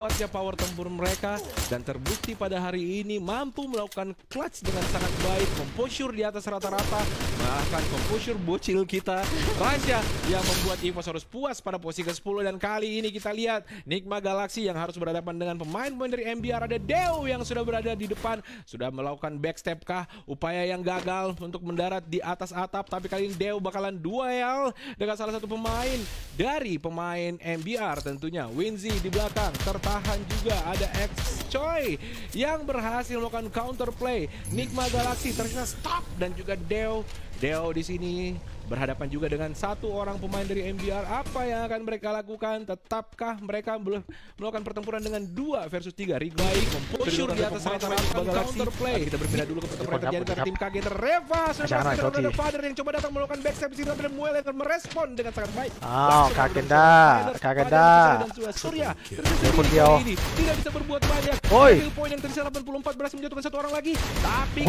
kuatnya power tempur mereka dan terbukti pada hari ini mampu melakukan clutch dengan sangat baik, composure di atas rata-rata, bahkan composure bocil kita Raja yang membuat EVOS harus puas pada posisi ke-10. Dan kali ini kita lihat Nigma Galaxy yang harus berhadapan dengan pemain-pemain dari MBR. Ada Deo yang sudah berada di depan, sudah melakukan backstep kah, upaya yang gagal untuk mendarat di atas atap, tapi kali ini Deo bakalan duel dengan salah satu pemain dari pemain MBR tentunya. Winzy di belakang tertahan juga, ada X Choi yang berhasil melakukan counter play. Nigma Galaxy tersisa stop dan juga Deo di sini berhadapan juga dengan satu orang pemain dari MBR. Apa yang akan mereka lakukan? Tetapkah mereka belum melakukan pertempuran dengan 2 versus 3? Reglay, composure di atas rata-rata counter play. Kita berpindah dulu ke pertempuran yang terjadi antara tim KG dan Reva. Sudah ada Father yang coba datang melakukan backstep di sini, tapi Muel yang merespon dengan sangat baik. Kagenda dan Surya ini tidak bisa berbuat banyak. Poin yang tersisa 84 berhasil menjatuhkan satu orang lagi. Tapi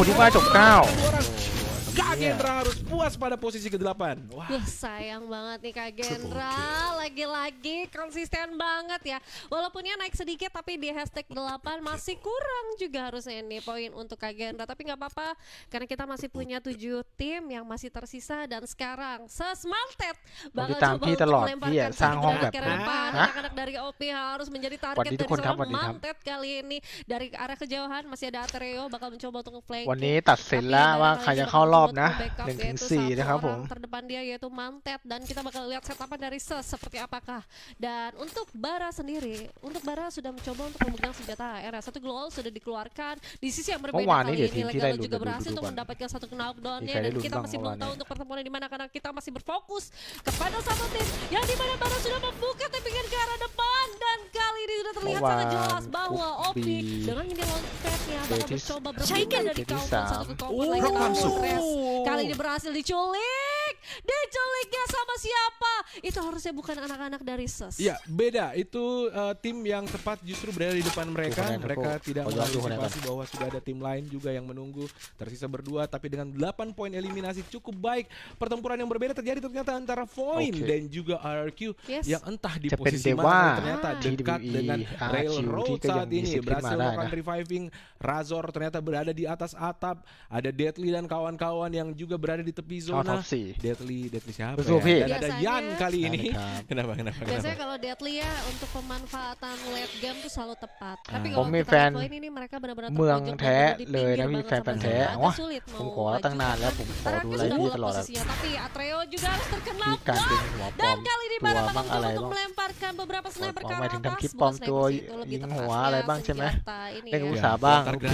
Kagendra harus puas pada posisi ke-8. Wah, sayang banget nih Kagendra, lagi-lagi konsisten banget ya. Walaupun ya naik sedikit, tapi di hashtag 8 masih kurang juga harusnya nih poin untuk Kagendra. Tapi nggak apa-apa, karena kita masih punya 7 tim yang masih tersisa. Dan sekarang Sesmaltet bakal coba untuk melemparkan ke depan. Anak-anak dari OP harus menjadi target dari Sesmaltet kali ini. Dari arah kejauhan masih ada Atreo bakal mencoba untuk nge-flanking. วันนี้ตัดสินแล้วว่าใครจะเข้ารอบนะ 1-4 นะครับผม terdepan dia yaitu Mantet, dan kita bakal lihat setapan dari Ses seperti apakah. Dan untuk Bara sendiri, untuk Bara sudah mencoba untuk memegang senjata AR. Satu global sudah dikeluarkan di sisi yang berbeda kali ini. Legalo juga berhasil untuk mendapatkan satu knockdown-nya, dan kita masih belum tahu untuk pertemuan di mana karena kita masih berfokus kepada satu tim yang di mana Bara sudah membuka tappingan ke arah depan, dan kali ini sudah terlihat sangat jelas bahwa OP dengan mini launchpad-nya bakal mencoba berpindah dari kawasan satu ke kawasan lain. Kali ini berhasil diculiknya sama siapa? Itu harusnya bukan anak-anak dari Ses. Ya, beda. Itu tim yang tepat justru berada di depan mereka. Mereka tidak mengantisipasi bahwa sudah ada tim lain juga yang menunggu. Tersisa berdua, tapi dengan 8 poin eliminasi cukup baik. Pertempuran yang berbeda terjadi ternyata antara Void dan juga RRQ yang entah di posisi mana ternyata dekat dengan Railroad saat ini. Berhasil melakukan reviving. Razor ternyata berada di atas atap. Ada Deadly dan kawan-kawan yang juga berada di tepi zona. Deadly siapa ya? Dan ada Yan kali ini. Kenapa? Biasanya kalau Deadly ya untuk pemanfaatan late game tuh selalu tepat. Tapi ผม kalau มี kita แฟน lihat poin ini mereka benar-benar เมือง terpojok แท้ dan di เลย pinggir นะมี banget แฟน sama แท้ sekali. วะ Agak sulit ผม mau ขอตั้งนานแล้วผมขอ Karena ดู Arki ไล sudah ฟ์พี่ buat ตลอด posisinya, tapi Atreo juga harus terkena มีการดึง knockdown. หัวปลอ Dan ม kali ini ตัว Bara บ้าง bakal อะไร mencoba untuk บ้าง melemparkan beberapa sniper ke หมาย arah ถึงทำ atas. คลิปปลอม Bukan ตัว sniper sih, itu lebih ยิงหัว tepatnya อะไรบ้างใช่ไหม senjata ini เล่น ya. อุตสาห์บ้าง Lontar โอเค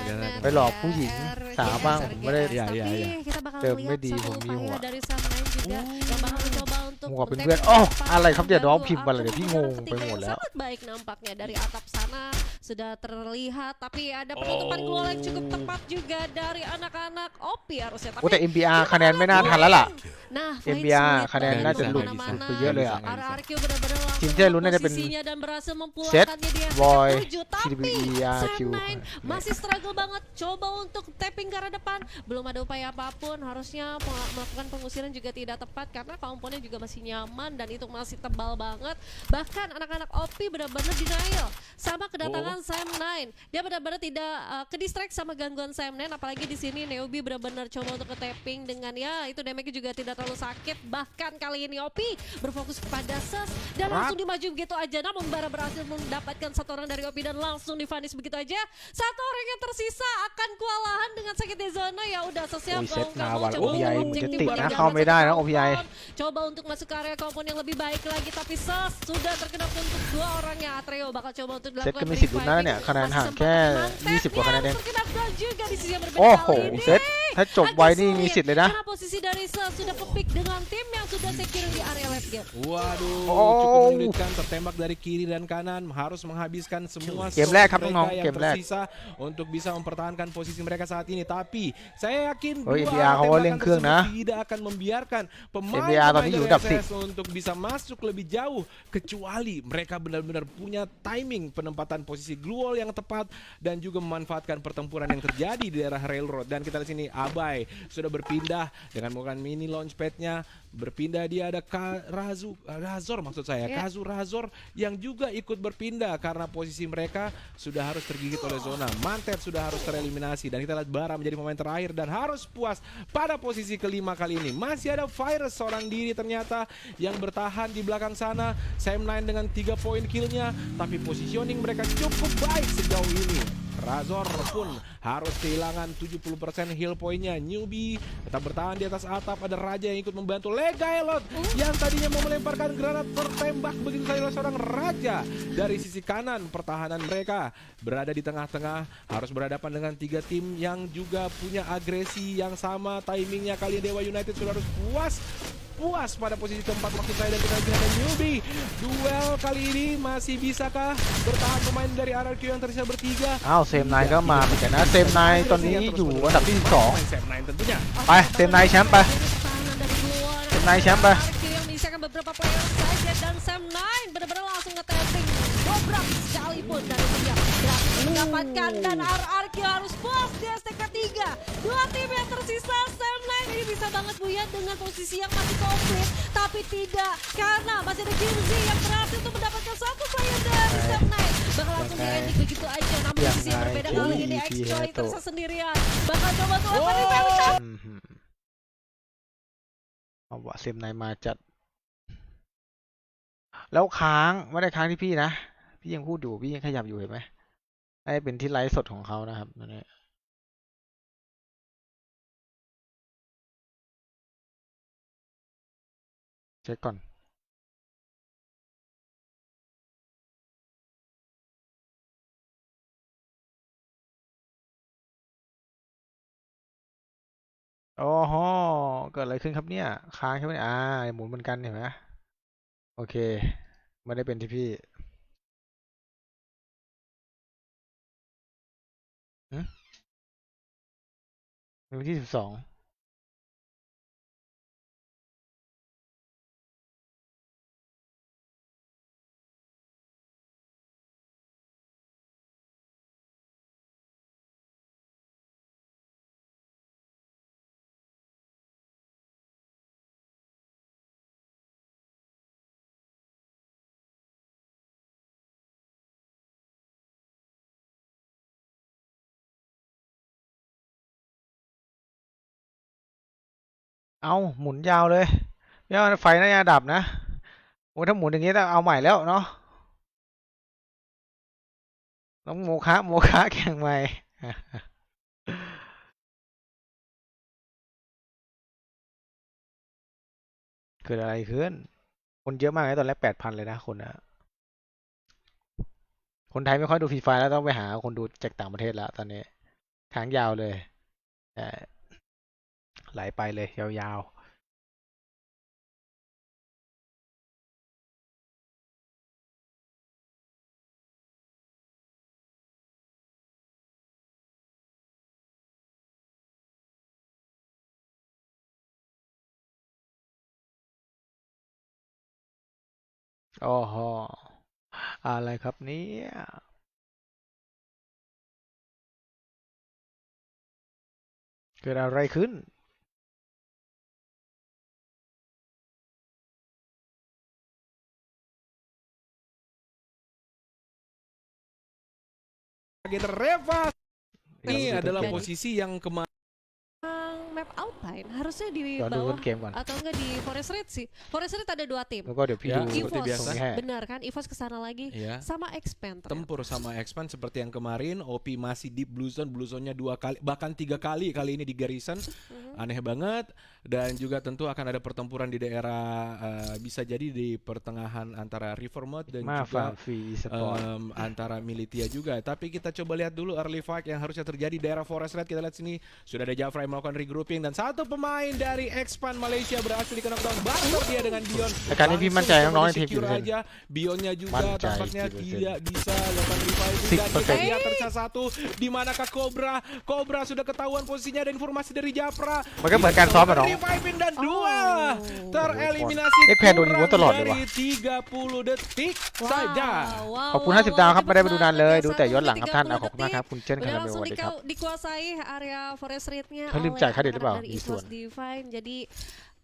granat. ไปหลอกผู้หญิงสาวบ้างผมไม่ได้ Tapi kita bakal เดิม lihat ไม่ดี satu ผมมีหัว upaya dari Sam9 juga yang bakal mencoba untuk หัวเป็นเพื่อนโอ้อะไรครับเดี๋ยวน้องพิมพ์มาเลยเดี๋ยวพี่งงไปหมดแล้ว sangat baik nampaknya dari atap sana sudah terlihat, tapi ada penutupan gol yang cukup tepat juga dari anak-anak OP harusnya. โอ้แต่ MBR คะแนนไม่น่าทันแล้วล่ะ Nah, MBR คะแนนน่าจะหลุดไปเยอะเลยอ่ะ RRQ benar-benar langsung ทีมที่ได้ลุ้นน่าจะเป็น posisinya dan berhasil เซต memulangkannya dia Boy ke 7, tapi CWE Sam9 masih struggle banget coba untuk tapping ke arah depan, belum ada upaya apapun. Harusnya melakukan pengusiran juga tidak tepat karena komponen juga masih nyaman dan itu masih tebal banget. Bahkan anak-anak OP benar-benar denial sama kedatangan Sam9. Dia benar-benar tidak ke distract sama gangguan Sam9, apalagi di sini Neobi benar-benar coba untuk ke tapping dengan ya itu damage juga tidak terlalu sakit. Bahkan kali ini OP berfokus kepada Ses dan langsung dimaju begitu aja. Namun Bara berhasil mendapatkan satu orang dari OP dan langsung divanis begitu aja. Satu orang yang tersisa akan kewalahan dengan sakit di zona. Ya udah sesiap เซต kalau มา nggak ว่ะ mau coba OPI untuk มันจะ objektif ติด bareng นะ jangan เข้าไม่ได้นะ satu OPI kompon. Coba untuk masuk ke area kompon yang lebih baik lagi, tapi Ses sudah terkena untuk 2 orangnya. Atreo bakal coba untuk เซต dilakukan ก็มีสิทธิ์ลุ้นนะเนี่ยคะแนนห่างแค่ 20 กว่าคะแนนเอง terkena gol juga di sisi yang berbeda โอ้โห kali ini. เซตถ้าจบไวนี่มีสิทธิ์เลยนะ Karena posisi dari Ses sudah kepick dengan tim yang sudah secure di area late game. Waduh, cukup menyulitkan, tertembak dari kiri dan kanan, harus menghabiskan semua เกมแรกครับ mereka น้องๆ yang เกมแรก tersisa untuk bisa mempertahankan posisi mereka saat ini. Tapi saya yakin Oh, dua MBRเขาเล่น tembakan เครื่อง tersebut นะ tidak akan membiarkan MBR ตอน pemain-pemain นี้อยู่ dari อันดับ SS untuk bisa masuk lebih jauh, kecuali mereka benar-benar punya timing penempatan posisi glue wall yang tepat dan juga memanfaatkan pertempuran yang terjadi di daerah railroad. Dan kita lihat sini Abai sudah berpindah dengan menggunakan mini launchpad-nya. Berpindah dia ada Razor maksud saya. Kazu Razor yang juga ikut berpindah karena posisi mereka sudah harus tergigit oleh zona. Mantet sudah harus tereliminasi dan kita lihat Bara menjadi pemain terakhir dan harus puas pada posisi kelima kali ini. Masih ada Virus seorang diri ternyata yang bertahan di belakang sana. Sam9 dengan 3 poin killnya, tapi positioning mereka cukup baik sejauh ini. Razor pun harus kehilangan 70% heal poinnya. Newbie tetap bertahan di atas atap. Ada Raja yang ikut membantu. Legaelot yang tadinya mau melemparkan granat tertembak begitu saja oleh seorang Raja. Dari sisi kanan pertahanan mereka berada di tengah-tengah, harus berhadapan dengan 3 tim yang juga punya agresi yang sama. Timingnya kali ini Dewa United sudah harus puas pada posisi keempat maksud saya, dan kita lihat ada Newbie. Duel kali ini masih bisakah bertahan pemain dari RRQ yang tersisa bertiga? อ้าวเซมไนก็มาเหมือนกันนะเซมไนตอนนี้อยู่อันดับที่ Main Sam9 tentunya. 2ไปเซมไนแชมป์ไป Sam9 แชมป์ไป yang menyisakan beberapa player saja dan Sam9 benar-benar langsung nge-tapping dobrak sekalipun dari dia berhasil mendapatkan dan RRQ harus puas di STK 3. Dua tim yang tersisa, Sam9 ini bisa banget buyat dengan posisi yang masih komplit, tapi tidak karena masih ada Jinzi yang berhasil untuk mendapatkan satu player dari Sam9. Bakal langsung di-ending begitu aja, namun posisi yang berbeda kali ini X-Joy tersisa sendirian. Bakal coba tuh apa di Pelican. เอาวะเซมไนมาจัดแล้วค้างไม่ได้ค้างที่พี่นะพี่ยังพูดอยู่พี่ยังขยับอยู่เห็นไหมน่าจะเป็นที่ไลฟ์สดของเขานะครับตอนนี้เช็คก่อนโอ้โหเกิดอะไรขึ้นครับเนี่ยค้างใช่ไหมหมุนเหมือนกันเห็นไหมโอเคไม่ได้เป็นที่พี่เป็นวันที่12เอาหมุนยาวเลยเนี่ยไฟน่าจะดับนะโอ้ถ้าหมุนอย่างงี้ต้องเอาใหม่แล้วเนาะต้องโมคะแข่งใหม่ เกิดอะไรขึ้นคนเยอะมากเลยตอนแรก 8,000 เลยนะคนอะคนไทยไม่ค่อยดูฟรีไฟแล้วต้องไปหาคนดูจากต่างประเทศแล้วตอนนี้ทางยาวเลยไหลไปเลยยาวๆโอ้โหอะไรครับเนี่ยเกิดอะไรขึ้น Agenda Reva. Ini Iya, adalah betul. posisi yang kemarin Map Alpine harusnya di ก่อนดู bawah ต้นเกมก่อน atau enggak di Forest Red sih. Forest Red ada 2 tim. แล้วก็เดี๋ยวพี่ Ya, ดู seperti EVOS, biasa. ตรงนี้ให้ benar kan? EVOS kesana lagi ya, sama Expand. ternyata. tempur sama Expand seperti yang kemarin. OP masih di Blue Zone-nya 2 kali bahkan 3 kali kali ini di Garrison. Aneh banget. Dan juga tentu akan ada pertempuran di daerah bisa jadi di pertengahan antara River Mode dan มาฟา juga ร์มฟรีสปอร์ต antara Militia juga. Tapi kita coba lihat dulu early fight yang harusnya terjadi di daerah Forest Red. Kita lihat sini sudah ada Jafra yang melakukan regrouping. ping dan satu pemain dari Expand Malaysia berhasil di knockdown. Banter dia dengan Bion. แต่การนี้พี่มั่นใจน้องๆในทีมกี่ secure เปอร์เซ็นต์ aja. Bionnya juga มั่นใจ tampaknya กี่เปอร์เซ็นต์ tidak bisa lakukan reviving dan kita 10%. lihat tersisa satu. Di manakah Cobra? Cobra sudah ketahuan posisinya, ada informasi dari Japra. มันก็เหมือนการซ้อมอะน้อง Reviving dan dua Oh. tereliminasi Ekpanโดนยิง kurang ตลอดเลย dari 30 detik saja. ขอบคุณ50 ดาวครับไม่ได้ไปดูนานเลยดูแต่ย้อนหลังครับท่านขอบคุณมากครับคุณเช่นค Udah รับ langsung สวัสดีครับ dikuasai area forest rate-nya เขาลืมจ่ายค่าเด็ดหรือเปล่า dari มีส่วน EVOS Divine. Jadi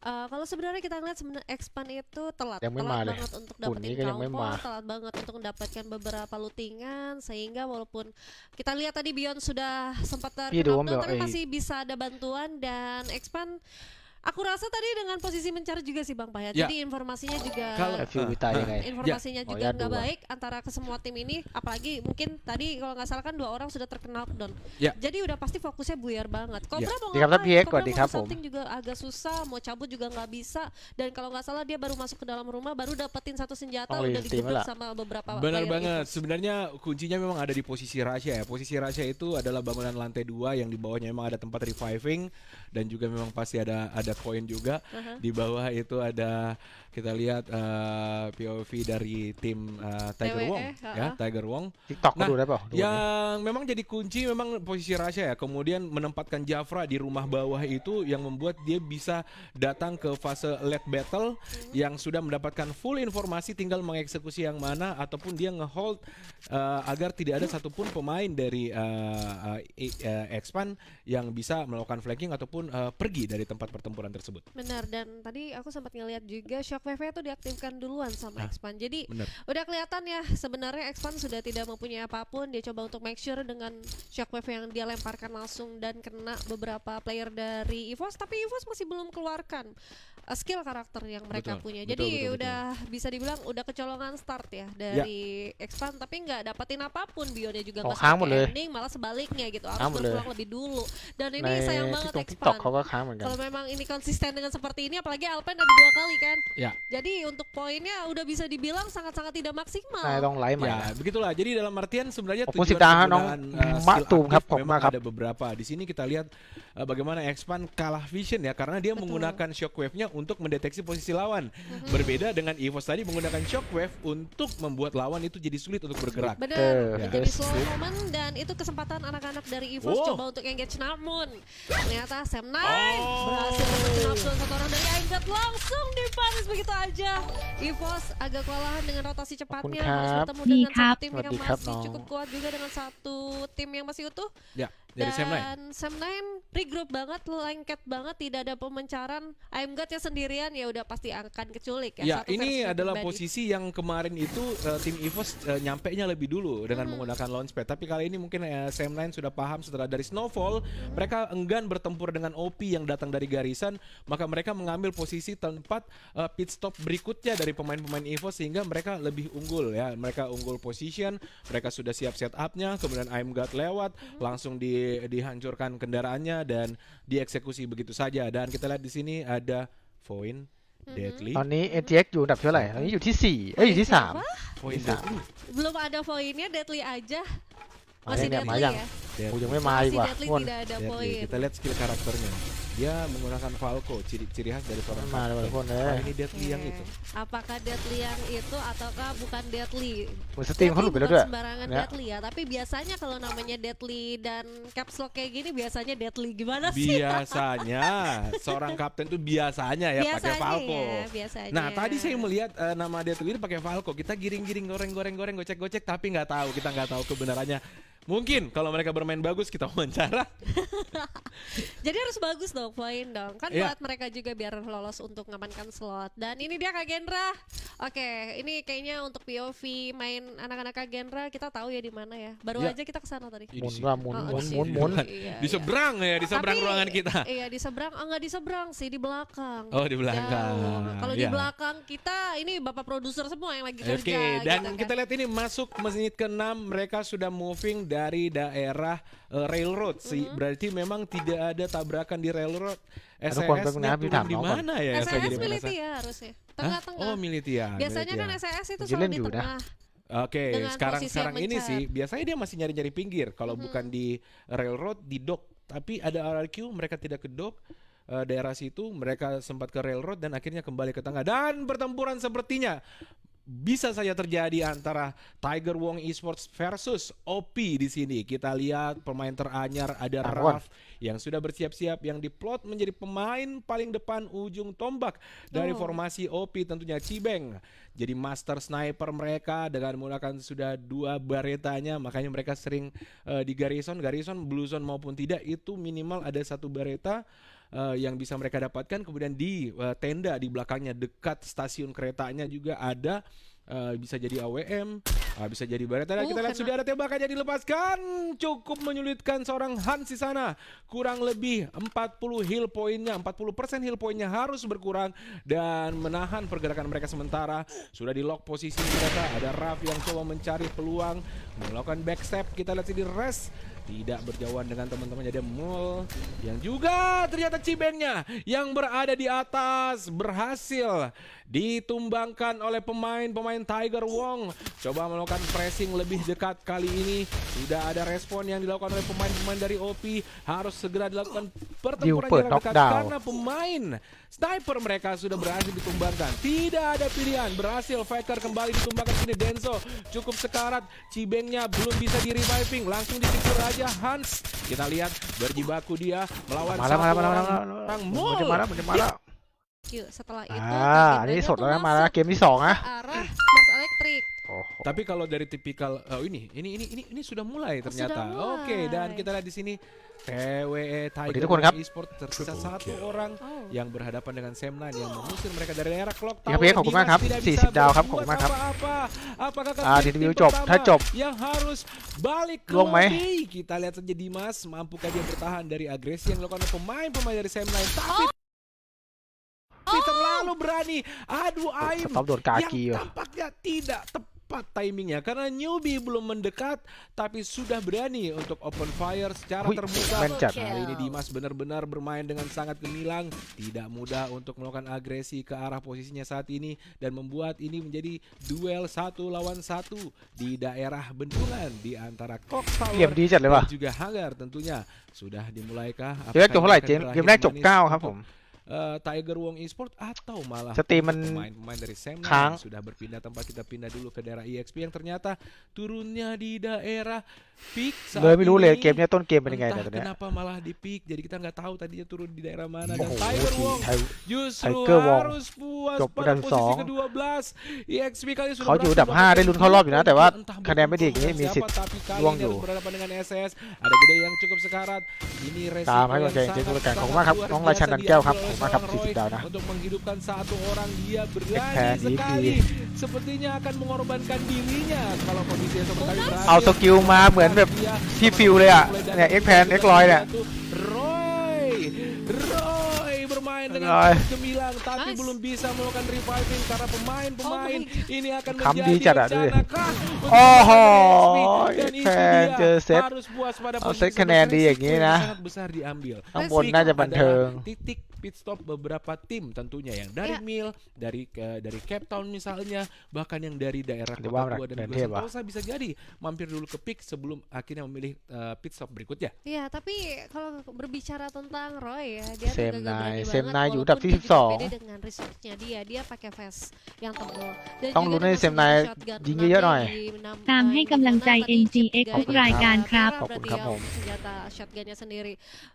kalau sebenarnya kita ngeliat sebenarnya Expand itu telat ยังไม่มาเลย banget untuk ปุ่นนี้ dapetin ก็ยังไม่มา combo, telat banget untuk mendapatkan beberapa lootingan, sehingga walaupun kita lihat tadi Beyond sudah sempat Iya dong, terkena tapi Mbak. masih bisa ada bantuan dan Expand. Aku rasa tadi dengan posisi mencari juga sih Bang Payat. Ya. Jadi informasinya juga Kalau- View Witaยังไง informasinya Ya. juga Oh, ya, nggak dua. baik antara kesemua tim ini, apalagi mungkin tadi kalau nggak salah kan 2 orang sudah terkena knockdown. Ya. Jadi udah pasti fokusnya buyar banget. Cobra mau Di Kapten ngapain? Piek, Cobra di mau Kapten. something juga agak susah, mau cabut juga nggak bisa. Dan kalau nggak salah dia baru masuk ke dalam rumah, baru dapetin satu senjata Oh, udah iya, tim digebuk lah. sama beberapa Benar player banget. EVOS. Sebenarnya kuncinya memang ada di posisi Rasya ya. Posisi Rasya itu adalah bangunan lantai 2 yang di bawahnya memang ada tempat reviving dan juga memang pasti ada koin juga. Aha. Di bawah itu ada kita lihat POV dari tim Tiger TWE, Wong ya, ha-ha. Tiger Wong. TikTok Nah,ดูได้เปล่าดู Yang memang jadi kunci memang posisi Rasya ya. Kemudian menempatkan Jafra di rumah bawah itu yang membuat dia bisa datang ke fase late battle yang sudah mendapatkan full informasi, tinggal mengeksekusi yang mana ataupun dia ngehold agar tidak ada satupun pemain dari Expand yang bisa melakukan flanking ataupun pergi dari tempat pertempuran tersebut. Benar, dan tadi aku sempat ngeliat juga Shockwave itu diaktifkan duluan sama Ah, Expand. Jadi Benar. udah kelihatan ya sebenarnya Expand sudah tidak mempunyai apapun. Dia coba untuk make sure dengan Shockwave yang dia lemparkan langsung dan kena beberapa player dari EVOS, tapi EVOS masih belum keluarkan skill karakter yang mereka Betul, punya. betul, Jadi betul, udah bisa dibilang udah kecolongan start ya dari Expand, tapi nggak dapetin apapun. Bionnya juga Oh, nggakค้างหมดเลย sampai ending, malah sebaliknya gitu. Harus ค้างหมดเลย berpulang lebih dulu. Dan ใน ini sayang banget TikTok Expand. เขาก็ค้างเหมือนกัน Kalau memang ini konsisten dengan seperti ini, apalagi Alpen ada 2 kali kan. Ya. Jadi untuk poinnya udah bisa dibilang sangat-sangat tidak maksimal. นายต้องไลฟ์ใหม่ Ya, นะ begitulah. Jadi dalam artian sebenarnya Opun tujuan Sitahan, Nong. penggunaan, Mak skill tuh, aktifครับผม memang มากครับ ada beberapa. Di sini kita lihat bagaimana Expand kalah vision ya karena dia Betul. menggunakan shockwave-nya untuk mendeteksi posisi lawan. Berbeda dengan EVOS tadi menggunakan shockwave untuk membuat lawan itu jadi sulit untuk bergerak. Benar, Ya. menjadi slow moment dan itu kesempatan anak-anak dari EVOS Oh. coba untuk engage Namun ternyata Sam9 Oh. berhasil mengenapkan satu orang dari Aingat langsung dipanis begitu aja. EVOS agak kewalahan dengan rotasi cepatnya, Khap. harus bertemu Di dengan Khap. satu tim yang Swaddi Khap, masih Nong. cukup kuat juga dengan satu tim yang masih utuh. Ya, dari Sam9. Dan Sam9 regroup banget, lengket banget, tidak ada pemencaran. Aimgat ya sendirian ya udah pasti akan keculik ya. Ya, Satu ini versi adalah pribadi. posisi yang kemarin itu tim EVOS nyampe-nya lebih dulu dengan menggunakan launchpad. Tapi kali ini mungkin Sam9 sudah paham setelah dari Snowfall, mereka enggan bertempur dengan OP yang datang dari garisan, maka mereka mengambil posisi tempat pit stop berikutnya dari pemain-pemain EVOS sehingga mereka lebih unggul ya. Mereka unggul position, mereka sudah siap setup-nya, kemudian Aimgat lewat, langsung dihancurkan kendaraannya dan dieksekusi begitu saja. Dan kita lihat di sini ada Voin, Deadly. ตอนนี้ ATX อยู่อันดับเท่าไหร่ตอนนี้อยู่ที่4อยู่ที่ Siapa? 3 Voin Bisa. Deadly. Belum ada poinnya, Deadly aja. Ada Masih yang Deadly Mayang. ya. โอ้ยังไม่มาอีก Masih ว่ะ Deadly คน tidak ada Deadly. poin. Kita lihat skill karakternya. Dia menggunakan Falco, ciri harus dari seorang ไม่มาเลยว่ะ kapten. ทุกคนเลย Oh, ini Deadly yang itu. Apakah Deadly yang itu ataukah bukan Deadly? เหมือนสตรีมเขาหลุดไปแล้ว Deadly ด้วย bukan sembarangan เนี่ย Deadly ya, tapi biasanya kalau namanya Deadly dan caps lock kayak gini biasanya Deadly gimana sih? Biasanya seorang kapten tuh biasanya ya pakai Biasanya Falco. ya, biasanya. Nah, tadi saya melihat nama Deadly ini pakai Falco. Kita giring-giring, goreng-goreng, gocek-gocek, tapi kita nggak tahu kebenarannya. Mungkin kalau mereka bermain bagus kita wawancara. Jadi harus bagus dong, poin dong. Kan Iya. buat mereka juga biar lolos untuk mengamankan slot. Dan ini dia Kak Gendra. Oke, ini kayaknya untuk POV main anak-anak Kak Gendra kita tahu ya di mana ya. Baru Iya. aja kita ke sana tadi. หมุนว่าหมุน Oh, หมุน di หมุน sini. หมุน Iya, Di iya. seberang ya, di seberang Tapi, ruangan kita. Iya di seberang, enggak di seberang sih, di belakang. Oh, di belakang. Jauh. Kalau di Iya. belakang kita ini bapak produser semua yang lagi Oke, kerja. dan gitu kan. kita lihat ini masuk menit ke-6 mereka sudah moving dari daerah railroad sih. Berarti memang tidak ada tabrakan di railroad. Aduh, kon, SES-nya Bang, turun Nabi di tambah, kon. mana ya? Saya SES jadi militi penasaran. ya harusnya. Hah? Tengah-tengah. Oh, Militia. Biasanya kan Militia. SES itu Gila selalu di juga dah. tengah. Oke, dengan sekarang posisi yang ini mencar. sih biasanya dia masih nyari-nyari pinggir. Kalau bukan di railroad, di dock tapi ada RRQ, mereka tidak kedok daerah situ, mereka sempat ke railroad dan akhirnya kembali ke tengah. Dan pertempuran sepertinya bisa saja terjadi antara Tiger Wong Esports versus OP di sini. Kita lihat pemain teranyar ada Raf yang sudah bersiap-siap, yang diplot menjadi pemain paling depan ujung tombak dari formasi OP, tentunya Cibeng. Jadi master sniper mereka dengan menggunakan sudah 2 baretanya, makanya mereka sering di garrison, blue zone maupun tidak, itu minimal ada 1 bareta yang bisa mereka dapatkan. Kemudian di tenda di belakangnya dekat stasiun keretanya juga ada, bisa jadi AWM, bisa jadi bareta. Dan kita lihat sudah ada tembakannya dilepaskan, cukup menyulitkan seorang Hans di sana. Kurang lebih 40 heal poinnya, 40% heal poinnya harus berkurang dan menahan pergerakan mereka sementara. Sudah di lock posisi mereka. Ada Raf yang coba mencari peluang melakukan backstep. Kita lihat sini Res tidak berjauhan dengan teman-temannya. Ada Mul yang juga ternyata Cibengnya yang berada di atas berhasil ditumbangkan oleh pemain Tiger Wong. Coba melakukan pressing lebih dekat kali ini. Sudah ada respon yang dilakukan oleh pemain-pemain dari OP. Harus segera dilakukan pertempuran jarak dekat karena pemain sniper mereka sudah berhasil ditumbangkan. Tidak ada pilihan, berhasil Faker kembali ditumbangkan sini. Denso cukup sekarat, Cibengnya belum bisa di reviving, langsung disecure aja Hans. Kita lihat berjibaku dia melawan orang Mul. Setelah itu นี่สดแล้วนะมาแล้วเกมที่2นะ ke arah Mars Electric. Tapi kalau dari tipikal ini sudah mulai ternyata. Sudah mulai. Oke, dan kita lihat di sini TWE Tiger ทุกคนครับ Esports tersisa 1 orang yang berhadapan dengan Sam9 yang mengusir mereka dari daerah Clock ครับพี่ขอบคุณมากครับ 40 ดาวครับขอบคุณมากครับ Apakah ทีวีจบถ้าจบ yang harus balik ke ล่วงไหม lobby? Kita lihat saja Dimas mampukah dia bertahan dari agresi yang dilakukan oleh pemain dari Sam9, tapi terlalu berani adu ส aim ต็อปโดนกากี yang ว่ะ tampaknya tidak tepat timingnya karena newbie belum mendekat tapi sudah berani untuk open fire secara Wih, terbuka. kerenจัด Kali ini Dimas benar-benar bermain dengan sangat gemilang, tidak mudah untuk melakukan agresi ke arah posisinya saat ini dan membuat ini menjadi duel 1 lawan 1 di daerah bendungan di antara Clock เกม Tower ดีจัดเลยว่ะ dan juga Hangar. Tentunya sudah dimulaikah? เกมจบเท่าไหร่ Apakah ini akan เกมแรกจบ berakhir 9 manis ครับผม untuk Tiger Wong Esports atau malah สตรีมมัน pemain dari Sam9 ค้าง sudah berpindah tempat. Kita pindah dulu ke daerah EXP yang ternyata turunnya di daerah Peak saat เลยไม่รู้เลย ini. เกมเนี้ยต้นเกมเป็นยังไง Entah เนี่ยตอนเนี้ย kenapa malah di Peak, jadi kita nggak tahu tadinya turun di daerah mana. โอ้ Dan โห Tiger ที Wong ไทย justru Tiger Wong harus puas จบอัน pada ดับ posisi 2 ke-12. EXP kali sudah เขาอยู่อันดับ berhasil 5 ได้ลุ้นเข้ารอบอยู่นะ แต่ว่า entah คะแนนไม่ดีอย่างนี้ beruntung มีสิท siapa, ธิ์ tapi kali ล่วง ini อยู่ harus berhadapan dengan SS. Ada Gede yang cukup sekarat. Ini ตาม resiko ให้กำลั yang งใจจริง sangat ๆกันขอบคุณมากครับ luar น้องราชัน biasa นันแก้วครับ diambil ขอบคุณมากครับ oleh 40 ดาวนะ untuk menghidupkan 1 orang. Dia Ekpan, berani DP. sekali, sepertinya akan mengorbankan dirinya kalau kondisinya seperti tadi berakhir. เอาสกิลมาเหมือนแบบที่ฟิลเลยอ่ะเนี่ย X Pan X Roy เนี่ย Roy bermain dengan Roy. gemilang tapi Nice. belum bisa melakukan reviving karena pemain-pemain Oh my ini akan คำดี menjadi จัดอะดูดิ rencana kah untuk โอ้โห dan itu X Pan เจ dia อเซต harus puas pada เอา posisi เซตคะแนนดีอย่างนี้นะ sangat besar diambil. ข้างบนน่าจะบันเทิง Titik pit stop beberapa tim tentunya yang dari Mil, dari Cape Town misalnya, bahkan yang dari daerah Di Kota bawah Tua dan dan juga dia, Pak. Sentosa bisa jadi mampir dulu ke Peak sebelum akhirnya memilih pit stop berikutnya. Iya, tapi kalau berbicara tentang Roy ya, dia tuh Sam9, gagah berani Sam9 banget,อยู่อันดับที่ walaupun dia juga 12 beda dengan researchnya dia pakai vest yang tebal. Dan ต้อง juga ลุ้น dia ให้ masih Sam9 punya shotgun ยิงเยอะๆหน่อย di enam, ตามให้กำลังใจ tadi chip NGX 3-nya ทุกรายการครับ merah ขอบคุณ berarti ครับ yang ผม senjata shotgunnya sendiri.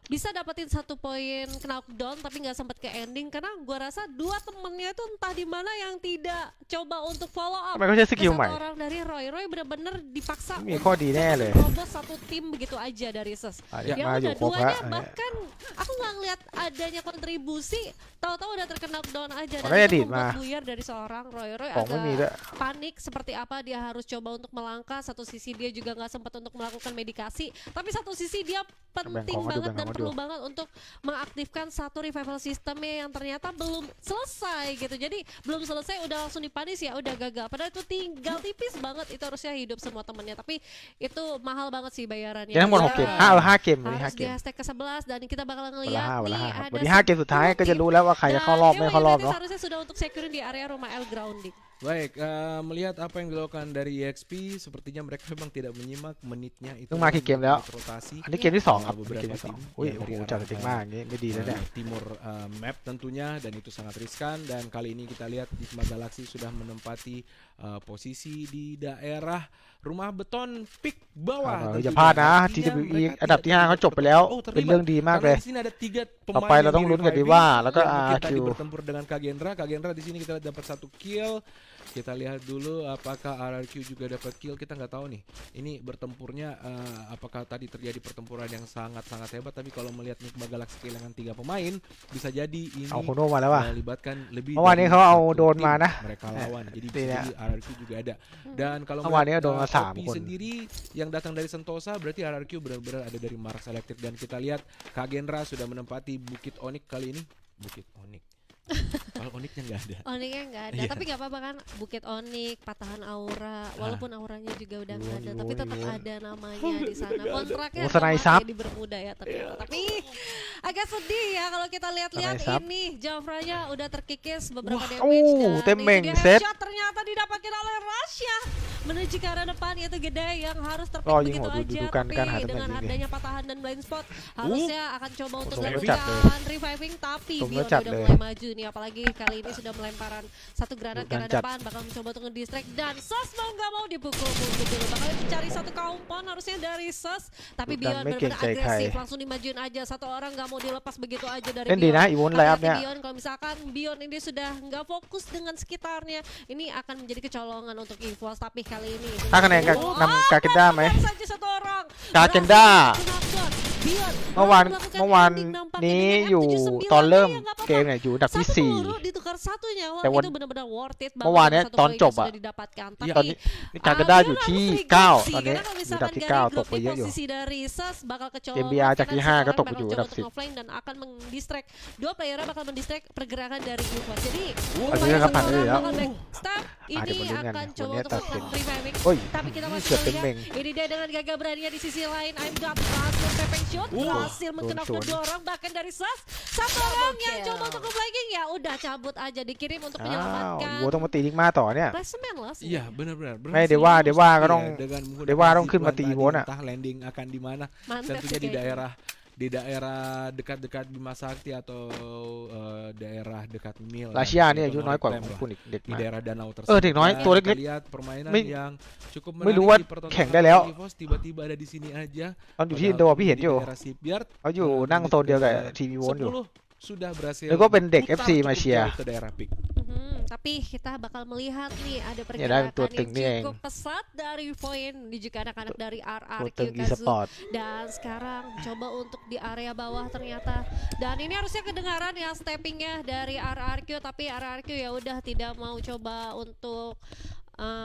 Bisa dapetin 1 poin knockdown tapi nggak sempat ke ending karena gua rasa 2 temennya itu entah di mana yang tidak coba untuk follow up. ทำไมเขาใช้ส Ke กิล 1 ใหม่ orang dari Roy bener-bener dipaksa มีข้อดีแน่เลย merobos 1 tim begitu aja dari SES. อันนี้ Ya มาอยู่ udah ครบแล้ว duanya bahkan aku nggak ngeliat adanya kontribusi, tahu-tahu udah terkena knockdown aja dan Makanya itu Dit, membuat mah. buyar dari seorang Roy ของไม่มีด้วย agak panik seperti apa dia harus coba untuk melangkah. Satu sisi dia juga nggak sempat untuk melakukan medikasi, tapi satu sisi dia penting Bengkong, aduh, banget dan bengkong, perlu banget untuk mengaktifkan 1 revival sistemnya yang ternyata belum selesai gitu. Jadi belum selesai udah langsung dipanis ya udah gagal. Padahal itu tinggal tipis banget, itu harusnya hidup semua temannya. Tapi itu mahal banget sih bayarannya. ยังทั้งหมด Ya, 6 เกม5 เกมวันนี้ harus 5 เก di ม hashtag ke-11 dan kita bakal วันละ ngeliat 5วันละ nih 5ครับ ada วันนี้5 เกมสุดท้ายก็จะรู้แล้วว่าใครจะเข้ารอบไม่เข้ารอบ Dewa เนาะ United harusnya sudah untuk securing di area rumah L grounding. Baik, melihat apa yang dilakukan dari EXP, sepertinya mereka memang tidak menyimak menitnya itu. เพิ่งมากี่เกมแล้ว menit rotasi อันนี้เกมที่สองครับ beberapa เกมที่สอง tim อุ้ย yang โอ้โห dari จัด arah, เต็งมากอย่างงี้ไม่ดีแล้วเนี่ย timur map tentunya, dan itu sangat riskan. Dan kali ini kita lihat Hikmah Galaxy sudah menempati posisi di daerah rumah beton pik bawah. อย่า tentunya. พลาดนะ Artinya TWE mereka อันดับ tidak ที่ 5 เขา terlibat จบไปแล้ว Oh, เป็น terlibat. เรื่องดีมากเลย Karena di sini ada 3 ต่อ pemain ไปเรา yang ต้องลุ้นกันดี di-reviving ว่าแล้วก็ yang mungkin tadi RRQ bertempur dengan Kagendra. Kagendra di sini kita lihat dapat 1 kill. Kita lihat dulu apakah RRQ juga dapat kill, kita nggak tahu nih. Ini bertempurnya apakah tadi terjadi pertempuran yang sangat-sangat hebat, tapi kalau melihat Hikmah Galaxy kehilangan 3 pemain, bisa jadi ini เอาโคโน่มาแล้วว่ะ melibatkan lebih เมื่อวานนี้ dari เขาเอา 1 โดรน tim มานะ mereka lawan. Jadi bisa Tidak. jadi RRQ juga ada. Dan kalau เมื่อวานนี้ melihat โดนมา 3 OP คน sendiri yang datang dari Sentosa, berarti RRQ benar-benar ada dari Marax Electric. Dan kita lihat Kagendra sudah menempati Bukit Onyx kali ini. Bukit Onyx. Kalau Onyxnya nggak ada. Onyxnya nggak ada, Iya. tapi nggak apa-apa kan, Bukit Onyx, Patahan Aura, walaupun auranya juga udah nggak ada, tapi tetap ada namanya di sana. Kontraknya Oh, Senai sama Sap. kayak di Bermuda ya ternyata. Tapi agak sedih ya kalau kita lihat-lihat Senai Sap. ini Jafranya udah terkikis beberapa Wah, damage dan temeng, itu dia set. headshot ternyata didapatkan oleh Rasya menuju ke arah depan, yaitu Gede yang harus terpick Oh, begitu ini mau aja, dudukan tapi kan, ada dengan lagi. adanya patahan dan blind spot harusnya akan coba untuk Tunggu melakukan cat reviving, tapi Tunggu Bion cat udah deh. mulai maju nih, apalagi kali ini sudah melemparan 1 granat ke arah Cat. depan, bakal mencoba untuk nge-distract dan Sus mau nggak mau dipukul mundur dulu, bakal mencari 1 compound harusnya dari Sus, tapi Dan Bion making benar-benar Jai Kai. agresif, langsung dimajuin aja 1 orang, nggak mau dilepas begitu aja dari เล่นดี Bion. นะอีวุ้นไลน์อัพ Hati-hati เนี่ย Bion, kalau misalkan Bion ini sudah nggak fokus dengan sekitarnya, ini akan menjadi kecolongan untuk EVOS, tapi kali ini ถ้าคะแนน Oh, นำกาเกนด้าไหม baru saja 1 orang กาเกนด้า Bion เมื่อวาน melakukan เมื่อวาน ending nampaknya นี้ dengan อยู่ M79 ตอนเริ่ม ya, nggak apa-apa. เกมเนี่ยอยู่อันดับที่ Satu 4 peluru ditukar 1 nyawa,แต่วัน itu benar-benar worth it เมื่อวาน banget เนี้ย satu ตอน poin จ yang บอะ sudah didapatkan. ตอน Tapi นี้นี่กาเกนด้าอยู่ที่ 9 ตอนนี้ karena kalau อยู่อันดับ misalkan ที่ Gary 9 ตก Group ไป di เยอะอยู่ posisi dari Sus bakal kecolongan, MBR จากที่ karena 5 ก็ seorang ตกไปอยู่ bakal อันดับ coba untuk 10 offline dan akan mendistract 2 player bakal mendistract pergerakan dari EVOS. Jadiอันนี้นะครับผ่านได้ seorang แล้ว bakal backstab, เดี๋ยว ini มาลุ้นกัน akan วัน coba นี้ untuk ตัดสิน melakukan reviving. โอ้ย Tapi kita masih เกือบเป็น melihat เมง ini dia dengan gagah beraninya di sisi lain. I'm got berhasil tapping shot, berhasil mengenakkan 2 orang, bahkan dari Sus 1 orang yang coba untuk nge-flanking, ya udah cabut aja, dikirim untuk อ้าว menyelamatkan อีโวต้องมาตีนิกมาต่อเนี่ย placement lah sih. Iya, benar-benar. Hey, Dewa Berhasil kan dong- dengan menggunakan Dewa dong ziplineขึ้นมาตี tadi, Iwonอะ entah landing akan di mana. Mantap Tentunya sih di kayaknya. daerah dekat-dekat Bima Sakti atau daerah dekat Mil. ราชยาเนี่ยอายุน้อยกว่า Tem คุณอีกเด็ก di มาก daerah danau tersebut. เด็กน้อย Dan ตัวเล็กๆ kita lihat permainanไม่ yang cukup ไม่รู้ menarik ว่า di pertontonan แข่งได้แล้ว EVOS, tiba-tiba ada di sini aja. ตอนอยู่ที่อิน Padahal โดพี่เห็น di อยู่ daerah Shipyard, เขาอยู่นั่งโซนเดียวกับทีวีโวนอยู่ 10 sudah berhasil แล้วก็เป็นเด็ก putar FC มา cukup เชียร์ jauh ke daerah peak. Tapi kita bakal melihat nih ada Ya, dari pergerakan Tuting nih yang yang- cukup pesat dari poin di juga anak-anak dari ตัว RRQ ตึงอีส Kazu. ปอร์ต Dan sekarang coba untuk di area bawah ternyata. Dan ini harusnya kedengaran ya steppingnya dari RRQ, tapi RRQ ya udah tidak mau coba untuk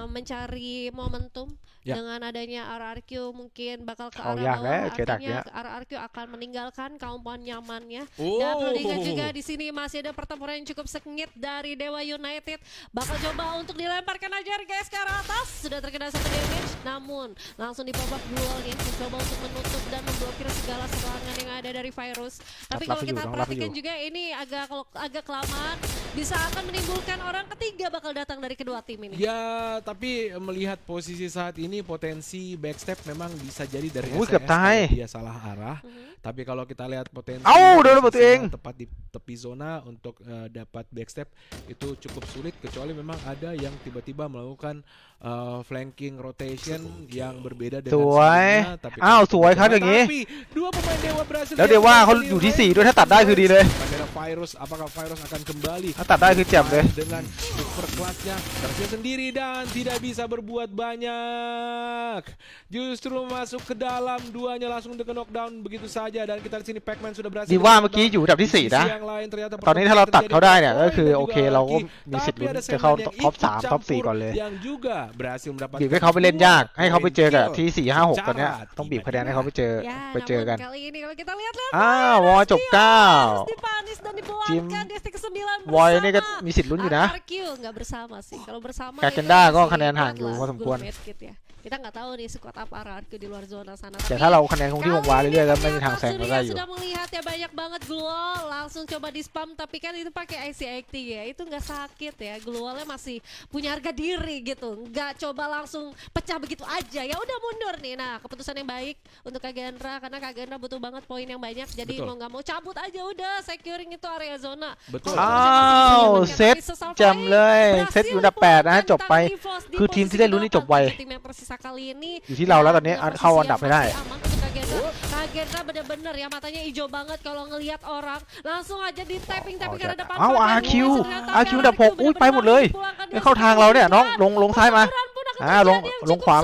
mencari momentum. Ya. Dengan adanya RRQ mungkin bakal ke Oh, arah ya, bawah, cetaknya. artinya RRQ akan meninggalkan compound nyamannya. Oh. Dan perlu diingat juga di sini masih ada pertempuran yang cukup sengit dari Dewa United. Bakal coba untuk dilemparkan aja guys ke arah atas. Sudah terkena 1 damage, namun langsung di pop up duelnya mencoba untuk menutup dan memblokir segala serangan yang ada dari Virus. Tapi kalau kita perhatikan juga ini agak kelamaan, bisa akan menimbulkan orang ketiga bakal datang dari kedua tim ini. Ya, tapi melihat posisi saat ini potensi backstep memang bisa jadi dari Wih, SES ketai. kalau dia salah arah. Tapi kalau kita lihat potensi Au, udah dapat posisinya ing. tepat di tepi zona untuk dapat backstep itu cukup sulit, kecuali memang ada yang tiba-tiba melakukan flanking rotation yang berbeda ส dengan วย sebelumnya. Tapi อ้าว kalau สวย kita ครับอย่างงี้ tapi dua pemain Dewa berhasil แล้วเดี๋ยวว่าเขาอยู่ที่ 4 ด้วยถ้าตัดได้คือดีเลย Kamera Virus, apakah Virus akan kembali ถ้าตัดได้คือแจ่มเลย dengan super kelasnya tersiap sendiri dan tidak bisa berbuat banyak, justru masuk ke dalam, duanya langsung dengan knockdown begitu saja. Dan kita di sini Pacman sudah berhasil ดีว่าเมื่อกี้อยู่อันดับที่ di 4 sisi นะ yang lain ternyata ตอนนี้ถ้าเราตัดเขาได้เนี่ย pertempuran ก็คือ dan โอเค juga เราก็ lagi. มีสิทธิ์ Tapi ลุ้น ada จะเข้า Sandman yang ท็อป ikut 3 ท็อป 4 ก่อนเลย yang juga berhasil mendapatkan บีบให้เขาไปเล่นยาก ให้เขาไปเจอกับ poin ที่ 4 5 6 ตอนเนี้ย Cara ต้องบีบคะแนนให้เขาไปเจอ Ya, ไปเจอ namun กัน kali ini kalau kita lihat-lihat อ้าววอจบ harus 9 dipanis dan Tim dipulangkan di stik ke-9 วอยนี่ก็ bersama. มีสิทธิ์ลุ้นอยู่นะ RRQ nggak bersama sih. Kalau bersama กา itu เกนด้าก็ masih คะแนนห่างอยู่ kuat พอ lah, สมควร good medkit ya. Kita nggak tahu nih squad apa RRQ di luar zona sana. แต่ถ้าเราคะแนนคงที่วงวายเรื่อยๆก็ไม่มีทางแซง Surya เราได้อยู่ sudah melihat ya banyak banget glual langsung coba di spam tapi kan itu pakai IC acting ya, itu nggak sakit ya, glualnya masih punya harga diri gitu, nggak coba langsung pecah begitu aja, ya udah mundur nih. Nah keputusan yang baik untuk Kagendra karena Kagendra butuh banget poin yang banyak, jadi Betul. mau nggak mau cabut aja udah securing itu area zona. Betul. อ้าวเซตแจมเลยเซตอยู่อันดับ8นะจบไปคือทีมที่ได้ลุ้นนี่จบไว tim yang tersisa kali ini อยู่ที่เราแล้วตอนนี้เข้าอันดับไม่ได้ aman untuk Kagendra. Kagendra bener-bener ya matanya hijau banget kalau ngelihat orang langsung aja di tapping karena depan. เอ้า RQ อันดับ6อุ้ยไปหมดเลยไม่เข้าทางเราเนี่ยน้องลงซ้ายมา ลงขวา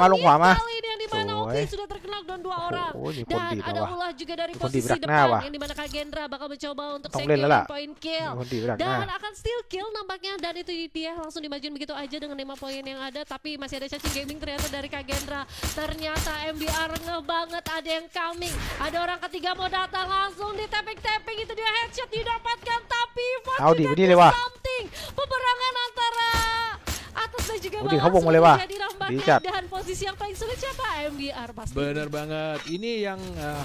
มา Kali ini yang dimana Oki sudah terkena down 2 orang. โอ้ยมีคน Dan ดีด ada แล้ววะ ulah juga dari มีคนดีด posisi ไปดักหน้า depan ว่ะ yang dimana Kagendra bakal mencoba untuk ต้องเล่นแล้วล่ะ securing point มี kill. คนดีไปดักหน้า Dan akan steal kill nampaknya, dan itu dia langsung dimajuin begitu aja dengan 5 poin yang ada. Tapi masih ada cacing gaming ternyata dari Kagendra. Ternyata MBR ngeh banget, ada yang coming, ada orang ketiga mau datang, langsung di tapping itu dia headshot didapatkan. Tapi Ford เอาดิ juga ไปนี่เลยว่ะ something, peperangan antara atas dan juga โอ้ดิ bawah เขาวงมาเลยว่ะ jadi nampaknya. ดีจัด Dan posisi yang paling sulit siapa? MBR pasti. Bener banget. Ini yang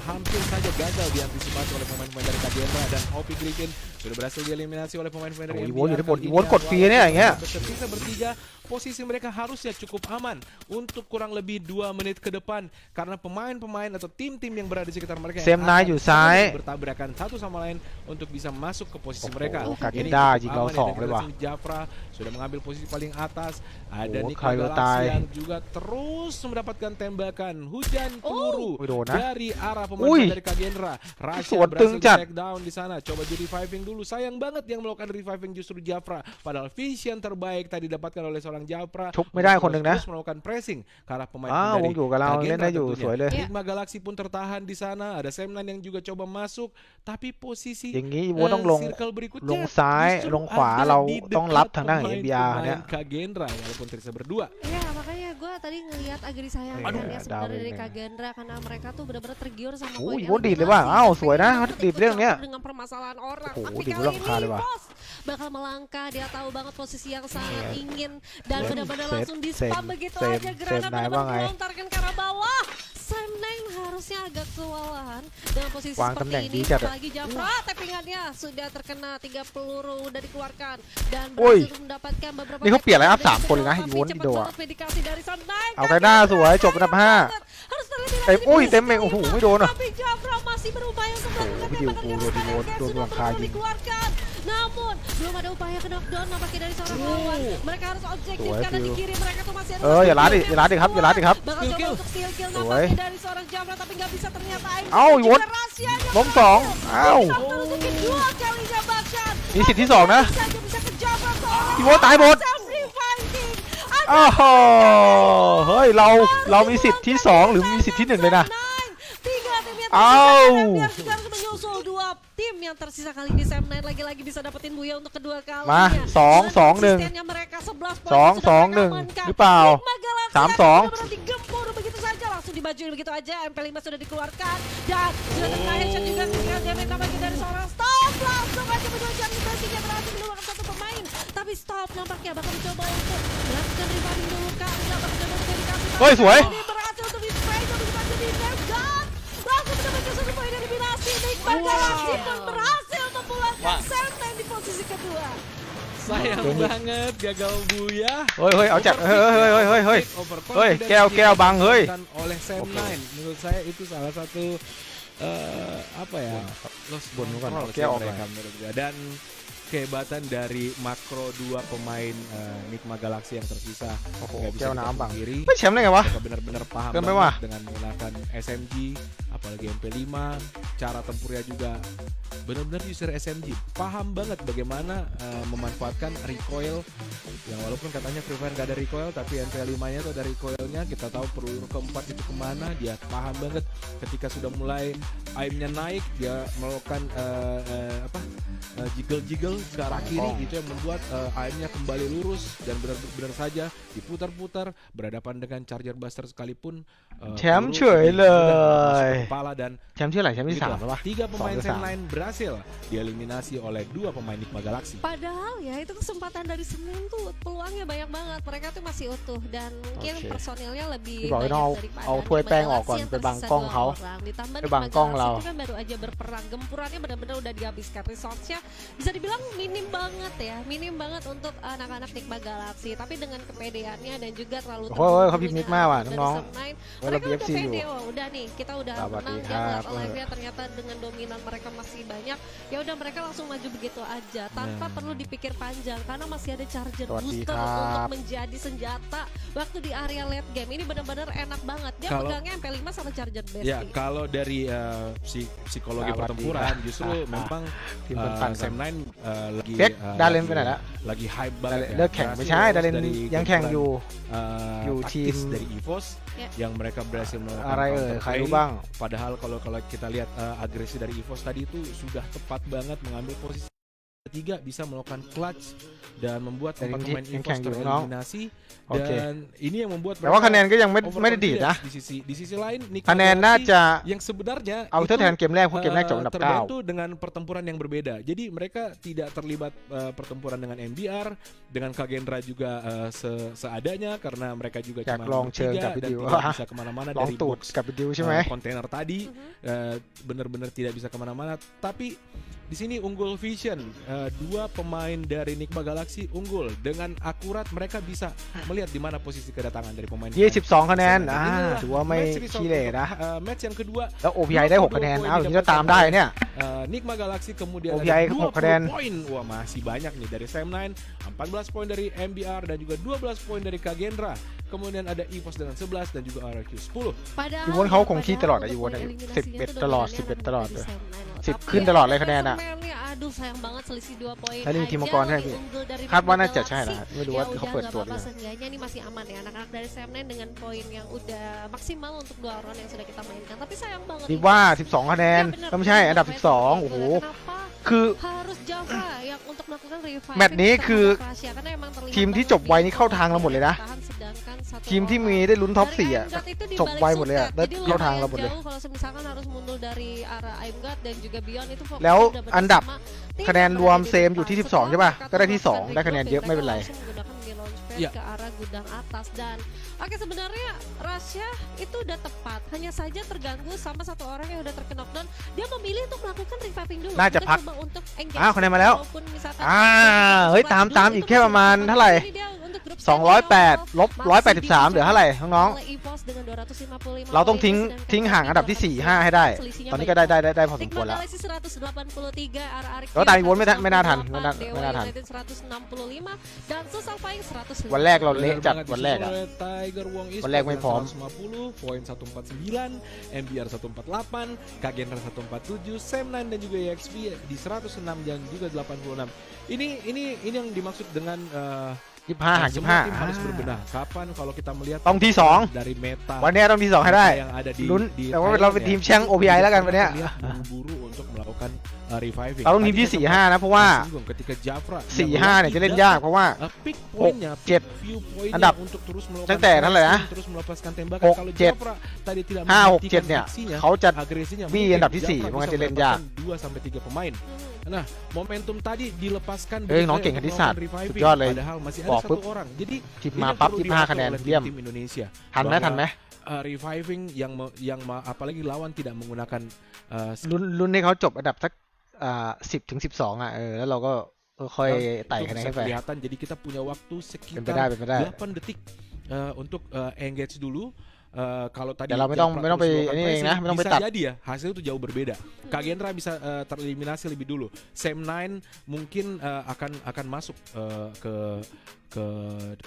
hampir saja gagal diantisipasi oleh pemain-pemain dari Kagendra, dan OP Griffin sudah berhasil dieliminasi oleh pemain-pemain dari Oh, MBR. Iwon jadi Kali ini Iwon kod Aqua V-nyaอย่างเงี้ย tersisa bertiga. Posisi mereka harusnya cukup aman untuk kurang lebih 2 menit ke depan karena pemain-pemain atau tim-tim yang berada di sekitar mereka yang Sam Nai akan อยู่ซ้าย saling bertabrakan satu sama lain untuk bisa masuk ke posisi mereka. Oh, Ini Kagendra cukup jika aman ya, 2 danเลยว่ะ langsung Jafra sudah mengambil posisi paling atas. Ada Oh, Nick Kyle Galaxy Tai. yang juga terus mendapatkan tembakan hujan peluru Wih,โดนนะ dari arah Wih. pemain dari Kagendra. Rasha สวนตึง berhasil จัด di take down di sana. Coba di reviving dulu. Sayang banget yang melakukan reviving justru Jafra. Padahal vision terbaik tadi didapatkan oleh seorang Jafra. ชุบไม่ได้คนหนึ่งนะ Terus melakukan pressing ke arah pemain อ้าว dari วงอยู่กับเรา Kagendra เล่นได้อยู่ tentunya. สวยเลย Enigma Galaxy pun tertahan di sana. Ada Sam9 yang juga coba masuk, tapi posisi อย่างนี้อีโวต้องลง circle berikutnya ลงซ้าย justru ลงขวา ada เรา di ต้อง dekat รับทางด้าน pemain- MBR เนี่ย pemain Kagendra walaupun tersisa berdua. Ya makanya gue tadi ngelihat agak disayangkan Aduh. ya sebenarnya Down dari ini. Kagendra karena mereka tuh benar-benar tergiur sama โอ้ย poin อีโวดีดเลยว่ะ eliminasi. อ้าวสวยนะ Tapi เขาดีดไปเรื่องเนี้ย dengan permasalahan orang. โอ้โห Tapi ดีด kali เรื่องคาเลย ini ว่ะ Bos bakal melangkah, dia tahu banget posisi yang sangat Iya. ingin dan Iya. benar-benar Same- langsung di spam same- begitu same- aja, same granat Nai benar-benar bang, ay. dilontarkan ke arah bawah. Sam9 harusnya agak kewalahan dengan posisi Wang seperti tembak, ini. dicat ya? Apalagi Jafra tappingannya sudah terkena 3 peluru udah dikeluarkan dan Woi. berhasil mendapatkan beberapa นี่เขาเปลี่ยนไลน์อัพ dari 3 คนเลยนะ Tapi อีโวนอี cepat โดอ่ะ banget medikasi dari Sam9. เอาไกด้าสวยจบอันดับ 5 Harus tereliminasi เต็ม di อุ้ย posisi เต็มเองโอ้โห kelima. ไม่โดนอ่ะ Tapi Jafra masih berupaya untuk melakukan video tembakan gua gas di mata Won- yang Don sudah Wang benar-benar Kajing. dikeluarkan. Namun belum ada upaya ke knockdown nampaknya dari seorang lawan. Mereka harus objektif Sวย, karena di Phil. kiri mereka tuh masih ada อย่า satu ล้าดิ tim อย่าล้าดิครับอย่าล้าดิครับ bakal Steal coba kill. untuk steal kill Sวย. nampaknya dari seorang Jafra tapi nggak bisa ternyata. Au, Iwon. Rahasianya ล้ม berhasil. 2 อ้าว Faktor untuk kedua kalinya bahkan. มีสิทธิ์ที่ 2 นะ Bisa ke Jafra seorang อีโวตายหมด self reviving. อ้าวเฮ้ยเรามีสิทธิ์ที่ 2 หรือมีสิทธิ์ที่ 1 เลยนะ Tiga tim yang Au. tersisa dan biar juga harus menyusul 2 tim yang tersisa kali ini. Sam9 lagi-lagi bisa dapetin Buya untuk kedua kalinya. มา2 2 1 Konsistennya mereka 11 poin 2 sudah 2 mereka 1 amankan. หรือเปล่า Enigma Galaxy 3 akan 2 benar-benar digempur begitu saja, langsung dibajuin begitu aja. MP5 sudah dikeluarkan dan sudah terkena headshot juga ketika damage nampaknya dari seorang stop. Langsung aja berdua jam invasinya berhasil menemukan 1 pemain. Tapi stop nampaknya bakal mencoba untuk melakukan reviving dulu kak. Enggak bakal coba untuk dedikasi. Woi, sวย. Ini berhasil untuk di-spray dan begitu aja di-save dan langsung mendapatkan 1 poin eliminasi. Enigma Galaxy pun berhasil memulangkan Sam9 di posisi kedua. Sayang Oke. banget gagal Buya. เฮ้ยเอาจัดเฮ้ย Overconfidence เฮ้ยแก้วบังเฮ้ย dilakukan oleh Sam9. Menurut saya itu salah satu apa ya? Lost Bon, bukan. control Oke, oke. mereka menurut gua. Dan kehebatan dari makro 2 pemain Enigma Galaxy yang tersisa. โอ้โห Nggak แก้ว kita น้ำบัง pungkiri. ไม่แชมป์ได้ไงวะ Mereka benar-benar paham Keren banget mewah. dengan menggunakan SMG, apalagi MP5, cara tempurnya juga benar-benar user SMG. Paham banget bagaimana memanfaatkan recoil yang walaupun katanya Free Fire nggak ada recoil, tapi MP5-nya tuh ada recoilnya. Kita tahu peluru keempat itu kemana, dia paham banget ketika sudah mulai aimnya naik, dia melakukan jiggle ke arah kiri, Bangkong. itu yang membuat aimnya kembali lurus dan benar-benar saja diputar-putar berhadapan dengan Charger Buster sekalipun แชมป์ peluru เฉย lebih เล mudah masuk ย ke kepala dan แชมป์ที่อะไหรแชมป์ที่ begitulah. 3แล้วปะ Tiga 2 pemain หรือ Sam9 berhasil dieliminasi oleh 2 pemain Nigma Galaxy. Padahal ya itu kesempatan dari Senin tuh peluangnya banyak banget. Mereka tuh masih utuh dan mungkin Oke. personilnya lebih ที่บอกให้ banyak น้อง daripada เอาถ้วย Nigma แป้งออก Galaxy ก่อน yang ไปบัง tersisa กล้อง 2 เขา orang. Ditambah ไป Nigma บังกล้อง Galaxy เรา itu kan baru aja berperang. Gempurannya benar-benar udah dihabiskan. Resource-nya bisa dibilang minim banget ya. Minim banget untuk anak-anak Nigma Galaxy. Tapi dengan kepedeannya dan juga terlalu โอ้ยเขาพิมพ์นิกมากว่ะ dari น้อง Seven Nine, ๆเว้ยเรา mereka udah BFC อยู่ pede, oh, udah nih kita udah Selamat menang lihat, jangan live-nya ternyata dengan dominan mereka masih banyak, ya udah mereka langsung maju begitu aja tanpa perlu dipikir panjang karena masih ada charger Selamat booster lihat. untuk menjadi senjata waktu di area late game. Ini benar-benar enak banget, dia Kalau- pegangnya MP5 sama charger besti. Ya, kalau dari psikologi Selamat pertempuran lihat. justru memang ทีมปั่นๆกัน Sam9 lagi เด็กดาเลนไปไหนละ lagi hype ดาเล banget น ya. เลิกแข่งไม่ Berhasil ใช่ lolos ดาเลน dari ยังแข่ง kumpulan, อยู่ อยู่ taktis ทีม dari EVOS Ya. yang mereka berhasil melakukan อะไรเอ่ย ใคร counterplay. รู้บ้าง Padahal kalau kita lihat agresi dari EVOS tadi itu sudah tepat banget mengambil posisi ketiga, bisa melakukan clutch dan membuat Dan 4 ini pemain yang EVOS kangอยู่น้อง tereliminasi. Oke. Dan ini yang membuat แต่ว่าคะแนนก็ยังไม่ overconfidence ได้ดีดนะ di sisi lain Nigma คะแนนน่า Galaxy จะ yang sebenarnya เอาเท่าแทนเกมแรกเพราะเกมแรกจบอันดับ 9 terbantu dengan pertempuran yang berbeda. Jadi mereka tidak terlibat pertempuran dengan MBR, dengan Kagendra juga seadanya karena mereka juga อยาก cuma ลองเชิง bertiga กับวิ dan ดีโอ tidak bisa kemana-mana ลอง dari ตูด box กับวิดีโอใช่ไหม kontainer tadi. Benar-benar tidak bisa kemana-mana. Tapi di sini unggul Vision, 2 pemain dari Nigma Galaxy unggul dengan akurat mereka bisa melihat di mana posisi kedatangan dari pemain. 22 คะแนน Inilah ถือว่าไม่ match result ขี้เหร่นะ untuk, match yang kedua แล้ว OPI ได้ 6 คะแนน อย่างนี้เราตามได้เนี่ย Nigma Galaxy kemudian OPI ada 6 คะแนน 20 poin. Wah, masih banyak nih dari Sam9, 14 poin dari MBR dan juga 12 poin dari Kagendra. Kemudian ada EVOS dengan 11 dan juga RRQ 10. Padahal อีวอนเขาคง padahal ขี้ตลอด untuk อีวอน poin อะ eliminasinya 10 เบ็ด tuh ตลอด dominannya 10 เบ็ด memang ตลอด dari เลย Sam9 loh. 10 Tapi ขึ้นตลอดเลยคะแนนอะ Semen-nya, aduh sayang banget selisih 2 poin แล้วนี่ทีมมังกรใช่ไหมพี่ unggul dari คาดว่า Nigma น่าจะใช่ Galaxy. นะไม่รู้ Ya ว่า udah เขาเปิด nggak ตัวหรือ apa-apa, ยัง seenggaknya ini masih aman ya anak-anak dari Sam9 dengan poin yang udah maksimal untuk 2 round yang sudah kita mainkan. Tapi sayang banget ดี nih, ว่า Mas. 12 คะแนน Ya bener, แล้วไม่ใช่ อันดับ bener, 12 โอ้โห kenapa คือ harus Java yang untuk melakukan reviving แมตช์นี้คือ terhadap Russia? Karena emang terlihat ทีมที่ banget จบไว dia นี่เข้าทางเราหมดเลยนะ bertahan, sedangkan satu ทีมที่ orang มีได้ลุ้นท็อป dari 4 อ่ะ Aimguard itu di จบ balik ไวหมดเลยอะ suket. ได้ Jadi เข้าทาง lumayan เราหมดเลย jauh kalau misalkan harus mundur dari arah Aimguard dan juga Beyond itu fokusnya แล้ว udah อันดับ bersama คะแนน tim รวม yang เซมอยู่ที่ berada di 12 ใช่ป่ะ depan. ก็ได้ที่ Setelah 2 ได้คะแนนเยอะ mereka ไม่เป็นไร langsung menggunakan mid launchpad Iya. ke arah gudang atas dan oke sebenarnya Russia itu udah tepat, hanya saja terganggu sama satu orang yang udah terkena knockdown. Dia memilih untuk melakukan reviving dulu, น่าจะ bukan พัก coba untuk engage คะแนนมาแล้ว walaupun misalkan เฮ้ย ตาม dulu อี itu กแค่ประมาณ masih เท่าไหร่ Jadi dia untuk group stage di awal 208 ลบ 183 เหลือเท่าไหร่น้อง oleh EVOS dengan 255 ๆ เราต้อง poin ทิ้ง sedangkan ห่างอันดับที่ Kami 4 5 ให้ได้ selisihnya ตอนนี้ banyak ก็ได้พอสมคว Nigma รแล้ว Galaxy 183, RRQ แล้วตามอีกวนไม่น่าทัน 168, ไม่น่าทัน Dewa United 165 dan Susal Fighting 105. วันแรกเราเละ Benar จัด banget วันแรก disusul อ่ะ oleh Tiger Wong Esports วันแรกไม่พร้อม 150, poin 149, MBR 148, Kagendra 147, Sam9 dan juga EXP di 106 dan juga 86. Ini yang dimaksud dengan 25 ห่าง semua tim 25 harus berbenah. Kapan kalau kita melihat ต้องที่ dari meta 2 วันนี้ต้องที่ 2 ให้ได้ yang ada di ลุ้น di แต่ว่า Thailand เราเป็น ya, ทีมแช่ง OPI แล้วกันวันเนี้ย terlihat buru-buru untuk melakukan reviving. เราต้องทีมที่ Tadi 4 5 นะ เพราะว่า singgung ketika Jafra 4 5 เนี่ยจะเล่นยาก เพราะว่า pick poinnya, 6 7 view poinnya อันดับ untuk terus melakukan ตั้งแต่นั่นเลยนะ pressing, terus melepaskan tembakan. 6 Kalau 7 Jafra tadi tidak 5 6 menghentikan 7 เนี่ย aksinya, เขาจะ agresinya บี้ mungkin อันดับที่ Jafra 4 มัน bisa จะเล่นยาก mendapatkan 2 sampai 3 pemain. Nah, momentum tadi dilepaskan เฮ้ย begitu น้อง ya เก่งค untuk ณิตศาสตร์ melakukan สุด reviving. ยอดเลย Padahal masih บอ ada กปุ๊บ satu orang. Jadi ทีม ini มา yang ปั๊บ perlu 25 คะ diatur แนน oleh เยี่ยม tim Indonesia. ทันไหม Bahwa ทันไหม reviving yang apalagi lawan tidak menggunakan ลุ้นให้เขาจบอันดับสัก10 ถึง 12 อ่ะแล้วเราก็ค่อยไต่ untuk คะแนน bisa ขึ้นไป kelihatan. Jadi kita punya waktu เป็นไปได้ sekitar เป็นไปได้ 8 detik untuk engage dulu. Kalau tadi แต่เราไม่ต้อง Jafra ไม่ต้องไป terus melakukan อันนี้เองนะ pressing, ไม่ต้องไป bisa ตัด jadi ya hasil itu jauh berbeda. Kagendra bisa tereliminasi lebih dulu. Sam9 mungkin akan masuk ke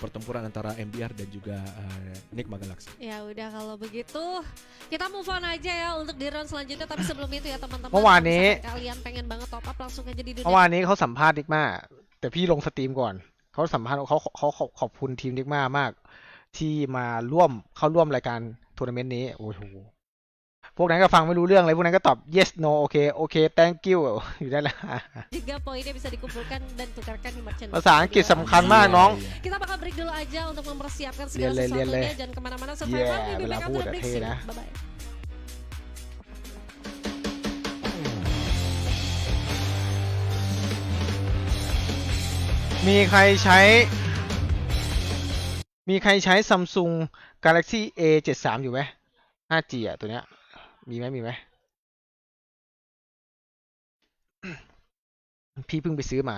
pertempuran antara MBR dan juga Nigma Galaxy. Ya udah kalau begitu kita move on aja ya untuk di round selanjutnya, tapi sebelum itu ya teman-teman, เมื่อวานนี้ kalau misalkan kalian pengen banget top up langsung aja di เมื่อ dunia วานนี้เขาสัมภาษณ์ดิกมาแต่พี่ลงสตรีมก่อนเขาสัมภาษณ์เขาขอบคุณทีมดิกมามาก ที่มาเข้าร่วมรายการทัวร์นาเมนต์นี้โอ้โห พวกนั้นก็ฟังไม่รู้เรื่องเลยพวกนั้นก็ตอบ yes no โอเคโอเค thank you อยู่ได้แล้ว Juga poinnya bisa dikumpulkan dan tukarkan di merchant. ภาษาอังกฤษสำคัญมากน้อง Kita bakal break dulu aja untuk mempersiapkan Lihat, segala lihat, sesuatunya. lihat. Jangan kemana-mana. Yeah, Survivor, we'll be bela back afterพูด the อะ break เท่ soon. นะ Bye-bye. มีใครใช้ Samsung Galaxy A73 อยู่ไหม 5G อ่ะตัวเนี้ยมีไหม พี่เพิ่งไปซื้อมา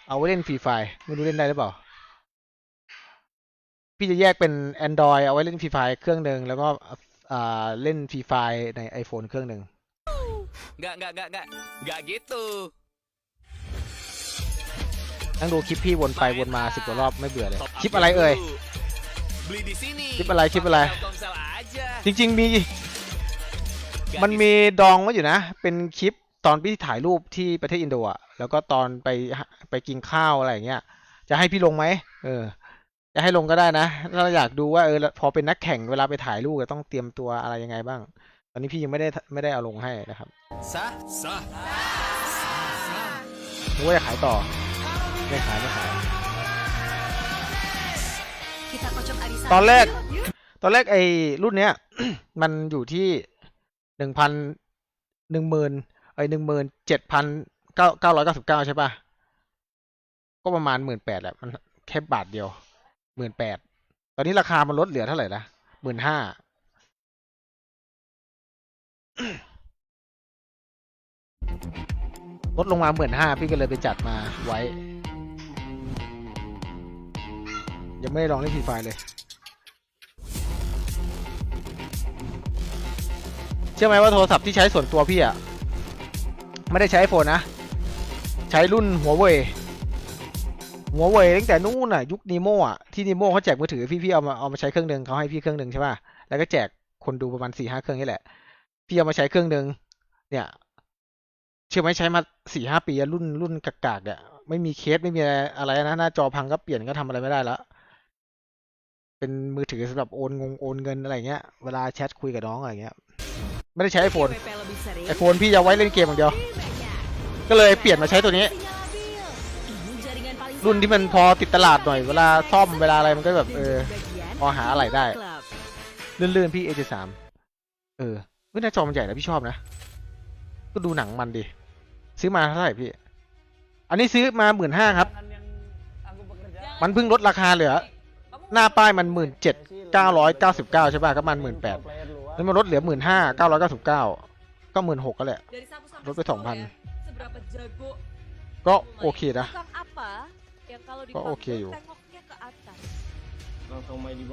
เอาไว้เล่นฟรีไฟไม่รู้เล่นได้หรือเปล่า พี่จะแยกเป็น Android เอาไว้เล่นฟรีไฟเครื่องหนึ่งแล้วก็เล่นฟรีไฟใน iPhone เครื่องหนึ่ง Nggak gitu. นั่งดูคลิปพี่วนไปวนมา10 กว่ารอบไม่เบื่อเลย Top up คลิปอะไรเอ่ย dulu. Beli di sini. คลิปอะไร Pakai Telkomsel aja. จริงๆมันมีดองไว้อยู่นะ เป็นคลิปตอนพี่ถ่ายรูปที่ประเทศอินโดอ่ะ แล้วก็ตอนไปกินข้าวอะไรอย่างเงี้ย จะให้พี่ลงไหมจะให้ลงก็ได้นะ ถ้าเราอยากดูว่าพอเป็นนักแข่งเวลาไปถ่ายรูปจะต้องเตรียมตัวอะไรยังไงบ้าง ตอนนี้พี่ยังไม่ได้เอาลงให้นะครับ Sah? Sah. นึกว่าจะขายต่อ ไม่ขาย Kita kocok arisan. ตอนแรกไอ้รุ่นเนี้ย มันอยู่ที่17,999ใช่ป่ะ ก็ประมาณ18,000แหละ มันแค่บาทเดียว18,000ตอนนี้ราคามันลดเหลือเท่าไหร่ละ15,000ลดลงมา15,000พี่ก็เลยไปจัดมาไว้ ยังไม่ได้ลองเล่นฟรีไฟเลย เชื่อไหมว่าโทรศัพท์ที่ใช้ส่วนตัวพี่อ่ะ ไม่ได้ใช้ iPhone นะ ใช้รุ่นหัวเว่ยตั้งแต่นู่นอ่ะ ยุคนีโม่อ่ะ ที่นีโม่เขาแจกมือถือพี่เอามาใช้เครื่องนึงเขาให้พี่เครื่องนึงใช่ป่ะ แล้วก็แจกคนดูประมาณ 4-5 เครื่องนี่แหละ พี่เอามาใช้เครื่องนึงเนี่ย เชื่อไหมใช้มา 4-5 ปีอะรุ่นกากๆเนี่ยไม่มีเคสไม่มีอะไรนะหน้าจอพังก็เปลี่ยนก็ทำอะไรไม่ได้แล้วเป็นมือถือสำหรับโอนเงินอะไรเงี้ยเวลาแชทคุยกับน้องอะไรเงี้ยไม่ได้ใช้ iPhone WP lebih sering. iPhone พี่จะไว้เล่นเกมอย่างเดียว ก็เลยเปลี่ยนมาใช้ตัวนี้ Ini jaringan paling รุ่นที่มันพอติดตลาดหน่อยเวลาซ่อมเวลาอะไรมันก็แบบ bagian พอหาอะไรได้ klub. ลื่นๆพี่ A73 เฮ้ยหน้าจอมันใหญ่นะพี่ชอบนะ ก็ดูหนังมันดิซื้อมาเท่าไหร่พี่ อันนี้ซื้อมา15,000ครับ มันเพิ่งลดราคาเหลือ หน้าป้ายมัน17,999ใช่ป่ะก็มัน18,000แล้วมันลดเหลือ15,999ก็16,000ก็แหละ Dari sapu sampai Lột với tổng skorพัน ya. Seberapa jago ก็โอเคนะ tukang apa yang kalau Kok oke, dipanggil Yu? tengoknya ke atas.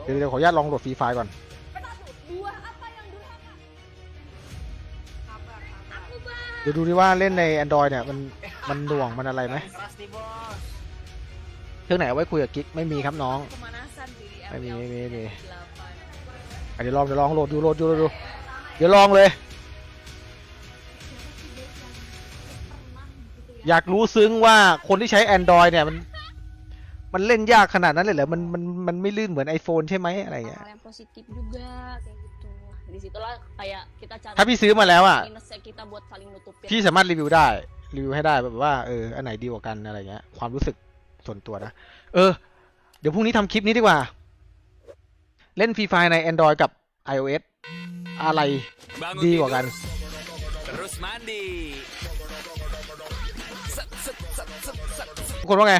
เดี๋ยวขออนุญาตลองโหลดฟรีไฟล์ก่อน Buah apa yang durhaka? Aku bang. เดี๋ยวดูดิว่าเล่นใน Android เนี่ยมันหน่วงมันอะไรไหมเครื่องไหนเอาไว้คุยกับกิ๊กไม่มีครับน้อง Pemanasan diri Ini, ML ini. 8. อ่ะเดี๋ยวลองโหลดดูเดี๋ยวลองเลย อยากรู้ซึ้งว่าคนที่ใช้ Android เนี่ยมันเล่นยากขนาดนั้นเลยเหรอมันไม่ลื่นเหมือน iPhone ใช่ไหมอะไรเงี้ย Hal yang positif juga kayak gitu. Disitulah kayak kita cari ถ้าพี่ซื้อมาแล้วอ่ะ minusnya kita buat saling nutupin. พี่สามารถรีวิวให้ได้แบบว่าอันไหนดีกว่ากันอะไรเงี้ยความรู้สึกส่วนตัวนะเดี๋ยวพรุ่งนี้ทำคลิปนี้ดีกว่า เล่นฟรีไฟใน Android กับ iOS อะไร Bangun Di tidur, Wakan. terus mandi. Set, set, set, set, set, set. ทุกคนว่าไง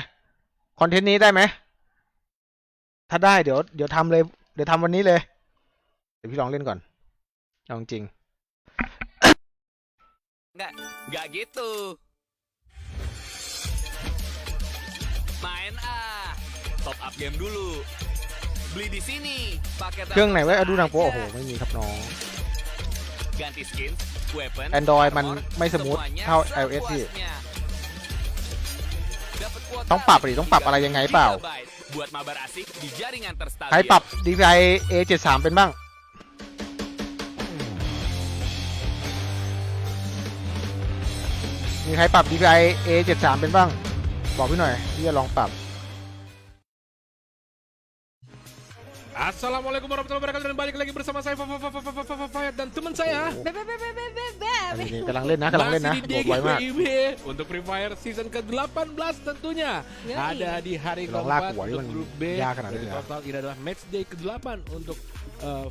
คอนเทนต์นี้ได้ไหม ถ้าได้เดี๋ยวทำเลย เดี๋ยวทำวันนี้เลย เดี๋ยวพี่ลองเล่นก่อนเอาจริง Nggak gitu. Main top up game dulu. Beli di sini. Pakai เครื่องไหนไว้เอาดูหนังโป๊โอ้โหไม่มีครับน้อง Ganti skin, weapon, Android armor, มันไม่สมูท semuanya เท่า iOS พี่ sepuasnya. Dapat kuota ต้องปรับดิต้องปรับอะไรยังไงเปล่า GB buat mabar asik di jaringan ใคร terstabil. ปรับ DPI A73 เป็นบ้าง มีใครปรับ DPI A73 เป็นบ้าง บอกพี่หน่อยพี่จะลองปรับ Assalamualaikum Assalamualaikum warahmatullahi wabarakatuh dan balik lagi bersama saya Fayat dan teman saya Ini kalian len nah masih di boy mah DGIB untuk Free Fire season ke-18 tentunya. Yoi. Ada di hari Belum keempat laku, untuk ini grup B. ya, karena Dan ini ya. total ini adalah match day ke-8 untuk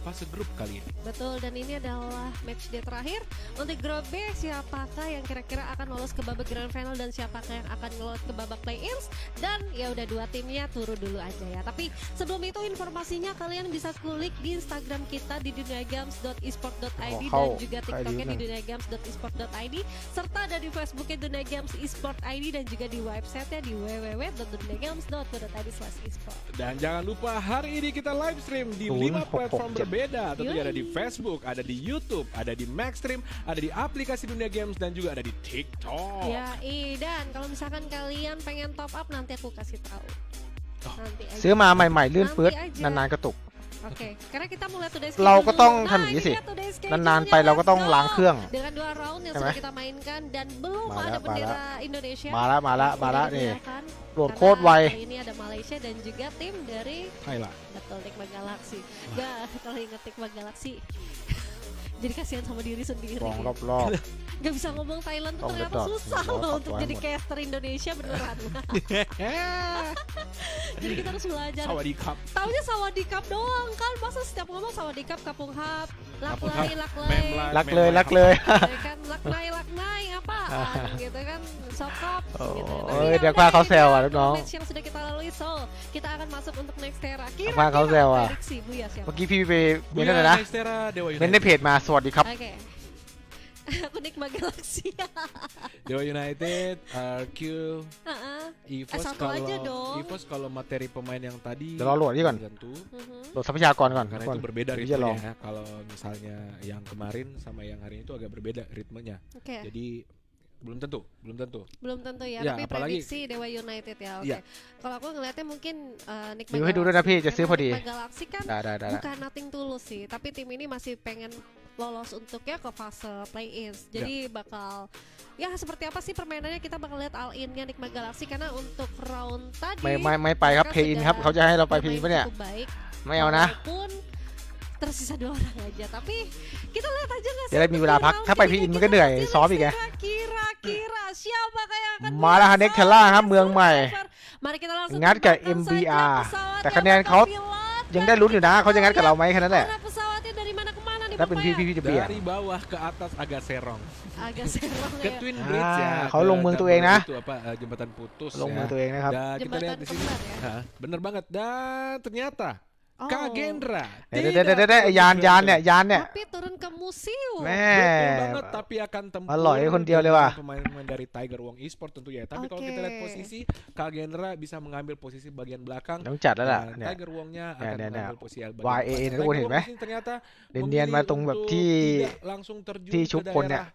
fase grup kali ini. Betul, dan ini adalah match day terakhir untuk grup B. Siapakah yang kira-kira akan lolos ke babak grand final dan siapakah yang akan lolos ke babak play-ins. Dan ya udah dua timnya turun dulu aja ya. Tapi sebelum itu informasinya kalian bisa kulik di Instagram kita di duniagames.esport.id dan juga TikToknya di duniagames.esport.id serta ada di Facebooknya Dunia Games Esport ID dan juga di websitenya di www.duniagames.co.id/esport. Dan jangan lupa hari ini kita live stream di Turun 5 platform pokok. berbeda. Tentunya ada di Yoi. Facebook, ada di YouTube, ada di Maxstream, ada di aplikasi Dunia Games dan juga ada di TikTok. Ya, dan kalau misalkan kalian pengen top up nanti aku kasih tahu. Nanti aja. ซื้อมาใหม่ๆลื่นปื๊ด Nanti aja. นานๆกระตุก Oke, karena kita mau lihat today's เรา schedule ก็ต้อง dulu. ทำอย่างนี้ ini สิ dia today's นานๆ schedule-nya, ไปเราก็ต้อง let's go. ล้างเครื่อง Dengan 2 round yang ใช่ไหม sudah kita mainkan dan belum Malah, ada bendera malah. Indonesia. มาละมาละมาละ Udah นี่ digunakan. โหลด Karena โคตรไว kali ini ada Malaysia dan juga tim dari Thailand. betul Nikma Galaxy. Gak, kalau inget Nikma Galaxy jadi kasihan sama diri sendiri. กองรอบ Gak bisa ngomong Thailand tuh Tong ternyata dedot. susah Tong loh dedot, untuk wah, jadi emang. caster Indonesia beneran. Jadi kita harus belajar. Sawadikap. Taunya Sawadikap doang kan, masa setiap ngomong Sawadikap Kapung Hap, laklay, laklay, ๆรักเลยรักเลย ya kan, laknai, laknai, apaan gitu kan, sokop Oh, gitu. oh, dia kira kau sel, dong. Match yang sudah kita lalui, so kita akan masuk untuk next era. Apa kau sel, ah? prediksi Buya siapa? เมื่อกี้พี่ไปเม้น Buya ต์อะไรนะ Nextera Dewa เม้นต์ใน United. เพจมาสวัสดีครับ Oke. Aku Nikma Galaxy. Dewa United, RQ, Heeh. EVOS satu aja dong. EVOS kalau materi pemain yang tadi เดี๋ยวเราโหลดนี่ก่อน tentu Mhm. โหลดทรัพยากรก่อน karena ก่อน itu berbeda ที่จะลอง ritmenya ya. Kalau misalnya yang kemarin sama yang hari ini itu agak berbeda ritmenya. Oke. Jadi belum tentu. Belum tentu ya, Ya, tapi apalagi- prediksi Dewa United ya. Oke. Iya. Kalau aku ngelihatnya mungkin Nikma รีวิวให้ดูด้วยนะพี่จะซื้อพอดี Nikma Galaxy kan ได้ bukan nothing tulus sih, tapi tim ini masih pengen lolos untuknya ke fase play-ins. Jadi bakal ya seperti apa sih permainannya kita bakal lihat all in-nya Nikma Galaxy karena untuk round tadi ไม่ไปครับ mereka เพย์อิน sudah ครับเขาจะให้เราไปเพย์อิน bermain ปะเนี่ย cukup baik. ไม่เอานะ Walaupun tersisa 2 orang aja, tapi kita lihat aja nggak sih จะได้มีเวลาพัก untuk ถ้าไปพีอินมันก็เหนื่อย kira-kira ซ้อมอีกไง Kira-kira siapa yang akan มาแล้วฮะ Next Terra ครับเมืองใหม่ Mari kita langsung งัดกับ terbangkan MBR saja pesawat แต่ yang คะแนนเขา berpilot ยังได้ลุ้นอยู่นะเขาจะงัดกับเราไหมแค่นั้นแหละ Karena pesawatnya dari mana ke mana nih ถ้าเป็น Bapak พี่ ya? จะเปลี่ยน Dari bawah ke atas agak serong. Agak serong Ke ya. Twin Bridge ya. Kau ke lung มืองตัวเองนะ itu apa jembatan putus ลง ya. มือตัวเองนะครับ Dan kita lihat Jembatan di sini. kembar ya? Hah, bener banget. Dan ternyata Oh. Kagendra เดี๋ยวๆๆๆยานเนี่ย Tapi turun ke museum. แม่ betul banget tapi akan tempur Aloy,คนเดียวเลยว่ะ dengan pemain-pemain dari Tiger Wong Esport tentu ya. Tapi kalau kita lihat Oke. posisi Kagendra bisa mengambil posisi bagian belakang ต้องจัดแล้วล่ะ dan เนี่ย Tiger Wongnya akanเนี่ย mengambil posisi bagian YAA depan. เนี่ยทุกคน Tiger เห็นไหม Wong di sini ternyata เนียนๆมาตรงแบบ memilih ที่ untuk tidak langsung terjun ที่ ke ชุบคนเนี่ย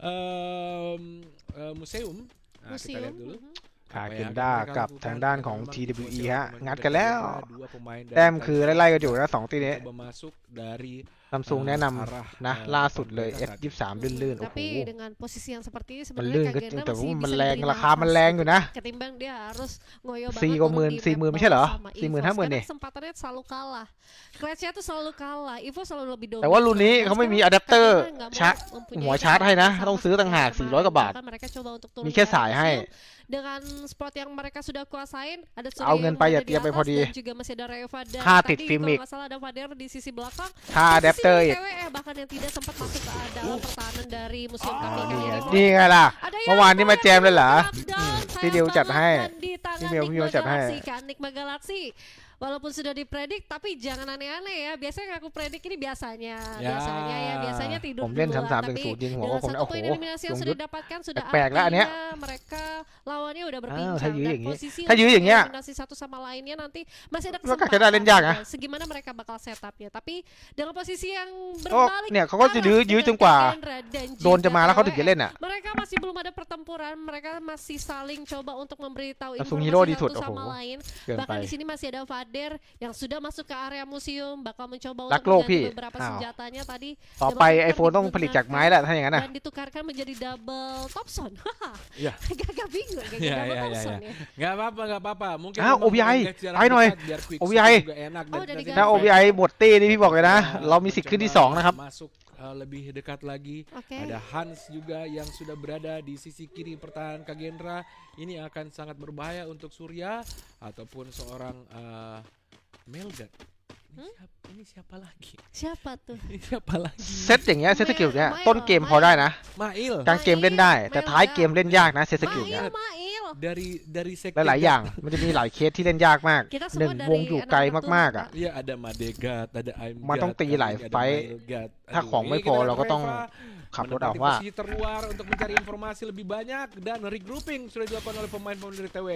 daerah museum. Nah, kita lihat dulu. Mhm. คา Apa เก yang น akan ด้า mereka กับ lakukan. ทางด้านของ Memang TWE Museum ฮะ memang งัดกันแล้ว dua pemain dari แต้มคือ Tiger ไล่ๆกันอยู่นะสองตีนี้ coba masuk dari ซัมซุงแนะน arah ำนะล่าสุดเลย S23 ลื่นๆ โอ้โห Tapi dengan posisi yang seperti ini มัน sebenarnya ลื่นก็ Kagendra แต่ว่า masih มัน bisa แรง diberi ราคามัน nafas แรงอยู่นะ ketimbang dia harus ngoyo banget 4 กว่าหมื่น turun di 4 หมื่น map ไม่ใช่เหรอ sama 4 หมื่น 5 หมื่น Karena นี่ kesempatannya selalu kalah. Clutch-nya tuh selalu kalah. Evo selalu lebih dominan. แต่ว่ารุ่นนี้เขาไม่มีอะแดปเตอร์ Kagendra nggak mau ชาร์จ mempunyai หัวชาร์จให้นะ sama ต้องซื้อต่างหาก seperti 400 กว่าบาท bahkan mereka coba untuk turun มีแค่ ke สายให้ museum. Dengan spot yang mereka sudah kuasain, ada Surya เอาเงิน yang ไปอย่า berada เตรียม di ไปพอ atas ดี dan juga masih ada Reva dan ค่าติด tadi ฟิล์ม kalau อีก nggak salah ada Vader di sisi belakang. ค่าอะแดปเตอร์อีก Posisi cewek bahkan yang tidak sempat masuk ke dalam pertahanan dari museum kami kali นี่ไง ini. นี่ไงล่ะ Ada เมื่อวานนี้มาแจมเลยเหรอ Lockdown, ที่เดียวจัดให้ sayang banget di tangan ที่เดียวพี่ Nikma มาจัดให้ Galaxy kan, Nikma Galaxy. Walaupun sudah dipredik, tapi jangan aneh-aneh ya. Biasanya yang aku predik ini biasanya biasanya tidur ผมเล่น duluan. 3-3 Tapi 1-0ยิงหัว dengan ผมเนี่ย satu โอ้โห poin eliminasi yang ยงยุ sudah ทธ didapatkan sudah แปลกๆแล้วอันเนี้ย artinya mereka lawannya udah ถ้า berbincang ยื้ออ dan ย่างนี้ posisi ถ้ายื้ออย่างเงี้ย eliminasi satu sama lainnya nanti masih ada ก็กะจะได้เล่นยากนะ segimana mereka bakal setupnya. Tapi dengan posisi yang ก็ berbalik เนี่ยเขาก็จะยื้อจนกว่า Kagendra dan โดนจะมาแล้วเขาถึงจะ juga เล่นอ่ะ mereka masih belum ada pertempuran pertempuran mereka masih saling coba untuk memberitahu Langsung informasi hero di satu sud, sama oh. lain. เกินไป Bahkan di sini masih ada Vader yang sudah masuk ke area museum, bakal mencobaรัก untuk โลกพี่ mengganti beberapa อ้าว senjatanya tadi. ต่อไป dan iPhone ต้องผลิตจากไม้แหละถ้าอย่างนั้นน่ะ dan ditukarkan menjadi double Thompson. Iya. Agak bingung kayak Iya, double iya, iya, Thompson iya. ya. Nggak apa-apa. Mungkin Ah, memang OBI. engage jarak Ayo, Noy. dekat biar quick OBI. shoot juga enak Oh, udah nanti diganti. ถ้า OBI หมดตีนี่พี่บอกเลยนะ เรามีสิทธิ์ขึ้นที่ 2 นะครับ Masuk lebih dekat lagi. Oke. Ada Hans juga yang sudah berada di sisi kiri pertahanan Kagendra. Ini akan sangat berbahaya untuk Surya ataupun seorang Melgat. Ini siapa lagi? Siapa tuh? Ini siapa lagi? เซตอย่างเงี้ยเซตสกิลเนี้ย ไม่ ต้นเกมพอได้นะ Mail. กลางเกมเล่นได้ แต่ท้ายเกมเล่นยากนะเซตสกิลเนี้ย Mail. Dari sekte หลายๆอย่างมันจะมีหลายเคสที่เล่นยากมาก Kita หนึ่ง semua วง dari อยู่ไกล anak-anak มากๆอ่ะ Turun, Iya ada Madegat, ada Aimgat, มันต้องตีหลายไฟท์ ถ้าของไม่พอเราก็ต้องขับรถออก menempati ว่า posisi terluar untuk mencari informasi lebih banyak dan regrouping sudah dilakukan oleh pemain-pemain dari TW.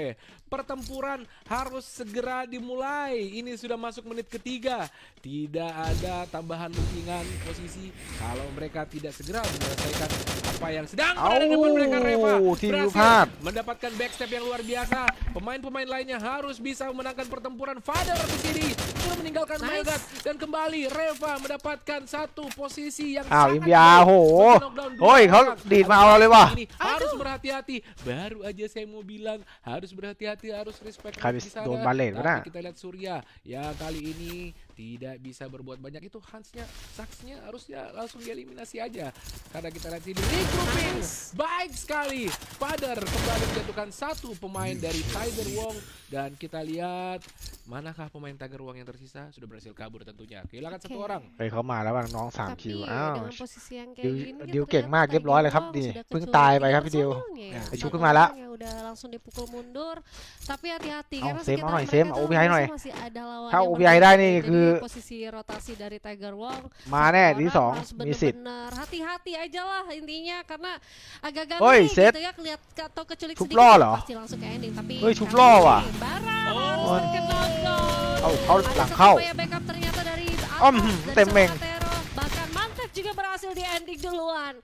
Pertempuran harus segera dimulai. Ini sudah masuk menit ketiga. Tidak ada tambahan bookingan posisi kalau mereka tidak segera menyelesaikan apa yang sedang berada di depan mereka. Reva tim berhasil Lupat. mendapatkan backstep yang luar biasa. Pemain-pemain lainnya harus bisa memenangkan pertempuran. Vader di sini sudah meninggalkan Nice. Melgat dan kembali Reva mendapatkan satu posisi yang อ้าว sangat อิมยา baik. โห Knockdown dua โอ้ยเขา orang. ดีดมาเอาเราเลยว่ะ Ini harus berhati-hati. Baru aja saya mau bilang harus berhati-hati, harus respect Habis di sana. down balik, Tapi benar. kita lihat Surya yang kali ini tidak bisa berbuat banyak. Itu Hansnya, Saksnya harusnya langsung dieliminasi aja. Karena kita lihat ini regrouping baik sekali. Vader kembali menjatuhkan satu pemain dari Tiger Wong dan kita lihat manakah pemain Tiger Wong yang tersisa sudah berhasil kabur tentunya. Kehilangan satu Oke. orang. เฮ้ยเขามาแล้วว่ะน้อง3 คิว Tapi อ้าว dengan posisi yang ดิว kayak gini ดิวเก่งมาก ternyata เรียบร้อยเลยครับ Tiger นี่ Wong เพิ่ง sudah ตาย kecuali ไปครับพี่ดิว personalnya ya. ไปชุบ Satu ขึ้นมาแล้ว orang yang udah langsung dipukul mundur. Tapi hati-hati เอา karena เซฟเอา sekitar หน่อยเซฟ mereka เอา tuh OBI หน่อย masih ada lawan ถ้า yang OBI ได้นี่ berbeda. คือ Jadi posisi rotasi dari Tiger Wong มาแน่ satu ที่ orang 2 harus มีสิทธิ์ benar-benar hati-hati aja lah intinya karena agak Oi, ngeri Seth. gitu ya kelihat atau keculik Cup sedikit law loh. pasti langsung ke ending tapi Oi, cup kali law, ini wah. Bara Oh. harus terkena knockdown. เขาหลัง Ada เข้า satu upaya backup ternyata dari Om, atas, dari temeng. seorang Atero. Bahkan Mantep juga berhasil di ending duluan.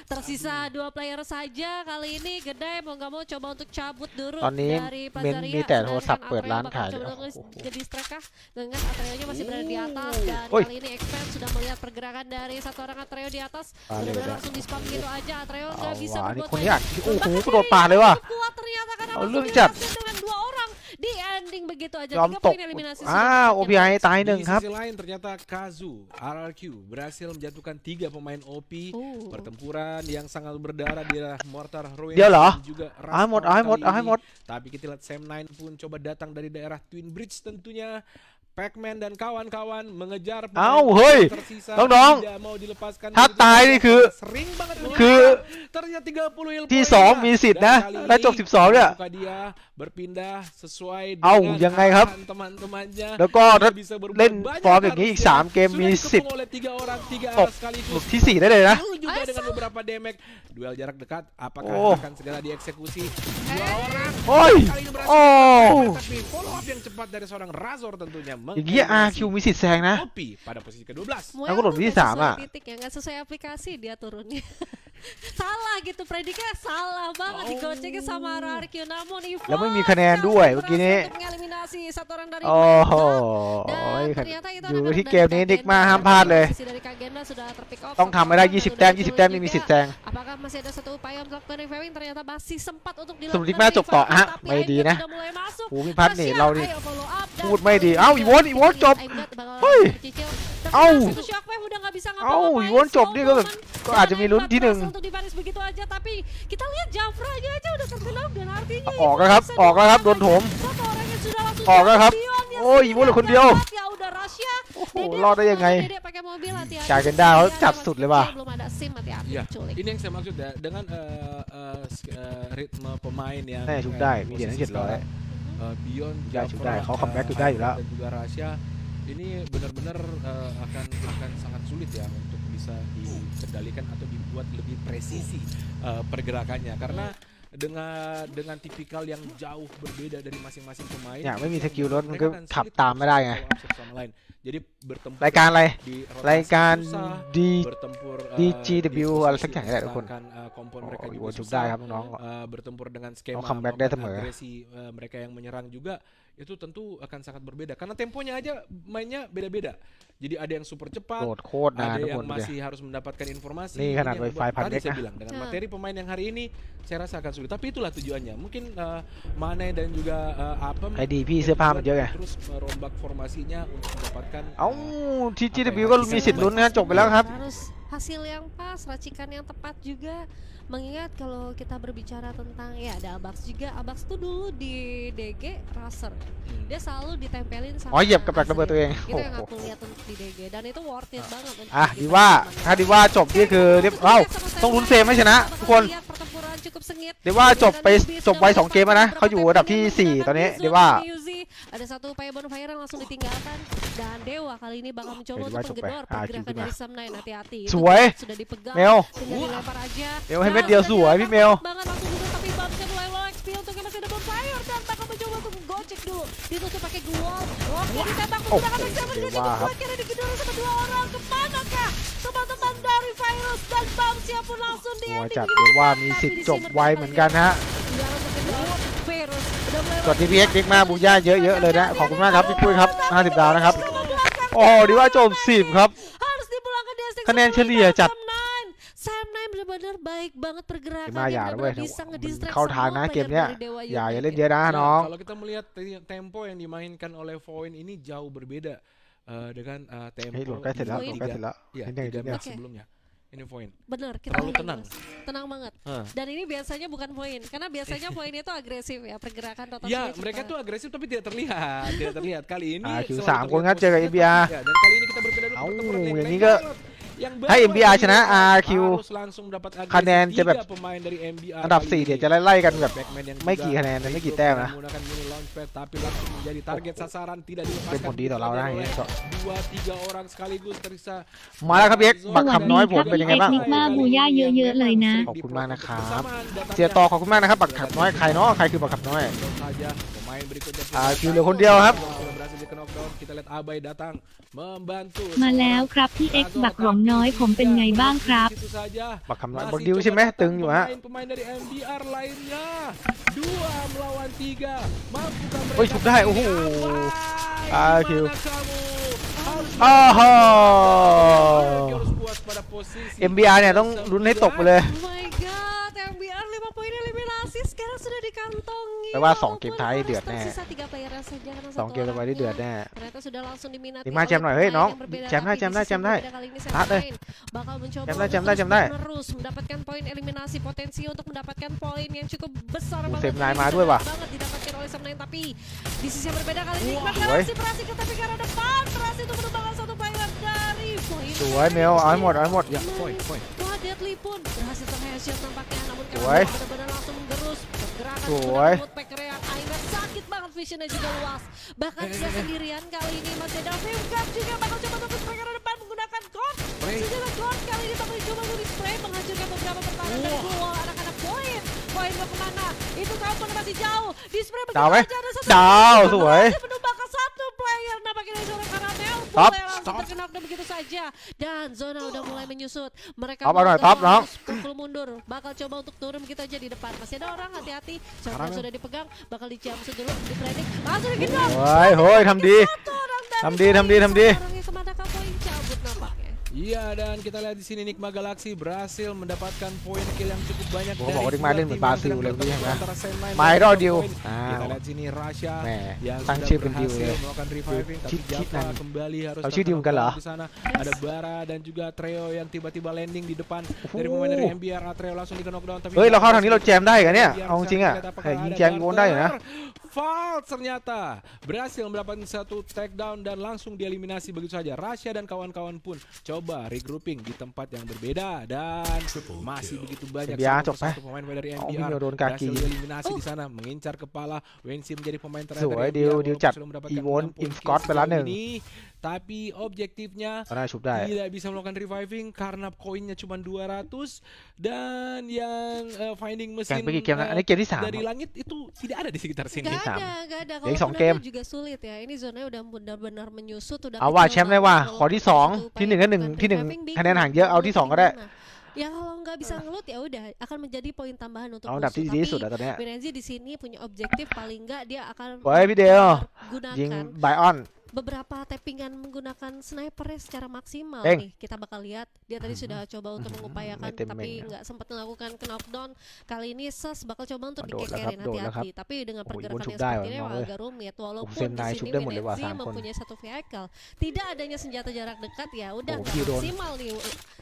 Tersisa 2 player saja kali ini. Gede mau nggak mau coba untuk cabut dulu ตอนนี้ dari เมน Pazaria. มีแต่โทรศัพท์ Sedangkan เปิด Atreo ร้าน bakal ขาย coba เลย untuk โอ้โห jadi strike dengan Atreo-nya masih berada di atas. Dan Oi. kali ini Expand sudah melihat pergerakan dari satu orang Atreo di atas. Ah, Benar-benar lihat. langsung di spam gitu aja. Atreo เอา nggak bisa ว่ะนี่ berbuat คนนี้ banyak. อ่ะโอ้โห Bahkan กระโดดป่าเลยว่ะ cukup kuat ternyata karenaเอา langsung เรื่องจัด dihasil dengan 2 orang di ending begitu aja. ยอม 3 ตก poin eliminasi อ้า sudah ว didapatkan. OBI ตายหนึ่ง Di ครับ sisi lain ternyata Kazu RRQ berhasil menjatuhkan 3 pemain OP. Pertempuran yang sangat berdarah di Mortar Ruin เดี๋ยวเหรอ dan juga เอาให้หมด Raspawn เอาให้หมด kali เอาให้ ini. หมด Tapi kita lihat Sam9 pun coba datang dari daerah Twin Bridge tentunya. Pacman dan kawan-kawan mengejar เอ้า pemain เฮ้ย tersisa. น้องๆ Tidak mau dilepaskan ถ้า begitu ตาย saja. นี่คือ Sering banget คือ ternyata 30 heal ที่ point 2 มีสิทธิ์นะ Dan kali และจบ ini 12 เนี่ย Buka dia berpindah sesuai เอ้า dengan ยังไงครับ arahan teman-temannya. แล้วก็ถ้า Dia bisa berbuat เล่น banyak ฟอร์มอย่างนี้อีก harusnya. 3 เกม Sudah มี dikepung สิทธิ์ oleh 3 orang 3 ต arah ก sekaligus. หลุดที่ 4 ได้เลยนะ Lalu juga dengan beberapa damage. Duel jarak dekat apakah Oh. akan segera dieksekusi? 2 orang โอ้ย kali ini berhasil โอ้ tapi follow up yang cepat dari seorang Razor tentunya อย่างเงี้ย RQ มีสิทธิ์แซงนะ OP pada posisi ke-12. Muel Aku tuh udah di nggak sama. sesuai titik ya, nggak sesuai aplikasi dia turunnya. Salah gitu prediknya salah banget digocengin sama RRQ namun Evo แล้วไม่มีคะแนนด้วยเมื่อกี้นี้ untuk mengeliminasi satu orang dari โอ้โห dan ternyata itu อยู่ akan ที่ dari เกมนี้ Kagenda. นิกมาห้ามพลาดเลย Posisi dari Kagenda sudah terpick off ต้องทำให้ได้ 20 แต้ม 20 แต้มนี่มีสิทธิ์แซง apakah masih ada satu upaya untuk melakukan reviving ternyata masih sempat untuk สรุป dilakukan นิกมาจบต่อ revive, ฮะ tapi ไม่ดี Aimgat นะ sudah mulai masuk. โอ้มีพัดนี่ Rasya, เรานี่ ayo follow up, dan พูดไม่ดี kali เอ้า ini อีวอนอีวอนจบ Aimgat bakal เฮ้ย tercicil. เอ้า Ternyata satu shockwave udah nggak bisa เอ้า ngapa-ngapain. อีวอนจบนี่ก็แบบ Slow ก็อาจจะมีลุ้นที่หนึ่ง berhasil untuk dibaris begitu aja tapi kita lihat Jafranya aja udah terkenal dan artinya ออกแล้วครับ ออกแล้วครับ โดนโถม satu orang yang sudah langsung ออกแล้วครับ Dion yang โอ้ยอีวอนเหลือคนเดียว dapat, ya udah Rasya โอ้โห Dede รอดได้ยังไง Dede pakai mobil hati-hati. Kagendaเขาจัดสุดเลยว่ะ belum ada SIM hati-hati Iya, culik. ini yang saya maksud ya dengan ritme pemain yang แน่ชุบได้มีเหรียญ posisi 700 sekarang, Bion, ได้ชุบได้ Jafra, เขาคัมแบ็กอยู่ได้อยู่แล้ว dan juga Rasya ini benar-benar akan sangat sulit ya untuk bisa dikendalikan atau dibuat lebih presisi pergerakannya karena dengan tipikal yang jauh berbeda dari masing-masing pemain. เนี่ยไม่มีสกิลรถมันก็ Mereka akan ขับ sulit ตามไม่ได้ไง kalau upset sama lain. Jadi bertempur รายการอะไร di rotasi รายการ susah, ดี bertempur DGW di อะไร posisi สักอย่างนี่แหละทุกคน sedangkan, kompon โอ้ mereka ย juga โวนชุบ susah. ได้ครับน้อง Bertempur dengan skema Oh, comeback dia melakukan temu ya? agresi mereka yang menyerang juga itu tentu akan sangat berbeda karena temponya aja mainnya beda-beda. Jadi ada yang super ๆ cepat, โหลดโคตรนาน ada ทุกค yang นดูดิ masih harus mendapatkan informasi. Nih, Ini kan ada yang membuat Wi-Fi tadi deck saya ya. bilang dengan Ya. materi pemain yang hari ini saya rasa akan sulit. Tapi itulah tujuannya. Mungkin Mane dan juga Apem ไอ้ดีพี่เสื้อผ้ามันเยอะไง terus merombak formasinya untuk mendapatkan เอ้า TGW ก็มีสิทธิ์ลุ้นนะจบไปแล้วครับ Harus hasil yang pas, racikan yang tepat juga. Mengingat kalau kita berbicara tentang ya ada Abax juga. Abax tuh dulu di DG Racer. Dia selalu ditempelin sama อ๋อเหยียบกับดักระเบิดตัวเอง Itu โอ้ yang โห aku lihat untuk di DG dan itu worth it banget untuk อ่ะ kita ดีว่า menang. ถ้าดีว่าจบนี่คือเรียบเอ้าต้องลุ้นเฟรมไม่ชนะทุกคน Lihat pertempuran cukup sengit. เดี๋ยวว่าจบไปจบไว2 เกมแล้วนะเขาอยู่อันดับที่ 4 ตอนนี้เดี๋ยวว่า Ada satu upaya bonfire yang langsung ditinggalkan dan Dewa kali ini bakal mencoba Dewa untuk coba. menggedor Ah, pergerakan gimana? dari Sam9. Hati-hati. Itu Suai. sudah dipegang. Mel. Tinggal dilempar aja. Mel, hebat dia, suai, dilempar Mel. banget langsung dulu tapi Babsnya mulai low XP untuknya masih ada bonfire dan bakal mencoba untuk gocek dulu. Ditutup pakai gua. Oke, ditembak Oh, menggunakan ancaman Dewa, dan cukup kuat karena digedor sama 2 orang. Kemanakah teman-teman dari Virus dan Babsnya pun langsung di หัว ending จัด begitu เดี๋ยวว่า cepat. มี Tapi สิทธิ์ di จ sini บไวเหมือนกันฮะ Tinggal untuk kedua Virus udah mulai สวัสดีพี่เอ็กซ์มากบูย่าเยอะๆเลยนะขอบคุณมากครับพี่ปุ้ยครับ50 ดาวนะครับโอ้โหดีว่าจบ10ครับ harus dipulangkan di STX คะแนนเฉลี่ยจัด Sam9 benar-benar baik banget เกม pergerakannya มาอย่าด้วย benar-benar bisa มัน ngedistract เข้าทางนะ semua เกม player เนี้ย dari Dewa อย่า United. เล่นเยอะนะ Ya, น้อง kalau kita melihat tempo yang dimainkan oleh Voin ini jauh berbeda dengan เฮ้ย tempo โหลดใกล้เสร็จแล้ว Voin. โหลดใกล้เสร็จแล้ว ya, นิดเดียวนิด 3 เดียว match sebelumnya. Ini Voin. Benar, kita Terlalu lihat, tenang. Mas. Tenang banget. Hah. Dan ini biasanya bukan poin, karena biasanya poin itu agresif ya, pergerakan rotasinya Ya, cepat. mereka tuh agresif tapi tidak terlihat, tidak terlihat. Kali ini Ah, selalu Q3 terlihat คนครับเจอกับ posisinya NBR tepat. Ya, dan kali ini kita berbeda dulu เอ้า pertempuran อย่างนี้ Black ก็ Violet yang ให้ baru NBR ชนะ RQ harus langsung mendapat agresi คะแนนจะแบบ 3 pemain dari NBR อันดับ kali 4 เดี๋ยว ini. จะไล่ๆกันแบบ Backman yang ไม่ juga กี่คะแนนนะไม่กี่แต้มนะ menggunakan mini launchpad tapi langsung menjadi target sasaran tidak เป็นผ dilepaskan ลดีต่อเรานะอย่าง oleh นี้ก็ 2-3 orang sekaligus terisa มาแล้วครับพี่เอ็กซ์บัก สวั ขั ส บ ดี น้อย ค ผ รั ล บ เป็นยังไง เอ็ก บ้าง ซ์นิกมาบูย่าเยอะๆเลยนะ ขอบคุณมากนะครับเสียต่อขอบคุณมากนะครับบักขับน้อยใครเนาะใครคือบักขับน้อย saja pemain berikutnya Q เหลือคนเดียวครับ sudah berhasil di knockdown. Kita lihat Abai datang membantu มาแล้วครับพี่เอ็กซ์บักหลวงน้อยผมเป็นไงบ้างครับ Situ saja บักขับน้อย masih บนดิว coba ใช่ไหม datang ตึงอยู่ฮะ pemain dari MBR lainnya 2 melawan 3 mampukah mereka เฮ้ยชุบได้โอ้โห Abai, Q gimana kamu? Harus อ้าวโห harus puas pada posisi MBR เนี่ยต้องลุ้นให้ตกไปเลย Oh my god, MBR 5 poin eliminasi sekarang sudah dikantongi. แปลว่า2 Walaupun เกมท้ายเดือด harus แน่ tersisa 3 player saja karena 2 เกมต่อไปที่เดือดแน่ ternyata sudah langsung diminati อีกมาแจมหน่อยเฮ้ยน้องแจมได้แจมได้แจมได้ นัดเลย bakal mencoba แจมได้ untuk แจมได้ terus แจมได้ menerus mendapatkan poin eliminasi potensi untuk mendapatkan poin yang cukup besar Oh, banget. Sam9 Iniมา sudah ด้วยว่ะ banget didapatkan oleh Sam9 tapi di sisi yang berbeda kali ini Iqbal สวย berhasil ke tapi ke arah depan berhasil untuk menumbangkan 1 player dari poin. สวยเมลเอาให้หมดเอาให้หมด ya poin poin Wah, Deadly pun berhasil terheadshot nampaknya, namun Soi. karena benar-benar langsung menggerus pergerakan Soi. menggunakan woodpecker yang akhirnya sakit banget, visionnya juga luas. Bahkan dia sendirian kali ini masih ada Vimgap juga bakal coba tembus mereka ke depan menggunakan gun. Sejauh gun kali ini bakal coba untuk spray menghancurkan beberapa pertahanan dari gol anak-anak poin. Poin mau kemana? Itu kamu masih jauh. Di spray begitu ดาวไหม aja ada satu ดาวสวย berhasil menumbangkan 1 player nampaknya dari seorang Karamel. Top, Boleh langsung top. terkena begitu saja dan zona udah mulai menyusut. Mereka Top, bakal top, harus top. pukul mundur, bakal coba untuk turun begitu aja di depan. Masih ada orang, hati-hati. Shotgun sudah dipegang, bakal dicamsut dulu, dipredik, langsung digedor. เฮ้ยเฮ้ยทำดี Satu orang dari ทำดีทำดีทำดี orangnya kemana kah poin cabut nampaknya. Iya, dan kita lihat di sini Nikma Galaxy berhasil mendapatkan poin kill yang cukup banyak Gua dari mau dua Marin tim yang Brazil sedang lebih bertempur ya. antara Sam9 dan My Hero Poin. Deal. Kita Ah. lihat sini Rasha Meh, yang sang sudahชื่อเป็นดิว berhasil เลย melakukan reviving tapi Cheat Java nanti. kembali harus Tahuชื่อดิวกันเหรอ di sana. Ada Bara dan juga Treo yang tiba-tiba landing di depan dari pemain dari MBR. Treo langsung di knockdown tapi เฮ้ยเราเข้าทางนี้เราแจมได้กันเนี่ย MBR เอาจริงๆอ่ะ bisa lihat เฮ้ย apakah ยิง ada แจมยิงโอนได้อยู่นะ False ternyata berhasil mendapatkan 1 takedown dan langsung dieliminasi begitu saja. Rasha dan kawan-kawan pun coba regrouping di tempat yang berbeda dan masih begitu banyak MBR 1 จบไหม pemain dari เอา MBR พี่เมลโดนกากี berhasil dieliminasi di sana mengincar kepala. Wensi menjadi pemain terakhir สวย dari ดิว MBR ดิว walaupun จัด sudah mendapatkan อีโวน 6 poin อินสกอต kill ไปแล้ว sejauh 1 ini. tapi objektifnya ตอนนั้นชุบได้ tidak bisa melakukan reviving karena koinnya cuma 200 dan yang finding แข่ง mesin ไปกี่เกมแล้วอันนี้เกมที่ 3 dari langit itu tidak ada di sekitar sini. Gak Sam. ada. Jadi Kalau 2 เกม menurut juga sulit ya. Ini zonanya udah benar-benar menyusut, udah เอาว่า kecil แชมป์ได้ว่า banget. ขอที่ Walaupun 2 satu ที่ upaya 1 กับ melakukan 1 ที่ 1 reviving, bingung คะแนนห่างเยอะเอาที่ 2 ก็ได้ gimana. Ya kalau nggak bisa ngelut ya udah akan menjadi poin tambahan untuk เอาอันดับ musuh. ที่ดีที่สุด Tapi อะตอนเนี้ย Winenzi di sini punya objektif paling nggak dia akan ปล่อยให้พี่เดลยิง menggunakan ไบออน beberapa tappingan menggunakan snipernya secara maksimal Eng. nih. Kita bakal lihat dia tadi sudah coba untuk mengupayakan Metem tapi Eng. nggak sempat melakukan knockdown. Kali ini Ses bakal coba untuk Aduh, di-carry aduh, hati-hati. Tapi dengan Oh, pergerakan Iwan yang Subdai, seperti ini memang, memang agak rumit. Walaupun Zen di Nai sini Subdai boleh Winenzi 3 คน mempunyai satu vehicle. Tidak adanya senjata jarak dekat ya udah Oh, nggak dia doon. maksimal nih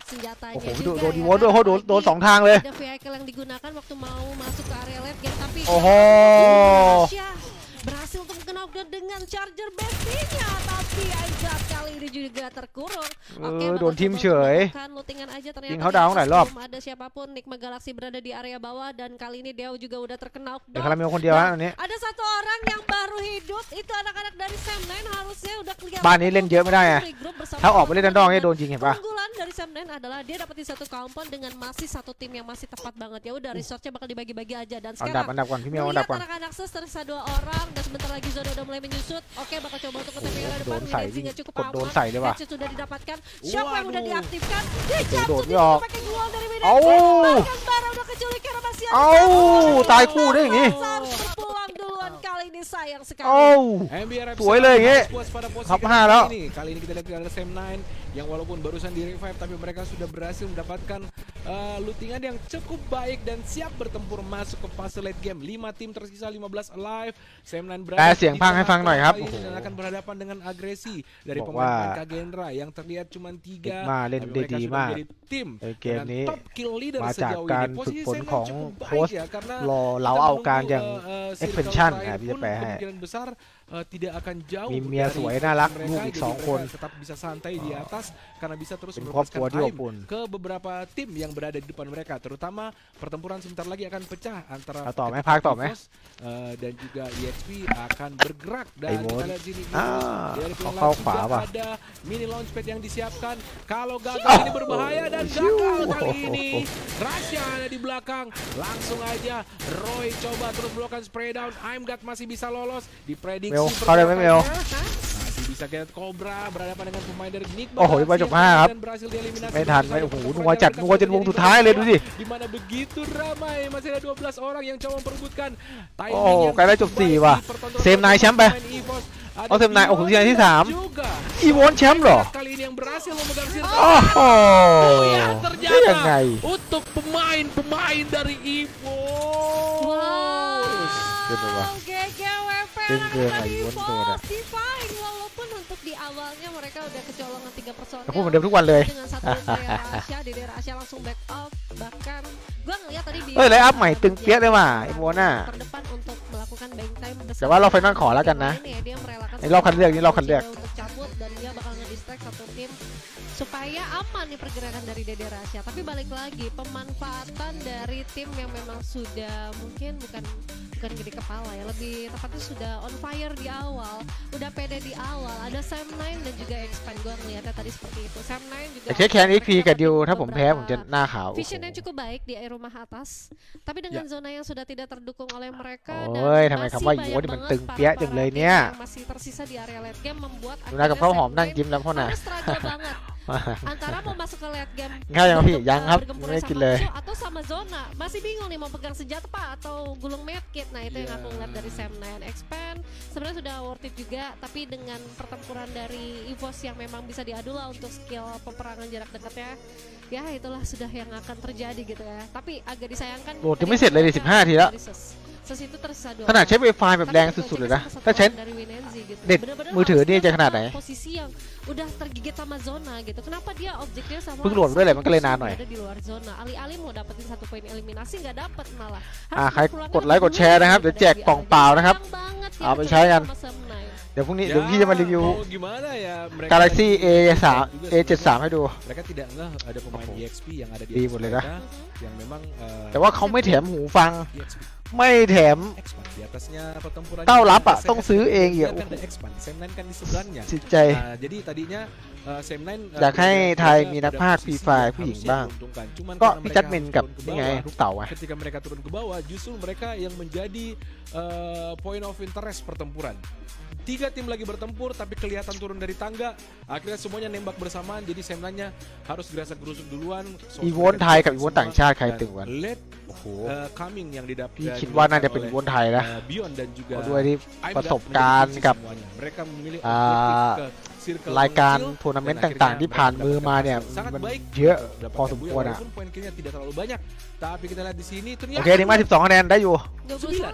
senjatanya โอ้โห juga โดน ya ดีวอลด้วย kan. โอ้โหโดน Apalagi 2 ทางเลย ada vehicle yang digunakan waktu mau masuk ke area late game tapi โอ้โห Rasya berhasil untuk knockdown dengan charger bestinya tapi Aizat kali ini juga terkurung. Oke, bakal โดนทิม coba เฉย melakukan lootingan aja ternyata ยิงเขาดาวน์หลายรอบ belum ada siapapun. Nikma Galaxy berada di area bawah dan kali ini Deo juga udah terkena เดี๋ยว knockdown. คาราเมลคนเดียวฮะอันนี้ Ada satu orang yang baru hidup itu anak-anak dari Sam9 harusnya udah kelihatan บ้านนี้เล่นเยอะไม่ได้อะ regroup bersama ถ้าออกไปเล่นดันดองเนี่ย teman-teman. โดนยิงเห็นปะ Keunggulan dari Sam9 adalah dia dapetin satu compound dengan masih satu tim yang masih tepat banget. Ya udah resource-nya bakal dibagi-bagi aja dan อันดับ sekarang อันดับก่อนพี่เมียวอันดับ melihat ก่อน anak-anak Ses tersisa 2 orang dan sebentar lagi zona udah mulai menyusut. Oke, bakal coba untuk ke TPI Oh, depan. doon sai, Winenzi nggak cukup กดโดน aman. ใส่เลยว่ะ Headshot sudah didapatkan. Shock yang udah Waduh. diaktifkan. Dijam Doon sudahไม่ออก pakai duel dari Winenzi. เอ้า Bahkan Bara udah keculik karena masih ada เอ้า satu. ตายคู่ได้อย่างงี้ Harus berpulang duluan kali ini sayang sekali. เอ้า MBRF สวยเลยอย่างงี้ puas pada posisi Top kali 5 แล้ว ini. Kali ini kita lihat ada Sam9 yang walaupun barusan di revive tapi mereka sudah berhasil mendapatkan lootingan yang cukup baik dan siap bertempur masuk ke fase late game. 5 tim tersisa 15 alive. Sam9 berada แต่เสียง di พังให้ tengah ฟังหน่อยครับ kali ini โอ้โห dan akan berhadapan dengan agresi dariบอก pemain ว่า Kagendra yang terlihat cuma 3 Sigma เล่น tapi ได้ mereka ดี sudah มาก menjadi tim ในเกม dengan นี้ top kill leader มาจาก sejauh การ ini. ฝึก Posisi ฝน Sam9 ของ cukup โค้ช baik ya karena รอเราเอาการอย่าง circle expansion terakhir พี่จะ pun แปลให้ kemungkinan besar tidak akan jauh มีเมีย dari สวยน่ารัก mereka, ลูกอีก jadi 2 คน mereka tetap bisa santai di atas karena bisa terus เป็นครอบครัว melepaskan ที่อบ aim อุ่น ke beberapa tim yang berada di depan mereka, terutama pertempuran sebentar lagi akan pecah antara เอาต่อไหมพักต่อไหม EVOS, dan juga EXP akan bergerak dan ไอ้โว้ kita ย lihat sini อ่า dari เขา pihak เข้า lain ขวา juga ว่ะ ada mini launchpad yang disiapkan. Kalau gagal Oh. ini berbahaya dan Siu. gagal kali ini. Rasya ada di belakang. Langsung aja Roy coba terus melakukan spray down. Aimgat masih bisa lolos. Diprediksi เมลเข้าได้ไหมเมล masih bisa get Cobra berhadapan dengan pemain dari Nikma โอ้โห Galaxy มาจบ yang 5 ครับ kemudian berhasil dieliminasi ไม่ทัน begitu ไม่ saja โอ้โห pertempuran นัวจัด yang นัวจนวง menjadi สุดท้ายเลยดูดิ di mana begitu ramai masih ada 12 orang yang coba memperebutkan timing โอ้โห yang ใกล้ได้จบ cukup 4 baik ว่ะ di pertontonan เซมนายแชมป์ไป pemain EVOS. Ada เอาเซมนายโอ้โหที่ไหนที่ 3 juga อีวอนแชมป์เหรอ kali ini yang berhasil memegang circle. โอ้โห yang ได้ยังไง ternyata untuk pemain-pemain dari EVOS. Gitu, Pak. GGWP Tinggal anak-anak lagi, EVOS untung udah. Divine walaupun untuk di awalnya mereka udah kecolongan 3 personel. แต่พูดเหมือนเดิมทุกวันเลย dengan satu dari Rasya, Dede Rasya langsung back out. Bahkan gua ngeliat tadi di เฮ้ยไลน์อัพใหม่ตึงเปี้ยเลยว่ะไอ้โวน่ะ terdepan untuk melakukan bank time bersama. แต่ว่าเราไฟนอลขอแล้วกันนะ Ini ya, dia merelakan ในรอบคัดเลือกนี่รอบคัดเลือก untuk cabut dan dia bakal nge-distract satu tim supaya aman nih pergerakan dari Dede Rasya. Tapi balik lagi pemanfaatan dari tim yang memang sudah mungkin bukan gede kepala ya, lebih tepatnya sudah on fire di awal, udah pede di awal. Ada Sam9 dan juga Expand, gue ngeliatnya tadi seperti itu. Sam9 juga แต่แค่แคน XP กับดิวถ้าผมแพ้ผมจะหน้าขาว vision yang cukup baik di rumah atas, tapi dengan zona yang sudah tidak terdukung oleh mereka dan โอ้ยทำไม masih คำว่า banyak โว้นี่มัน banget ตึงเปี้ย para จังเลย tim เนี่ย yang masih tersisa di area late game membuat ดูหน้ากับข้าวหอม akhirnya นั่ง Sam9 ยิ้มแล้วพ่อน่ะ harus struggle banget antara mau masuk ke late game ง่ายยังพี่ยังครับ bergempur ไม่ได้ sama กินเลย musuh atau sama zona, masih bingung nih mau pegang senjata pak atau gulung medkit. Nah itu yang aku ngeliat dari Sam9. Expand sebenarnya sudah worth it juga, tapi dengan pertempuran dari EVOS yang memang bisa diadu lah untuk skill peperangan jarak dekatnya, ya itulah sudah yang akan terjadi gitu ya. Tapi agak disayangkan โหลดยังไม่เสร็จเลยดิ15 ทีแล้ว Ses itu tersisa 2 ขนาดใช้ orang. Wi-Fi แบบแรงสุดๆเลยนะ Tapi ถ้าใช้ dari Winenzi gitu. เน็ต Bener-bener มือถือ harus นี่ dia จะขนาดไหน dapat posisi yang udah tergigit sama zona gitu. Kenapa dia objeknya sama เพิ่งโหลดด้วยแหละมันก็เลยนานหน่อย ada di luar zona. Alih-alih mau dapetin 1 poin eliminasi nggak dapet malah. ใครกดไลค์กดแชร์นะครับเดี๋ยวแจกกล่องเปล่านะครับ Sayang banget ya เอาไปใช้กัน sama Sam9. เดี๋ยวพรุ่งนี้เดี๋ยวพี่จะมารีวิว mau gimana ya mereka Galaxy lagi- A3 juga A73 sebenarnyaให้ดู mereka tidak ngeh ada pemain Oh. EXP yang ada di Di atas boleh mereka yang memang แต่ว่าเขาไม่แถมหูฟัง EXP ไม่แถม expand di atasnya pertempuran เต้ารับอะ Sam ต้องซื้อเองอีก kan ada expand Sam9 kan di sebelahnya จิตใจ nah jadi tadinya Sam9 อยากให้ไทยมีนักพากย์ posisi Free Fire yang ผู้หญิง harusnya บ้าง diuntungkan. Cuman ก็ karena พี่ mereka จัดมิน harus กับ turun ke นี่ไง bawah, ลูกเต๋าอะ ketika mereka turun ke bawah justru mereka yang menjadi point of interest pertempuran. 3 tim lagi bertempur tapi kelihatan turun dari tangga, akhirnya semuanya nembak bersamaan, jadi Sam9-nya harus gerasak-gerusuk duluan. So, อีโวนไทยกับอีโวนต่างชาติใคร dan ตึงกว่า late โอ้โห coming yang didapat พี่คิดว่าน่าจะเป็นอีโวนไทยนะ Beyond dan juga เพราะด้วยที่ Aimgat ประสบการณ์ menjadi กับ semuanya. Mereka memilih อ่า objektif ke circle รายการ mengecil ทัวร์นาเมนต์ dan ต่าง akhirnya ๆ ที่ผ่านมือมาเนี่ย sangat มัน baik เยอะ mendapatkan พอสม Buya, ควรอะ walaupun poin killnya tidak terlalu banyak, tapi kita lihat di sini โอ ternyata เคทีมมา12คะแนนได้อยู่ 21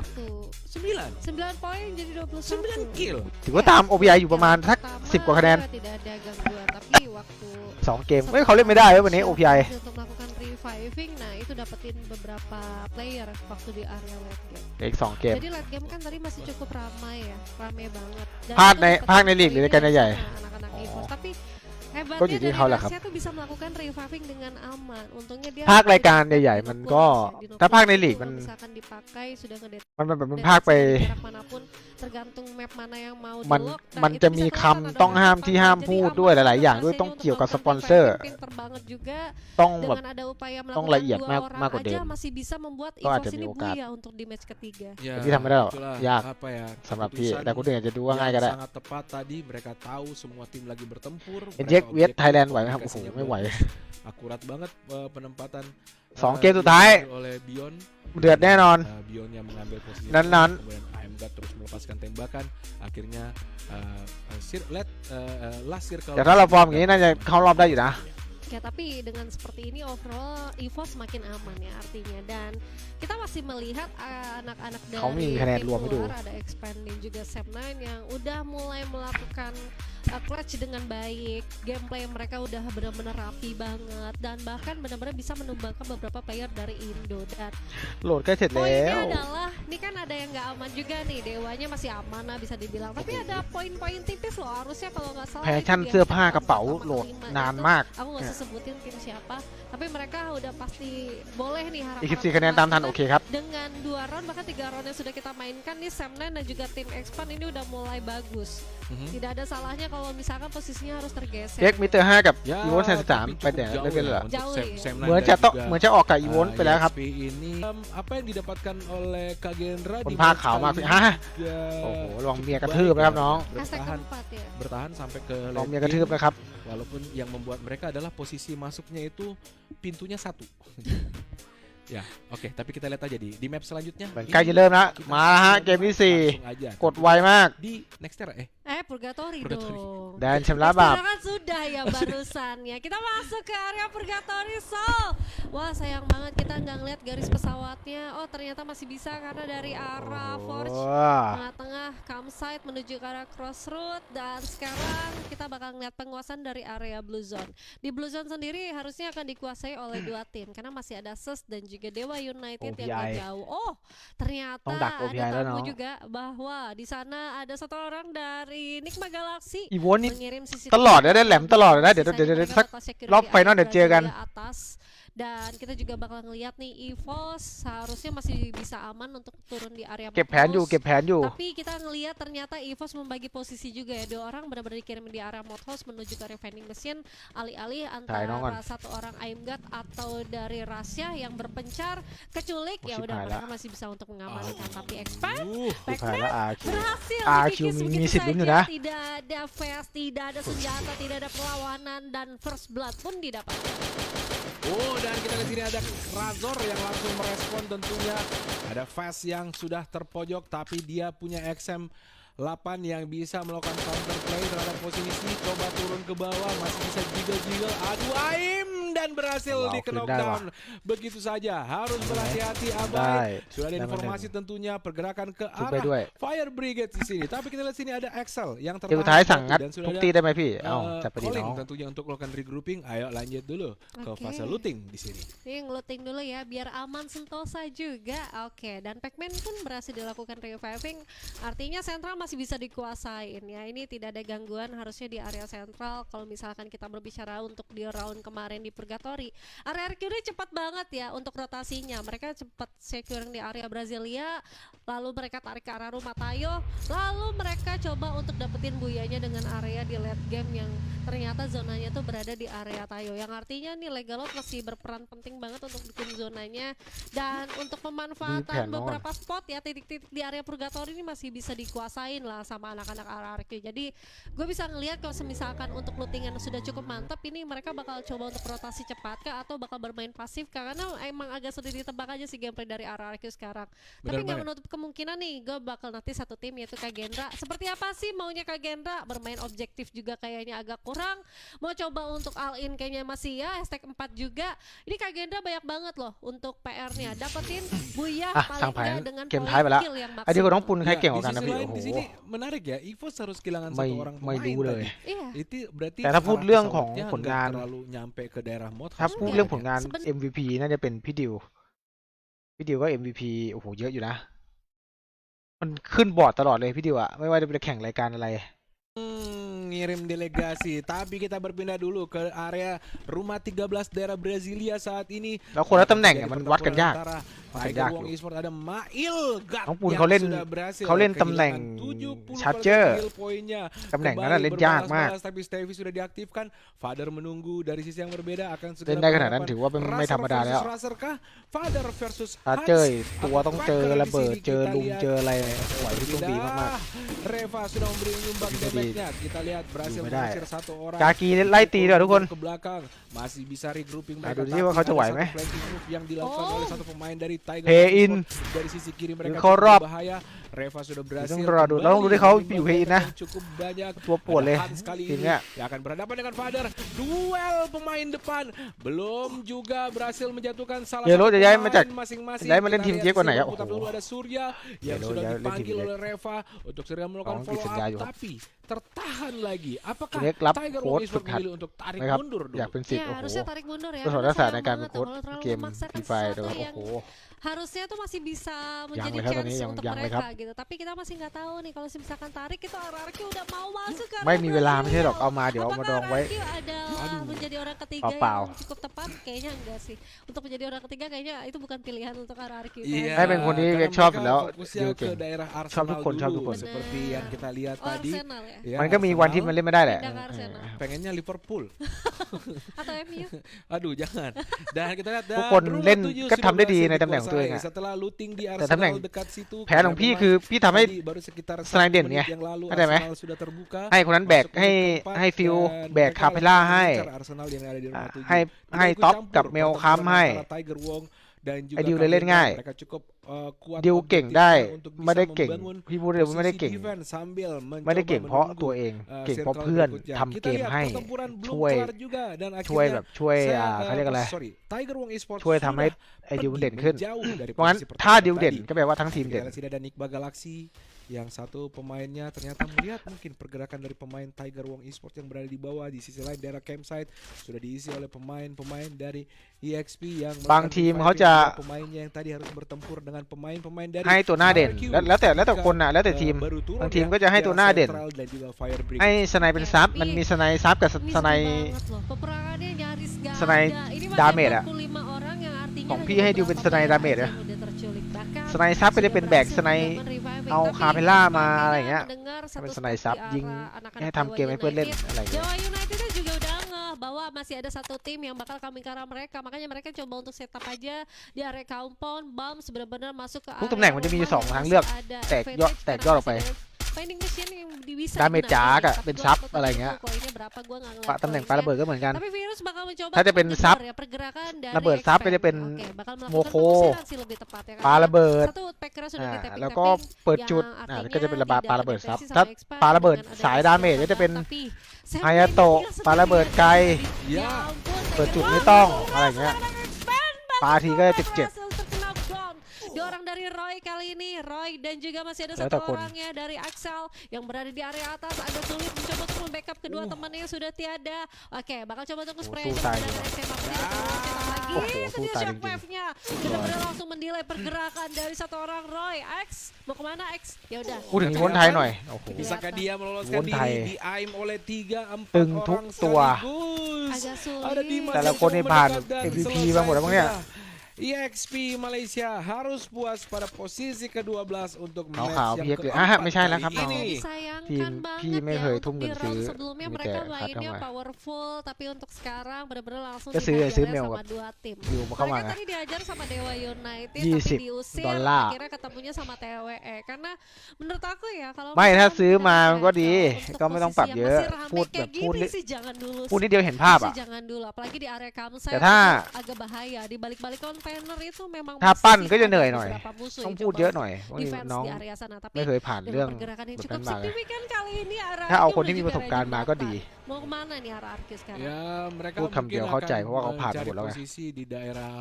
9 9 poin jadi 21 9 kill ถือว่าตาม OBI อยู่ประมาณสัก 10 กว่าคะแนน tidak ada gangguan tapi waktu 2 เกมเฮ้ยเขาเล่นไม่ได้เว้ยวันนี้ OPI untuk melakukan reviving, nah itu dapetin beberapa player waktu di area late game. เหลืออีก 2 เกม Jadi late game kan tadi masih cukup ramai ya, ramai banget. Dan Part itu naik- dapetin part naik league, poinnya league kan di ya? sana, anak-anak EVOS. Tapi Kok hebatnya jadi dari hal lah, Kap? Russia tuh bisa melakukan reviving dengan aman. Untungnya dia ภาครายการ tidak ใหญ่ๆ di มัน Nukulas ก็ ya, di ถ้าภาคใน Nukulas ลีก itu มัน kalau misalkan dipakai sudah ngedet มันเป็น dan ภาคไป bisa dari jarak manapun tergantung map mana yang mau มัน di-lock. Nah, มัน itu จะ bisa มี kelihatan คำ ada ต้องห้าม beberapa ที่ห้าม jadi พูด aman ด้วยห untuk ลาย ๆ อย่างด้วย Rasanya ต้อง untuk เกี่ยวกับส melakukan ปอนเซอร์ reviving pinter banget juga. ต้องแบบ Dengan ada upaya Tong melakukan laiyat 2 mak- orang makut aja Dem. masih bisa membuat Kok ada EVOS ini miokat? buya untuk di match ketiga. ya, Tapi sama dah, itulah ya, apa ya สำหรับพี่ keputusan แต่คนอื่นอาจจะดูว่าง่ายก็ yang ได้ sangat tepat tadi mereka tahu semua tim lagi bertempur เอ็นเจ็ก mereka เวียด objektif, ไทยแลนด์ไหวไหมครับโอ้โห komunikasinya ไม่ไหว bagus. akurat banget penempatan 2 เกมสุดท้าย oleh Beyond เดือดแน่นอน Beyond yang mengambil posisi Nan-nan. kemudian Aimgat terus melepaskan tembakan akhirnya last circle แต่ถ้าเราฟอร์มอย่างนี้น่าจะเข้ารอบได้อยู่นะ Ya tapi dengan seperti ini overall EVOS semakin aman ya artinya, dan kita masih melihat anak-anak dari Kau niคะแนน tim รวมให้ดู luar ada Expand dan juga Sam9 yang udah mulai melakukan clutch dengan baik, gameplay mereka udah benar-benar rapi banget dan bahkan benar-benar bisa menumbangkan beberapa player dari Indo. Dan โหลดใกล้เสร็จแล้ poinnya ว adalah ini kan ada yang nggak aman juga nih, Dewanya masih aman lah bisa dibilang, tapi ada poin-poin tipis loh harusnya kalau nggak salah แฟ itu ชั่น di เสื้อผ้า episode กระเป๋า keempat โหลด atau kelima. นาน Itu มาก aku nggak usah sebutin tim siapa, tapi mereka udah pasti boleh nih อีก harap-harap 14 คะแนนตามทันโอเคครับ dengan 2 round bahkan 3 round yang sudah kita mainkan nih, Sam9 dan juga tim Expand ini udah mulai bagus. Tidak ada salahnya kalau misalkan posisinya harus tergeser. เจ็กมิเตอร์ 5 กับ Ya, อีโวน33 tapi ไป cukup แต่ jauh เลิกเล่น ya แล้ว untuk Jauh ya. Sam9 เหมือน dan จะต้อง juga, เหมือนจะออกกับอีโวนไปแล้วครับ EXP ini apa yang didapatkan oleh Kagendra คน di ผ้า match ขาวมาก kali ฮะ ini โอ้โห juga ระวังเมียกระทืบนะครับน้อง Hashtag bertahan keempat ya. bertahan sampai ke ระวัง late เมียกระทืบ game. นะครับ Walaupun yang membuat mereka adalah posisi masuknya itu pintunya 1. Ya, oke, tapi kita lihat aja di map selanjutnya. เหมือนใกล้จะเริ่มแล้ว Kita มาแล้วฮะ เกมที่ langsung aja. 4 กดไวมาก Di Nextera Purgatory Purgatory. dong. แดนชำระบาป Nextera kan sudah ya barusan ya. Kita masuk ke area Purgatory Soul. Wah sayang banget kita nggak ngeliat garis pesawatnya. Oh ternyata masih bisa karena dari arah Forge ว้า tengah-tengah campsite menuju ke arah crossroad, dan sekarang kita bakal ngeliat penguasaan dari area Blue Zone. Di Blue Zone sendiri harusnya akan dikuasai oleh 2 tim karena masih ada SUS dan juga Dewa United yang OPI. gak jauh. Oh ternyata Tong dak OPI adaแล้ว tamu เนาะ juga bahwa di sana ada 1 orang dari Nigma Galaxy อีโวนนี่ mengirim CCTV ตลอดได้แหลมตลอดเลยนะเดี๋ยว sisanya เดี๋ยว mereka สัก bakal security รอบไฟนอล area เดี๋ยวเจอกัน Brasilia atas. Dan kita juga bakal ngeliat nih EVOS seharusnya masih bisa aman untuk turun di area เก็บแผนอยู่ Mothhouse. เก็บแผนอยู่ Tapi kita ngelihat ternyata EVOS membagi posisi juga ya. 2 orang benar-benar dikirim di area Mothhouse menuju ke vending machine, alih-alih Cai nongon. antara 1 orang Aimgat atau dari Rasya yang berpencar keculik. Ya udah Cipala. mereka masih bisa untuk mengamankan. Tapi Expand ที่ผ่านแล้วอาคิว berhasil AQ dikikis begitu mengisi dulu saja. dah. Tidak ada fast, tidak ada senjata, tidak ada perlawanan, dan first blood pun didapatkan. Oh, dan kita lihat sini ada Razor yang langsung merespon tentunya. Ada Fast yang sudah terpojok tapi dia punya XM8 yang bisa melakukan counter play terhadap posisi. Coba turun ke bawah, masih bisa jiggle-jiggle. Aduh, Aim dan berhasil Wow, di clean knockdown. Begitu saja, harus berhati-hatiได้ Abai. Sudah adaได้มา informasi tentunya pergerakan ke ชุบไปด้วย arah Fire Brigade di sini. Tapi kita lihat sini ada Axel yang เกมสุดท้าย tertahan สั่ง satu งัด dan ทุ sudah ก ada ตีได้ไหมพี่เอ้าจับไปดิ calling น้อง tentunya untuk melakukan regrouping. Ayo lanjut dulu ke Oke. fase looting di sini. Ini ngeluting dulu ya biar aman sentosa juga. Oke, dan Pac-Man pun berhasil dilakukan reviving. Artinya sentral masih bisa dikuasain ya. Ini tidak ada gangguan harusnya di area sentral. Kalau misalkan kita berbicara untuk di round kemarin di Purgatory, area RQ ini cepat banget ya untuk rotasinya. Mereka cepat securing di area Brasilia, lalu mereka tarik ke arah rumah Tayo, lalu mereka coba untuk dapetin buyanya dengan area di late game yang ternyata zonanya tuh berada di area Tayo. Yang artinya nih Legalot masih berperan penting banget untuk bikin zonanya dan untuk pemanfaatan Di Penon. beberapa spot ya, titik-titik di area Purgatory ini masih bisa dikuasain lah sama anak-anak RRQ. Jadi gue bisa ngelihat kalau misalkan untuk lootingan sudah cukup mantap, ini mereka bakal coba untuk rotasi cepat kah atau bakal bermain pasif kah? Karena emang agak sulit ditebak aja sih gameplay dari RRQ sekarang. Tapi Benar nggak banget. menutup kemungkinan nih gue bakal nanti satu tim yaitu Kagendra. Seperti apa sih maunya Kagendra? Bermain objektif juga kayaknya agak kurang. Mau coba untuk all in kayaknya masih ya hashtag 4 juga. Ini Kagendra banyak banget loh untuk PR-nya. Dapetin Buyah สั่ง paling ผ่าน nggak dengan เกมท้ายไปแล้ว kill yang ไอ้ที่ maksimal. คุณน้องปุณใครเก่งก di ว่ากันนะ sisi พี่ lain โอ้โห di sini menarik ya. EVOS harus kehilangan ไม่ satu orang ไม่ pemain รู้เลย tadi. Iya. Itu berarti แต่ถ้าพูด arah เรื่องของ pesawatnya ผลงาน nggak terlalu nyampe ke daerah mod ถ้า harus พูด nggak เรื่อง ya? ผลงาน MVP น่าจะเป็นพี่ดิว พี่ดิวก็ MVP โอ้โหเยอะอยู่นะ มันขึ้นบอร์ดตลอดเลยพี่ดิวอะไม่ว่าจะเป็นแข่งรายการอะไร Ngirim delegasi, tapi kita berpindah dulu ke area rumah 13 daerah Brasilia saat ini. แล้วคนละตำแหน่งอะ Jadi มันวัดกันยาก pertempuran antara วัดกัน Tiger ยากอ Wong ยู่ Esport ada Mail Gak น้องปูน yang เขาเล่น sudah berhasil เขาเล่นตำแหน่ง kehilangan ชาร์เจอร์ kill poinnya. ตำแหน่งนั้น Kembali นะเล่นยากมาก berbalas-balas, tapi Stevie sudah diaktifkan. Father menunggu dari sisi yang berbeda akan เล่น segera ได้ขนาดนั้น berhadapan. ถือว่าเป็นไม่ Razer ธรรมดาแล้ว versus Razer kah? Father versus ถ้า Hans. เจอตัวต้องเจอ Apakah ระเบิด di sini เจอ kita ลุม lihat เจออะไรไหวที่ต้องดีมาก Reva sudah memberi nyumbang Bisa di- damage-nya. Kita lihat berhasil Di bedai. mengusir satu orang. ๆ กากีไล่ตีด้วยทุกคน Ke belakang masih bisa regrouping Nah, mereka.ดูสิว่า tapi เขาจะ ada ไหว satu ไหม flanking move yang dilakukan Oh. oleh satu pemain dari Tiger Pay Wong in. Esport. Dari sisi kiri mereka Kau cukup rob. berbahaya. Reva sudah berhasil ต้องรอดูแล้วต้องดูที่เขาอยู่เพย์อินนะ cukup banyak. ตัวปวดเลย Ada Hans kali ทีม ini เนี้ย yang akan berhadapan dengan Father. Duel pemain depan belum juga berhasil menjatuhkan salah Yellow satu จะย้ายมาจาก pemain masing-masing. ย้ายมาเล่น Kita ทีม lihat เยอะกว่าไหน Silver อะ putar โอ้โห dulu ada Surya yang Yellow sudah jalur lim dipanggil Jack. oleh Reva untuk segera melakukan Oh, follow bisa up, jauh. tapi tertahan lagi. Apakah Ini klub Tiger coach Wong Esportฝึกหัด memilih untuk tarik นะครับ mundur อยาก dulu? เป็นสิทธิ์ Ya โอ้โห harusnya tarik mundur ya. ก็สอน karena ทักษะ sayang ในการเป็น banget โค้ช kalau terlalu เกม memaksakan ฟรีไฟร์ sesuatu โอ้ yang โห harusnya tuh masih bisa menjadiเลยครับตอนนี้ chance ยัง untuk ยังเลย mereka ครับ gitu. Tapi kita masih nggak tahu nih kalau misalkan tarik itu RRQ udah mau masuk ke ไม่มีเวลา area ไม่ใช่หรอก Brazil. เอามาเดี๋ยวเอามาดอง Apakah ไว้ RRQ adalah menjadi orang ketiga Ppau. yang cukup tepat? Kayaknya enggak sih. Untuk menjadi orang ketiga kayaknya itu bukan pilihan untuk RRQ. Iya, ให้เป็นคนที่ karena ชอบ mereka แล้ว fokusnya ดิว ke เก่ง daerah ชอบทุก Arsenal คนชอบทุก dulu คน seperti yang kita lihat Oh, tadi. Arsenal ya? Ya, มันก็มีวันที่ Arsenal มันเล่นไม่ได้แหละ Pindah ke Arsenal. pengennya Liverpool. Atau MU? Aduh, jangan. Dan kita lihat ทุกคน rumah เล่น tujuh ก็ sudah ทำได้ดี berhasil ในตำแหน่งของตัวเอง dikuasai อะ setelah looting di แต่ตำแหน่ง Arsenal dekat situ. แผนของพี่คือพี่ทำให้ Tadi baru sekitar สไนเด่น 1 ไง menit yang lalu เข้าใจไหม Arsenal sudah terbuka. ให้คนนั้นแบก masuk ให้ menit keempat ให้ฟิล dan แบก mereka คาเพล่า langsung ให้ mengincar Arsenal yang ada di rumah ให้ tujuh. ให้ Tidak ikut ท็อป campur กับเมลคัม pertempuran ให้ antara Tiger Wong dan juga ไอ้ดิวเลยเล่นง่าย mereka cukup kuat ดิวเก่งได้ objektifnya untuk ไม่ bisa ได้เก่ง membangun พี่พูดเลยว่าไม่ได้ posisi เก่ง defense sambil ไม่ได้ mencoba เก่งเพราะ menunggu ตัวเอง เก่งเพราะ sentral เพื่อน berikutnya. ทำ Kita เกม lihat ให้ pertempuran belum ช่วย kelar juga dan ช่วย akhirnya แบบช่วย saya, เขาเรียกอะไร sorry Tiger Wong Esports ช่วยทำให้ sudah ไอ้ดิว pergi เด่นขึ้น menjauh dari เพราะงั้น posisi ถ้า pertama ดิวเด่น tadi. ก็แปลว่าทั้งทีม Kita เด่น lihat sini ada Nikba Galaxy yang satu pemainnya ternyata melihat mungkin pergerakan dari pemain Tiger Wong Esports yang berada di bawah. Di sisi lain daerah campsite sudah diisi oleh pemain-pemain dari EXP yang บางทีมเขาจะ melakukan pemainnya yang tadi harus bertempur dengan pemain-pemain dari ให้ตัวหน้าเด่น RRQ แล้วแต่คนน่ะแล้วแต่ทีม baru turun บางทีม ya, ก็จะให้ ya, ตัวหน้าเด่น Central dan juga Fire Brigade. ให้สไนเป็นซับมันมีสไนซับกับ Ini สไน seru banget loh. Peperangannya nyaris gak Senai ada. Ini masih damage 45 orang yang artinya ของ hanya พี่ให้ดิวเป็น beberapa สไน player ดาเมจ aja นะ yang udah terculik. Bahkan สไนซับก็จะเป็นแบก sudah สไน berhasil melakukan เอา reviving. คา Tapi เพล่ามา tampaknya อะไรอย่างเงี้ย mendengar ให้เป็น satu สไน spot ซับ di ยิง arah anak-anak ให้ทำเกม Dewa ให้เพื่อนเล่น United. อะไรอย่างเงี้ย Dewa United juga udah ngeh bahwa masih ada satu tim yang bakal kami ke arah mereka. Makanya mereka coba untuk setup aja di area compound. Bams benar-benar masuk ke ทุก area ตำแหน่งมันจะมีอยู่ rumah สอง yang ทาง masih เลือก ada แตกยอด advantage แตก karena ยอดออกไป masih ada vending machine yang bisa ดาเมจ digunakan จ๋า nih. กับ Tapi เป็น gua ซับ takut อะไร untuk เงี้ย poinnya berapa gua nggak ngeliat ปะตำแหน่งปา poinnya. ระเบิดก็เหมือนกัน Tapi Virus bakal mencoba ถ้าจะเป็น untuk ซับ mengejar ya pergerakan dari ระเบิดซับก็จะเป็น Oke, bakal โม melakukan โค pengusiran sih lebih tepat ya ปาระเบิด Satu Packer sudah อ่า di-tapping-tapping แล้วก็เปิดจุด yang อ่า artinya ก็จะเป็นระบาด tidak ปาระเบิด ada ซับ versi ถ้า sama expand ปาระเบิด dengan สาย adanya ดาเมจ skill ก็จะเป็น tapi ฮายาโตะ Sam ปาระเบิดไกล Ya ampun เปิดจุดไม่ต้องอะไรอย่างเงี้ยปาทีก็จะเจ็บ Diorang dari Roy kali ini, Roy dan juga masih ada Saya satu takut. orangnya dari Axel yang berada di area atas, agak sulit mencoba untuk membackup kedua temannya yang sudah tiada. Oke, bakal coba untuk spray aja susah dari ini. SMA lagi. Oh, Itu dia susah ini. shockwave-nya. Benar-benar langsung mendelay pergerakan dari satu orang Roy. X, mau kemana X? Ya udah. พูดถึงคนไทยหน่อยโอ้โห Bisakah dia meloloskan Won Thai. diri? Di-aim oleh 3-4 Từng orang thúc tua. sekaligus. Agak sulit. Ada Dimas แต่ละ yang คนนี่ coba ผ่าน mendekat dan MVP selesai มาหมดแล้วมั้งเนี่ย sudah. EXP Malaysia harus puas pada posisi ke-12 untuk ขาว match ขาว yang เพียกเลย keempat ไม่ใช่แล้วครับ kali น้อง ini. Disayangkan Tim banget Pไม่ ya เคย untuk ทุ่ม di เงินซื้อ round sebelumnya มีแต่ mereka คัดเข้า mainnya มา powerful tapi untuk sekarang benar-benar langsung ก็ซื้อ dihajar เมล sama กับ dua tim. ดิวมาเข้ามา Mereka ไง tadi diajar sama Dewa United 20 tapi diusir $. akhirnya ketemunya sama TWE karena menurut aku ya kalau ไม่ misalkan ถ้าซื้อมา benar-benar มันก็ดี untuk ก็ไม่ต้องปรับ posisi เย yang อะ masih rame พูดแบ kayak บพูด gini sih jangan dulu พูดนิดเดียวเห็นภาพ sih อ่ะ jangan dulu apalagi di area Kamsel แต่ถ้า itu agak bahaya di balik-balik container itu memang ถ้า masih ปั้น sih ก็จะ ada เหนื่อยหน่อย beberapa musuh ต้อง yang พูด coba เยอะหน่อยเพราะ defense น้อง di area sana tapi ไม่เคยผ่านเรื่อง dengan pergerakan yang แบบ cukup นั้นมาเลย signifikan kali ini arah ถ้าเอา Arki คนที่มี menuju ประสบการณ์มา ke ก็ area ดี Jembatan. Mau kemana nih arah Arki sekarang? Ya, mereka พูดคำเดี mungkin ยวเข้าใจ akan เพราะว่าเขาผ่านมา mencari หมดแล้วไง posisi di daerah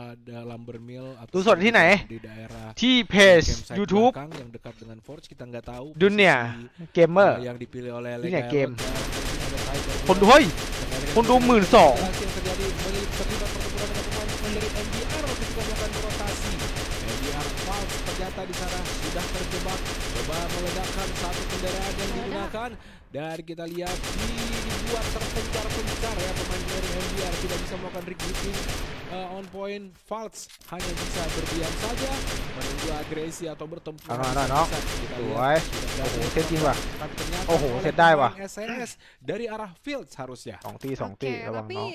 Lumbermill ดูสดที่ไหน di daerah ที่เพจ campsite YouTube belakang yang dekat dengan Forge kita nggak tahu ดุนเนี่ย posisi, เกมเมอร์ yang dipilih oleh นี่เนี่ย Lega เกม Eropa. Ada Tiger คนดูเฮ้ย คนดู12,000 yang terjadi terlibat pertempuran dengan pemain dari MBR ketika melakukan rotasi. MBR Falls ternyata di sana sudah terjebak, coba meledakkan satu kendaraan yang digunakan dan kita lihat dibuat terpencar-pencar ya pemain dari MBR tidak bisa melakukan regrouping on point. Falls hanya bisa berdiam saja menunggu agresi atau bertempur. เอาหน่อยน้อง Kita ส lihat วย sudah โอ้โห berhasil เซตจริงว่ะ tapi ternyata โอ้โห oleh เซตได้ว่ะ pemain SNS dari arah Fields harusnya. สองตีสองตี Oke, ระวัง tapi น้อง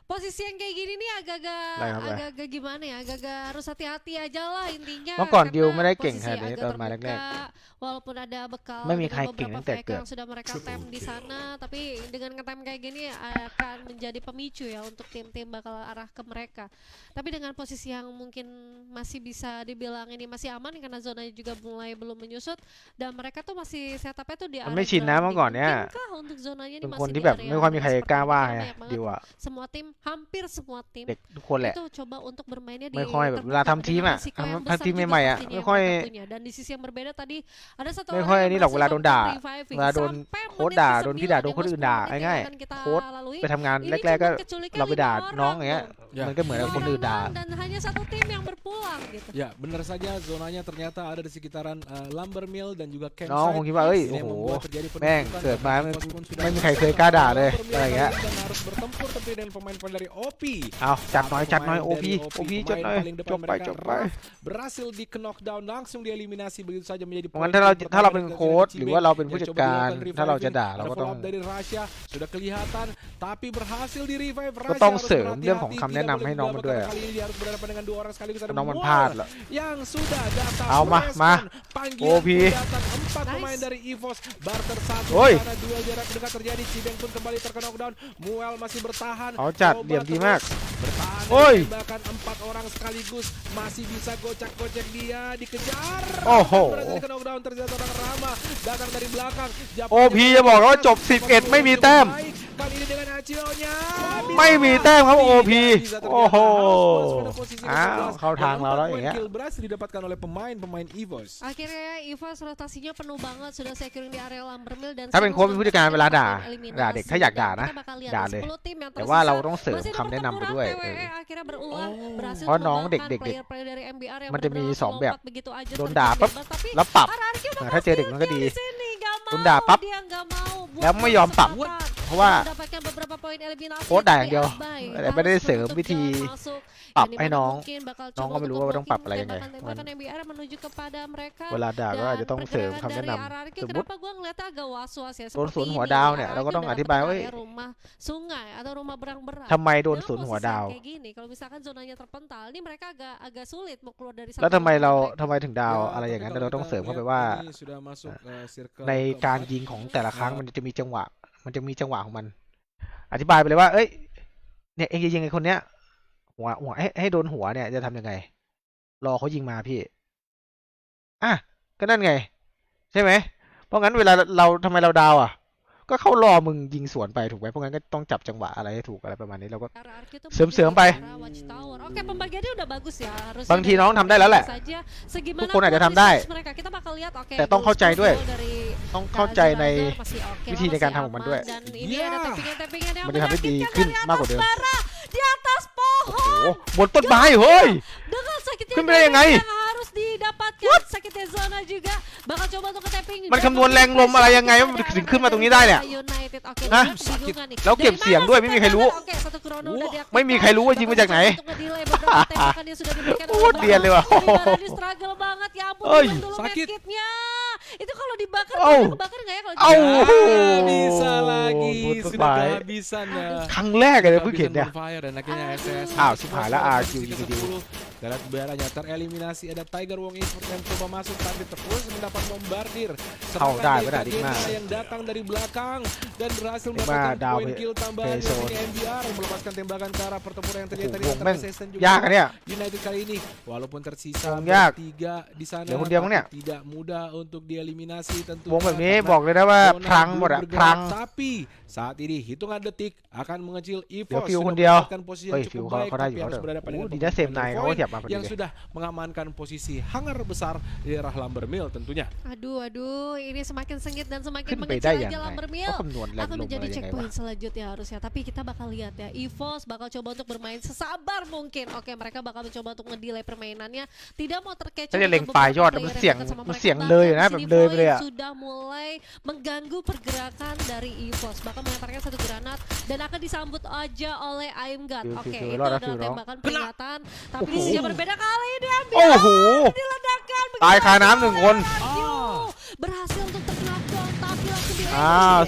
posisi yang kayak gini nih agak-agak Lah, apa? agak-agak gimana ya? Agak-agak harus hati-hati aja lah intinya. เมื่อก่อน karena ดิวไม่ได้เก่ง posisi ขนาดนี้ agak ตอนมาแรก terbuka, walaupun ada bekal ไม่มี dengan ใครเก่ง beberapa ตั้งแต่ fake เกิด yang sudah mereka tem di sana, tapi dengan ngetem kayak gini akan menjadi pemicu ya untuk tim-tim bakal arah ke mereka. Tapi dengan posisi yang mungkin masih bisa dibilang ini masih aman karena zonanya juga mulai belum menyusut dan mereka tuh masih setupnya tuh di มัน area ไม่ชินนะเมื่อก่อน grounding. เนี่ย Mungkinkah untuk zonanya เป็ ini นคน masih ที่ di แบบ area ไม่ค่อยมีใคร seperti กล้า ini ว่า karena ไง banyak banget ดิวอะ semua tim, hampir semua tim เด็กทุกคนแหละ itu coba untuk bermainnya di ไม่ค่อยแบบ terbuka เวลาทำทีม dengan อะ risiko yang ทำ besar ทีม juga ใหม่ๆอะ pastinya ไม่ yang ค่อย mereka punya. Dan di sisi yang berbeda tadi ada satu ไม่ orang ค่อย yang นี่หรอกเวลา berhasil โดนด่า melakukan reviving เวลาโดน sampai โค้ด menit ด่า ke-9 โดนพี่ด่าโดนคน demo อื่นด่า 10 menit yang ง่าย akan kita ๆโค้ด lalui. ไปทำงาน Ini แรกๆก็ cuma keculikan เราไปด่า 5 น้อง orang อย่างเงี้ย tuh. มันก็เหมือนกับคนอื่นด่า Dan hanya satu tim yang berpulang gitu. Ya, benar saja zonanya ternyata ada di sekitaran Lumbermill dan juga น้องคง campsite. คิดว่าเอ้ย Ini โอ้ yang โห membuat terjadi แม่ง penumpukan เกิดมา dan ไม่ Evos pun sudah ไม่มีใคร masuk เคยกล้าด่าเลย Lumbermill อะไรอย่างเงี้ย dan harus bertempur tapi dengan pemain-pemain dari OP. เอาจัดหน่อยจัดหน่อย Pemain โอพี dari โอพี pemain จัดหน่อย paling จ depan บไป mereka จบไป Raf berhasil di knockdown langsung dieliminasi begitu saja menjadi งั้น poin ถ้าเรา pertama ถ้าเรา dari เป็น Gazi โค้ช Cibeng หรือว่าเราเป็น yang ผู้จัด coba การ dilakukan ถ้าเราจะ reviving. ด่าเรา Ada ก็ follow ต้อง up dari Rasya sudah kelihatan tapi berhasil di revive ก็ Rasya ต้อง harus เสริมเรื่องของ berhati-hati คำแนะนำ tidak ให้ boleh น้องมัน gegabah ด้วย karena อะ kali ini dia harus berhadapan dengan dua orang sekaligus ada น้องมันพลาด Mual เหรอ yang sudah datang เอามา merespon มา panggilan OP pun datang 4 Nice. pemain dari EVOS barter satu Oi. di sana duel jarak dekat terjadi Cibeng pun kembali terkena knockdown Muel masih bertahan เอาจัด coba เหลี่ยมดี terus มาก bertahan Oi. dan bahkan 4 orang sekaligus masih bisa gocek-gocek dia dikejar Oh, dan oh. berhasil di knockdown ternyata orang Rama datang dari belakang OP จะบอกว่าจบ11ไม่มีแต้ม kali ini dengan Acilnya ไม่มีแต้มครับ OP bisa ternyata โอ้โห harus pada posisi อ้าว ke-11 เข้าทางเราแล้วอย่าง poin เงี้ย kill berhasil didapatkan oleh pemain-pemain EVOS. Akhirnya EVOS rotasinya penuh banget sudah securing di area Lumbermill dan ถ้าเป็นโค้ชเป็นผู้จัดการเวลาด่า eliminasi. ด่าเด็กถ้าอยากด่านะ Kita bakal lihat ด่า nih, เลย 10 tim yang แต่ว่าเรา tersisa ต้องเสริม masih ada คำแนะนำไปด้วย pertempuran TWE akhirnya berulang berhasil เพราะน้อง memenangkan เด็กๆ player-player dari MBR yang มันจะมี benar-benar สองแบบ melompat begitu aja โดน terjun ด่าปั๊บ bebas, tapi แล้วปรับ Ararki udah ถ้าเจอเด็กมันก็ดี di sini, nggak โดน mau, ด่าปั๊บ dia nggak mau buat แล้วไม่ยอมปรับ kesempatan เพราะว่า mendapatkan beberapa poin eliminasi โค้ชด่าอย่างเดียว tapi abai. แต่ไม่ได้ Harus เสริม menutup วิธี jalan masuk. ปรับ Dan ให้ dimana น้อง mungkin bakal น้อง coba ก็ไม่รู้ untuk ว่าต้องปรับ blocking อะไรยังไง tembakan-tembakan MBR menuju kepada mereka เวลาด่าก็อาจจะต้อง dan เสริม pergerakan คำแนะ dari นำ Ararki สมมติ kenapa gue ngeliatnya agak was-was ya โดน seperti สวนหัว ini. ดาวเนี่ยเราก็ Ararki ต้อง udah อธิบาย dapet ว่า area rumah sungai atau rumah berang-berang ทำไมโดน dalam สวนหัว posisi ดาว yang kayak gini kalau misalkan zonanya terpental ini mereka agak sulit mau keluar dari แล้ว satu ทำไม zona เรา mereka. ทำไมถึงดาว Ya, อะไรอย่าง tapi นั้น kalau เราต้อง kita เสริมเข้าไป lihat ว่า ini sudah masuk circle ในการ keempat. ยิงของแต่ละครั้งมันจะมีจังหวะ มันจะมีจังหวะของมัน อธิบายไปเลยว่า เอ้ย เนี่ยเองจะยิงไอ้คนเนี้ย หัวให้โดนหัวเนี่ยจะทำยังไง รอเขายิงมาพี่ อ่ะ ก็นั่นไง ใช่ไหม เพราะงั้นเวลาเราทำไมเราดาวอ่ะ เพ ก็เขารอมึงยิงสวนไปถูกไหมเพราะงั้นก็ต้องจับจังหวะอะไรให้ถูกอะไรประมาณนี้เราก็ RRQ tuh Seum-seum mungkinไป di arah Watchtower. Oke, pembagiannya udah bagus ya. Harusnya บางทีน้องทำได้แล้วแหละ saja segimana ทุกคนอาจจะทำได้ kualitas mereka. Kita bakal lihat oke. แต่ต้องเข้าใจด้วย goal dari ต้องเข้าใจใน Zaragar masih oke วิธี lah, ในการ masih ทำของมันด้วย aman. Dan ini Iya. ada tapping-tapping yang มันจะทำให้ดี menyakitkan ขึ้น dari มากกว่า atas เดิม bara, di atas โอ้โห pohon. บนต้นไม้เฮ้ย Dengan sakitnya ขึ้นไปได้ยังไง yang harus didapatkan sakitnya zona juga. Bakal coba untuk ke tapping. มันคำนวณแรงลมอะไรยังไงว่ามันถึงขึ้นมาตรงนี้ได้เนี่ย United. Oke, ฮะ dia kebingungan nih. แล้วเก็บ Dari เสียง mana ด้วยไม่มีใครรู้ Oke, satu chrono udah diaktifkan. ไม่มีใครรู้ว่ายิงมาจากไหน Untuk ngedelay beberapa tembakan yang sudah diberikan Oh, oleh dia lewat. Barra. Ini struggle banget ya ampun. Oi, gimana dulu sakit. medkitnya. Itu kalau dibakar Oh. bisa kebakar nggak ya kalau Au. dibakar? Ya, bisa lagi Putus sudah baik. kehabisan ya. ครั้งแรกเลยเพิ่งเห็นเนี่ย Fire dan akhirnya SS. Ah, subhanallah, Masuk RQ ke gitu. 10. Kita lihat Baranya tereliminasi. Ada Tiger Wong Esports yang coba masuk tapi terus mendapat bombardir. Oh, Serangan dah, dari benar, Kagena Digma. yang datang dari belakang dan berhasil Digma, mendapatkan dah, poin kill tambahan Peso. dari MBR melepaskan tembakan ke arah pertempuran yang terjadi tadi Wong antara Meng. SSN juga ยากอะเนี่ย United kali ini. Walaupun tersisa Wongยาก bertiga di sana, ดี๋ยวคนเดียวมั้งเนี่ย tapi tidak mudah untuk dieliminasi tentunya. วงแบบนี้ karena บอกเลยนะว่า zona พลังหมด belum อะ bergerak. พลัง Tapi saat ini hitungan detik akan mengecil EVOS เดี๋ยวฟิว sudah คนเดียว mendapatkan posisi เฮ้ย yang ฟิว cukup เขา baik เขาได้อ tapi ยู่ harus เขา berhadapan โอ้ dengan ดีนะเซฟไน pemain เขาก็เสียบมาพอดี yang เลย sudah mengamankan posisi hangar besar di daerah Lumber Mill tentunya. Aduh, ini semakin sengit dan semakin ขึ้นไป mengecil ได้ aja ยังไง Lumber เขา Mill. คำนวณแรง Akan ลม menjadi อะไรยังไงวะ checkpoint selanjutnya harusnya. Tapi kita bakal lihat ya, EVOS bakal coba untuk bermain sesabar mungkin. Oke, mereka bakal mencoba untuk ngedelay permainannya. Tidak mau terkecoh ถ้าจะ dengan เล็งปลายยอด beberapa มัน player เสียง yang dekat sama มัน mereka. เสียงเลยนะ Bahkan แบบ di เลย sini ไปเลย Void อะ sudah mulai mengganggu pergerakan dari EVOS. Bahkan melemparkan satu granat dan akan disambut aja oleh Aimgat. Fiu, Oke, fiu, itu fiu, adalah fiu, tembakan fiu. peringatan. Tapi di Oh. sisi yang berbeda kali ini ambil. โอ้โห Diledakkan. ตายคาน้ำหนึ่งคน Berhasil untuk terknokdown tapi langsung di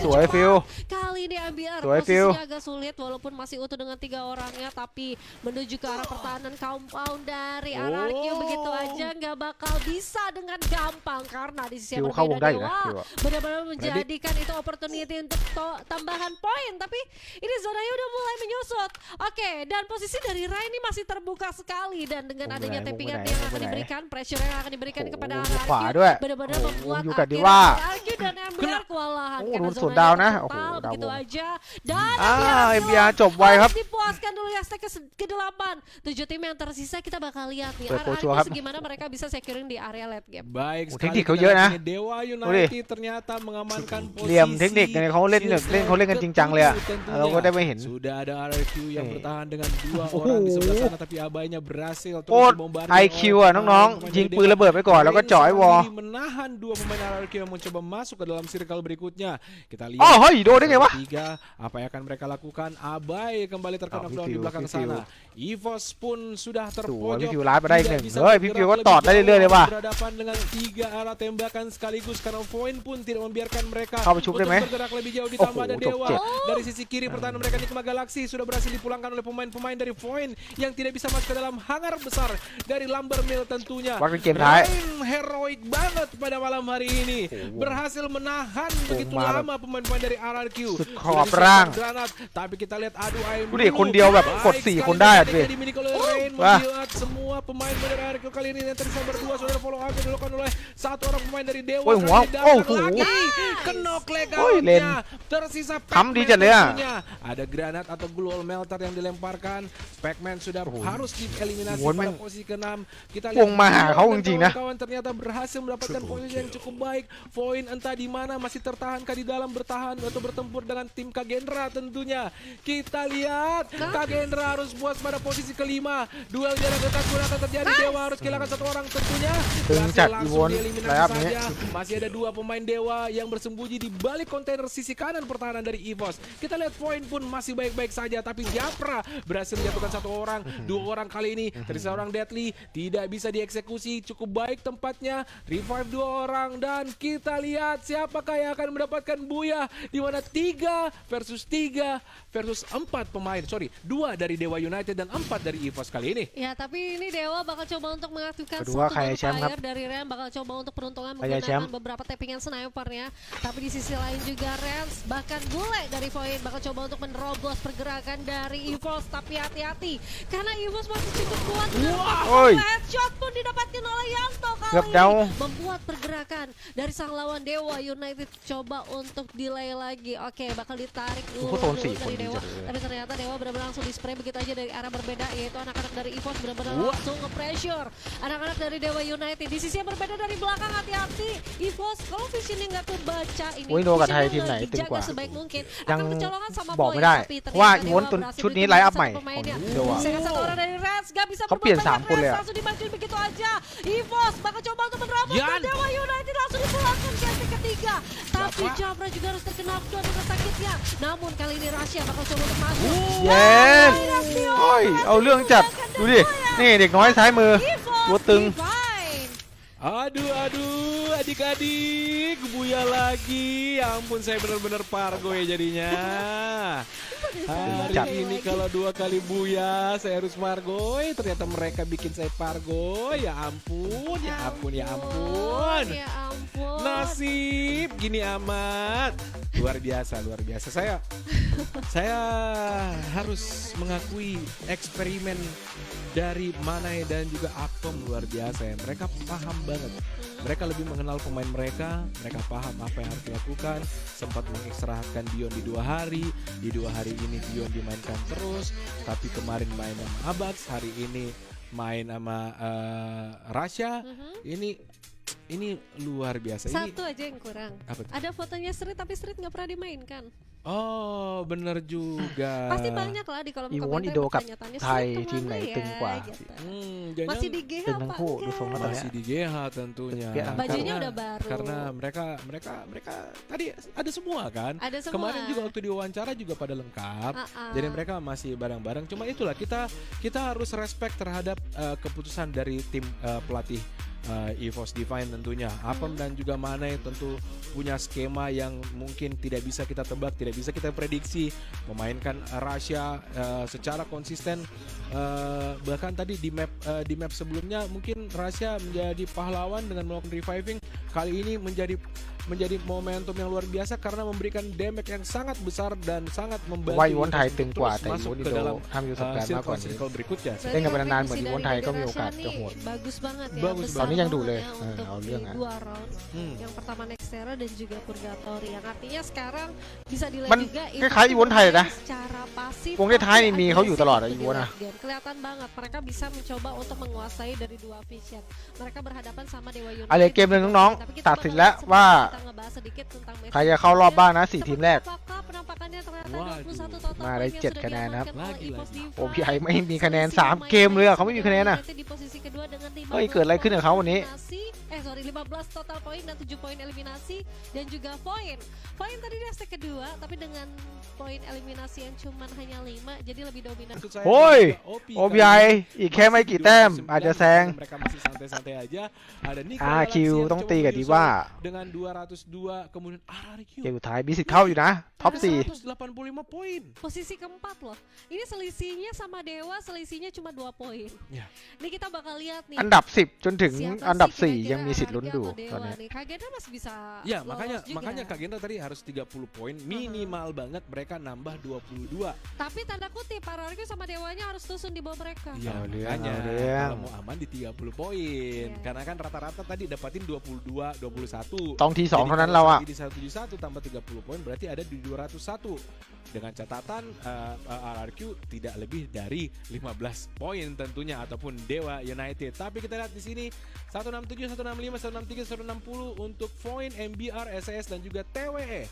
สวยฟิว Kali ini MBR Sui, Phil. posisinya agak sulit walaupun masih utuh dengan 3 orangnya tapi menuju ke arah pertahanan compound dari RRQ begitu aja nggak bakal bisa dengan gampang karena di sisi yang Phil เข้าวง berbeda ได้อยู่นะ Dewa ฟิวอะ benar-benar menjadikan itu opportunity untuk tambahan poin tapi ini zonanya udah mulai menyusut. Oke, dan posisi dari Rai ini masih terbuka sekali dan dengan Wong adanya Rai, tappingan Wong Rai, yang Wong akan Rai. diberikan, pressure yang akan diberikan Oh, kepada diขวา RRQ ด้วย benar-benar Oh, membuatอยู่กับ akhirnya Dewa. RRQ dan MBR kewalahan Oh, karena runsut zonanya downนะ terpental โอ้โห begitu ดาววง aja dan MBR จบไวครับ harus dipuaskan dulu ya stack ke-8 7 tim yang tersisa kita bakal lihat nih เปิดโปรชัวร์ RRQ ครับ segimana mereka bisa securing di area late game. Baik Oh, sekali. teknik kau kita jet, lihat nah. ini Dewa ดูดิ United ternyata mengamankan posisi. เหลี่ยมเทคนิคเนี่ยเขาเล่นเนี่ยเล่นเขาเล่นกันจริงจังเลยอะ tentunya. เราก็ได้ไม่เห็น Sudah ada RRQ yang Eh. bertahan dengan 2 Oh. orang di sebelah sana tapi abainya berhasil โคตร IQ อ่ะน้องๆยิงปืนระเบิดไปก่อนแล้วก็เจ่อไอ้วอล menahan 2 pemain RRQ yang mencoba masuk ke dalam circle berikutnya. Kita lihat อ๋อเฮ้ยโดนได้ไงวะ tiga, apa yang akan mereka lakukan? Abai kembali terkena knockdown di Viviu, belakang Viviu. sana. EVOS pun sudah สวย terpojok. พี่ฟิวร้ายไปได้อีกห Tidak นึ่ง bisa เฮ้ยพี่ bergerak ฟิวก็ lebih ตอดได้ jauh เรื่อยๆเลยว่ะ berhadapan dengan 3 arah tembakan sekaligus karena Void pun tidak membiarkan mereka Kau bercup deh, untuk Meh. bergerak lebih jauh Oh, ditambah ada top Dewa jet. dari sisi kiri pertahanan mereka Nikma Galaxy sudah berhasil dipulangkan oleh pemain-pemain dari Void yang tidak bisa masuk ke dalam hangar besar dari Lumber Mill tentunya. วัดเป็นเกมท้าย Rain heroik banget pada malam hari ini, Oh. berhasil menahan begitu marah. lama pemain-pemain dari RRQ. Sudah Sudah khawap disiapkan perang. granat, tapi kita lihat adu ayam ดูดิคนเดียวแบบกด Baik 4 sekali คนได้อะ taktik ดิ yang dimiliki oleh Rain Wah. membuat semua pemain dari RRQ kali ini yang tersisa berdua sudah follow up yang dilakukan oleh satu orang pemain dari Dewa. Woi, Kali wow. ini dapat Oh, lagi kenok Woi, Len. legalnya. Tersisa Kham di Pac-Man jet ya. tentunya. Ada granat atau glue melter yang dilemparkan. Pac-Man sudah harus dieliminasi Won pada Meng. posisi ke-6. Kita Wong lihat maha Dion kau dan jing nah. kawan-kawan ternyata berhasil mendapatkan posisi yang cukup baik. Void entah di mana masih tertahankah di dalam bertahan atau bertempur dengan tim Kagendra tentunya. Kita lihat Kagendra harus puas pada posisi ke-5. Duel jarak dekat pun akan terjadi. Dewa harus kehilangan satu orang tentunya. Berhasil Kencak, langsung Iwon. dieliminasi Layap nih. saja. Masih ada 2 pemain Dewa yang bersembunyi di balik kontainer sisi kanan pertahanan dari EVOS. Kita lihat Void pun masih baik-baik saja tapi Japra berhasil menjatuhkan 1 orang. 2 orang kali ini tersisa orang Deadly tidak bisa dieksekusi. Cukup baik tempatnya, revive 2 orang dan kita lihat siapakah yang akan mendapatkan Buya di mana 3 versus 4 pemain. Sorry, 2 dari Dewa United dan 4 dari EVOS kali ini. Ya, tapi ini Dewa bakal coba untuk mengaktifkan Kedua satu kayak champ, player dari Ren, bakal coba untuk peruntungan Kayak menggunakan champ. beberapa tappingan snipernya. Tapi di sisi lain juga Rens, bahkan Bule dari Void bakal coba untuk menerobos pergerakan dari EVOS. Tapi hati-hati, karena EVOS masih cukup kuat. Oi. headshot pun didapatkan oleh Yanto kali Gap ini. down. Membuat pergerakan dari sang lawan Dewa United coba untuk delay lagi. Oke, bakal ditarik dulu, Kok tahun dulu sih, dari Pon Dewa. Ninja. Tapi ternyata Dewa benar-benar langsung di-spray begitu aja dari arah berbeda, yaitu anak-anak dari EVOS benar-benar langsung nge-pressure anak-anak dari Dewa United. Di sisi yang berbeda dari belakang, hati-hati EVOS kalau visionnya nggak kebaca ini. โอ้ยโดนกับไทย visionnya ทีมไหน nggak ตึงกว่า dijaga sebaik mungkin. ยัง Akan kecolongan sama บอก poin, ไม่ได้ tapi เพราะว่า ternyata อีวอน Dewa ตัว berhasil ชุดนี้ ditutup ไลน์อัพ satu ใหม่ pemainnya. ของเดวอะ Saya satu orang dari Reds gak bisa เขาเปลี่ยน berbuat 3 banyak. คนเลย Reds อะ langsung dimajuin begitu aja. EVOS bakal coba untuk menerabas Yan. dan Dewa United langsung dipulangkan ke set ketiga. Tapi Jabra juga harus terkena knockdown dengan sakitnya. Namun kali ini Rasya bakal coba untuk masuk. เย็นโอ้ยเอาเรื่องจัดดูดินี่เด็กน้อยซ้ายมือ EVOS Gua teng. divine. Aduh, adik-adik, Buya lagi. Ya ampun, saya benar-benar pargo ya jadinya. Cat. Hari ini kalau 2 kali Buya, saya harus pargoy. Ternyata mereka bikin saya pargoy. Ya ampun, ya ampun, ya ampun. Ya ampun. Nasib gini amat. Luar biasa, luar biasa. Saya harus mengakui eksperimen dari Manai dan juga Akom luar biasa ya. Mereka paham banget. Mereka lebih mengenal pemain mereka paham apa yang harus dilakukan. Sempat mengistirahatkan Dion di 2 hari. Di 2 hari ini Dion dimainkan terus. Tapi kemarin main sama Abax, hari ini main sama Rasya. Ini luar biasa. Satu aja yang kurang. Apa tuh? Ada fotonya Street tapi Street nggak pernah dimainkan. Oh, bener juga. Pasti banyak lah di kolom อีวอน komentar อิโดกับ pertanyaannya, ไทย Street ทีมไหน kemana ตึงกว่า gitu. Jangan Masih di GH ตึงทั้ง Pak? คู่ดูทรงแล้วตอนเนี้ย masih di GH tentunya. Tapi Bajunya Karena- udah baru. Karena mereka tadi ada semua kan. Ada semua. Kemarin juga waktu diwawancara juga pada lengkap. Jadi mereka masih bareng-bareng. Cuma itulah kita harus respect terhadap keputusan dari tim pelatih EVOS Divine tentunya. Apem dan juga Manai tentu punya skema yang mungkin tidak bisa kita tebak, tidak bisa kita prediksi. Memainkan Rasya secara konsisten, bahkan tadi di map sebelumnya mungkin Rasya menjadi pahlawan dengan melakukan reviving. Kali ini menjadi momentum yang luar biasa karena memberikan damage yang sangat besar dan sangat membantu ว่าอีวอนไทย EVOS ตึงกว่า terus แต่อี masuk วอนอิ ke โด dalam ทำอยู่สัปดาห์มากกว่านี้ circle berikutnya. Berarti Dia nggak pernah naan kontribusi bagi dari Wontai, kau Ligaมีโอกาส Rasya จะโหด nih bagus banget ya. Bagus besar banget. Ini yang dulu banget ya. Untukเอา di เรื่องอะ 2 round. Yang pertama Nextera dan juga Purgatory. Yang artinya sekarang bisa dilihat มัน juga คล้ายๆอีวอนไทยนะ secara pasif. วงท้ายๆนี่ tapi มีเขาอยู่ตลอดอะ agresif อีวอนอะ di late game. Kelihatan banget mereka bisa mencoba untuk menguasai dari 2 vision. Mereka berhadapan sama Dewa United. อะไรเกมหนึ่งน้อง Tapi ๆ kita ตัดสิน bakal แล้ว langsung ว่า kita ngebahas sedikit tentang match ใครจะเข้ารอบบ้างนะ 4 ทีมแรก Apakah penampakannya ternyata Waduh. 21 total มาได้ poin yang 7 sudah คะแนนนะครับ diamankan oleh EVOS Divine. โอ้พี่ไอไม่มีคะแนน 3 เกมเลยอะเขาไม่มีคะแนนอะ Di posisi kedua dengan 15 เฮ้ยเกิดอะไรขึ้นกับเขาวันนี้ eliminasi. 15 total poin dan 7 poin eliminasi dan juga poin. Poin tadi di aspek kedua tapi dengan poin eliminasi yang cuman hanya 5 jadi lebih dominan. Maksud saya โอ้ย juga OP โอพีไอ kali ini อีกแค่ไม่กี่แต้ม อาจจะแซง mereka masih santai-santai aja. Ada Nico คิว Galaxy yang ต้อง coba ตีกับ menyusul ดีว่า dengan 202 kemudian RRQ เกมสุดท้ายมีสิทธิ์เข้าอยู่นะ ท็อป ada 4 185 poin. Posisi keempat loh. Ini selisihnya sama Dewa selisihnya cuma 2 poin. Ya. Ini kita bakal lihat nih. อันดับ 10 จนถึง Siapa อันดับ sih 4 ยังมี kira-kira สิทธิ์ลุ้นอยู่ Harga ตอน atau นี้ Dewa nih? Kagenda masih bisa Ya, lolos juga. makanya Kak Gendra tadi harus 30 poin minimal banget, mereka nambah 22. Tapi tanda kutip Pararku sama Dewanya harus tusun di bawah mereka. Iya,เอาเรื่อง makanya เอาเรื่อง kalau mau aman di 30 poin. Iya. Karena kan rata-rata tadi dapatin 22, 21. ต้องที 2 Jadi เท่านั้น kalau เราอะ lagi di 171 tambah 30 poin berarti ada di 201. Dengan catatan RRQ tidak lebih dari 15 poin tentunya ataupun Dewa United. Tapi kita lihat di sini 167, 165, 163, 160 untuk poin MBR, SES dan juga TWE.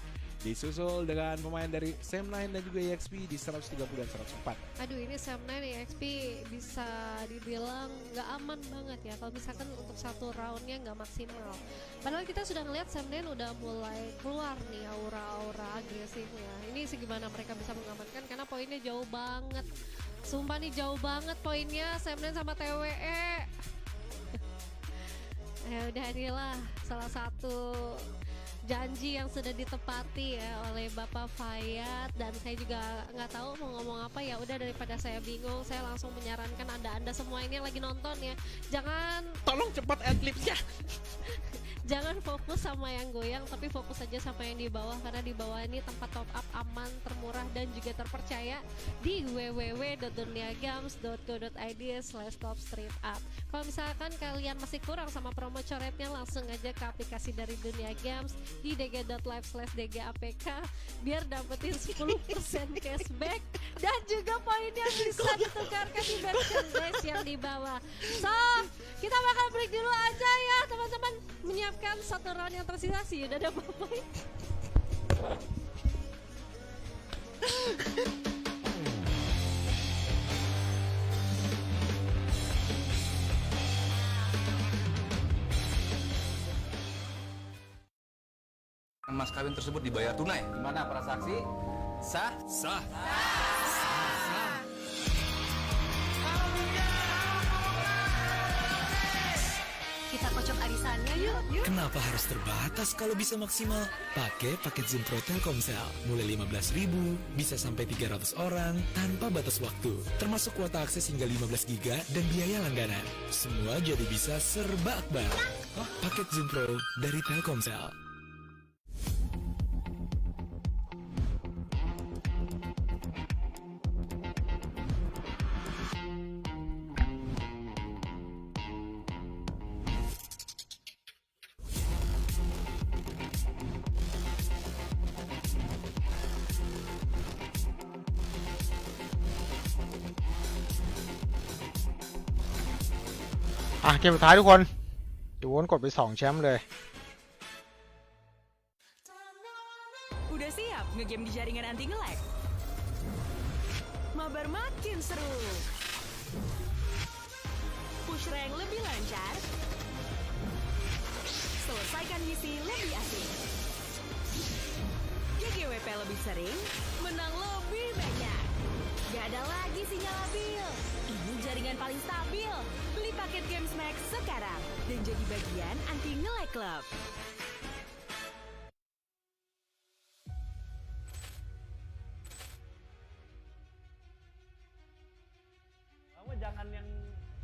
Disusul dengan pemain dari Sam9 dan juga EXP di 130 dan 104. Aduh ini Sam9 EXP bisa dibilang nggak aman banget ya kalau misalkan untuk satu roundnya nggak maksimal. Padahal kita sudah ngeliat Sam9 udah mulai keluar nih aura-aura agresifnya. Ini segimana mereka bisa mengamankan karena poinnya jauh banget. Sumpah nih jauh banget poinnya Sam9 sama TWE. Ya udah inilah salah satu janji yang sudah ditepati ya oleh Bapak Fayat dan saya juga nggak tahu mau ngomong apa ya udah daripada saya bingung saya langsung menyarankan anda semua ini yang lagi nonton ya jangan Tolong cepat adlibs ya. Jangan fokus sama yang goyang, tapi fokus aja sama yang di bawah, karena di bawah ini tempat top up aman, termurah dan juga terpercaya di www.duniagames.co.id/top-street-up. Kalau misalkan kalian masih kurang sama promo coretnya, langsung aja ke aplikasi dari Dunia Games di dg.live/dgapk biar dapetin 10% cashback dan juga poinnya bisa ditukarkan di merchandise yang di bawah. So, kita bakal break dulu aja ya teman-teman, menyiapkan satu round yang tersisa sih. Udah ada Bapak. Mas kawin tersebut dibayar tunai. Gimana para saksi? Sah? Sah. Kita kocok arisannya yuk. Kenapa harus terbatas kalau bisa maksimal? Pakai paket Zoom Pro Telkomsel. Mulai 15.000, bisa sampai 300 orang, tanpa batas waktu. Termasuk kuota akses hingga 15 GB dan biaya langganan. Semua jadi bisa serba akbar. Paket Zoom Pro dari Telkomsel.เกมสุดท้ายทุกคนดูวนกดไป2แชมป์เลย Udah siap ngegame di jaringan anti nge-lag? Mabar makin seru. Push rank lebih lancar. Selesaikan misi lebih asik. GGWP lebih sering, menang lebih banyak. Gak ada lagi sinyal labil. Ini jaringan paling stabil. Beli paket Games Max sekarang dan jadi bagian anti nge-lag club. Kamu jangan yang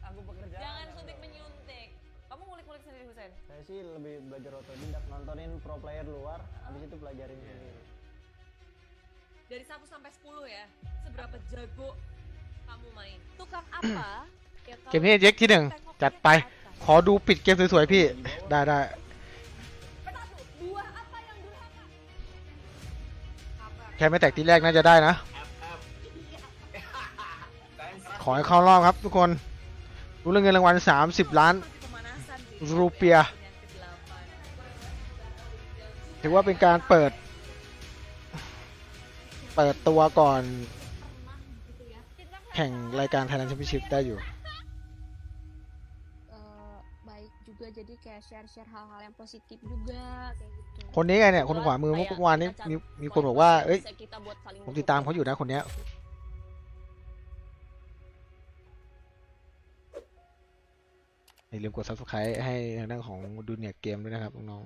aku pekerjaan. Jangan suntik menyuntik. Kamu ngulik-ngulik sendiri, Husen? Saya sih lebih belajar otodidak, nontonin pro player luar, habis itu pelajarin sendiri. Dari 1 sampai 10 ya, seberapa jago kamu main? Tukang apa? yang เกมนี้เจ๊กที่1จัดไปขอดูปิดเกมสวยๆพี่ได้ได้ Buah apa yang durhaka? แค่ไม่แตกทีแรกน่าจะได้นะขอให้เข้ารอบครับทุกคนรู้เรื่องเงินรางวัล30 ล้าน Pemanasan sih. รูเปีย Yang ke-8. ถือว่าเป็นการเปิดตัวก่อนแข่งรายการ Thailand Championship ได้อยู่ Baik juga, jadi kayak share hal-hal yang positif juga kayak gitu. คนนี้ไงเนี่ยคนขวามือเมื่อวานนี้มีคนบอกว่าเอ้ย Bisa kita buat saling ผมติดตามเขาอยู่นะคนเนี้ยอย่าลืมกด subscribe ให้ทางด้านของดูเนียเกมด้วยนะครับน้อง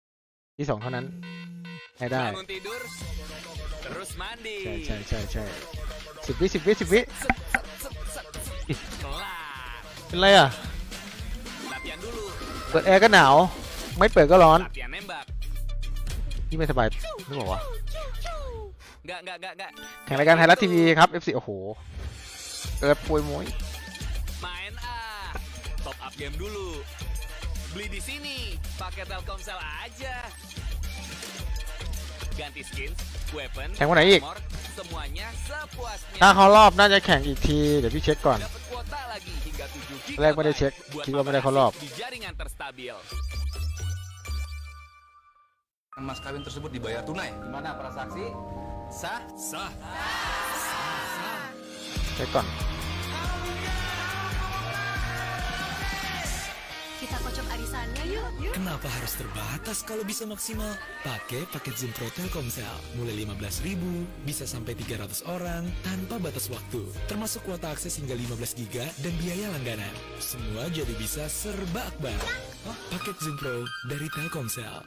ๆที่ 2เท่านั้นให้ได้ Bangun tidur, terus mandi. ใช่10 วิ10 วิ Kelar. เป็นไรอ่ะ Latihan dulu. เปิดแอร์ก็หนาวไม่เปิดก็ร้อน Latihan nembak. ที่ไม่สบายนึกบอกว่า Enggak. แข่งรายการไทยรัฐทีวีครับ FC โอ้โหเกิดป่วยมวย Main top up game dulu. Beli di sini, pakai Telkomsel aja. Ganti skin, weapon, แข่งวันไหนอีก armor, semuanya sepuasnya. ถ้าเขารอบน่าจะแข่งอีกทีเดี๋ยวพี่เช็คก่อน Dapat kuota lagi hingga 7 แรกไม่ได้เช็ค buat คิดว่าไม่ได้เข้ารอบ di jaringan terstabil. Mas kawin tersebut dibayar tunai. Gimana para saksi? Sah? Sah. เช็คก่อน Kita kocok arisannya yuk. Kenapa harus terbatas kalau bisa maksimal? Pakai paket Zoom Pro Telkomsel. Mulai 15.000, bisa sampai 300 orang, tanpa batas waktu. Termasuk kuota akses hingga 15 GB dan biaya langganan. Semua jadi bisa serba akbar. Paket Zoom Pro dari Telkomsel.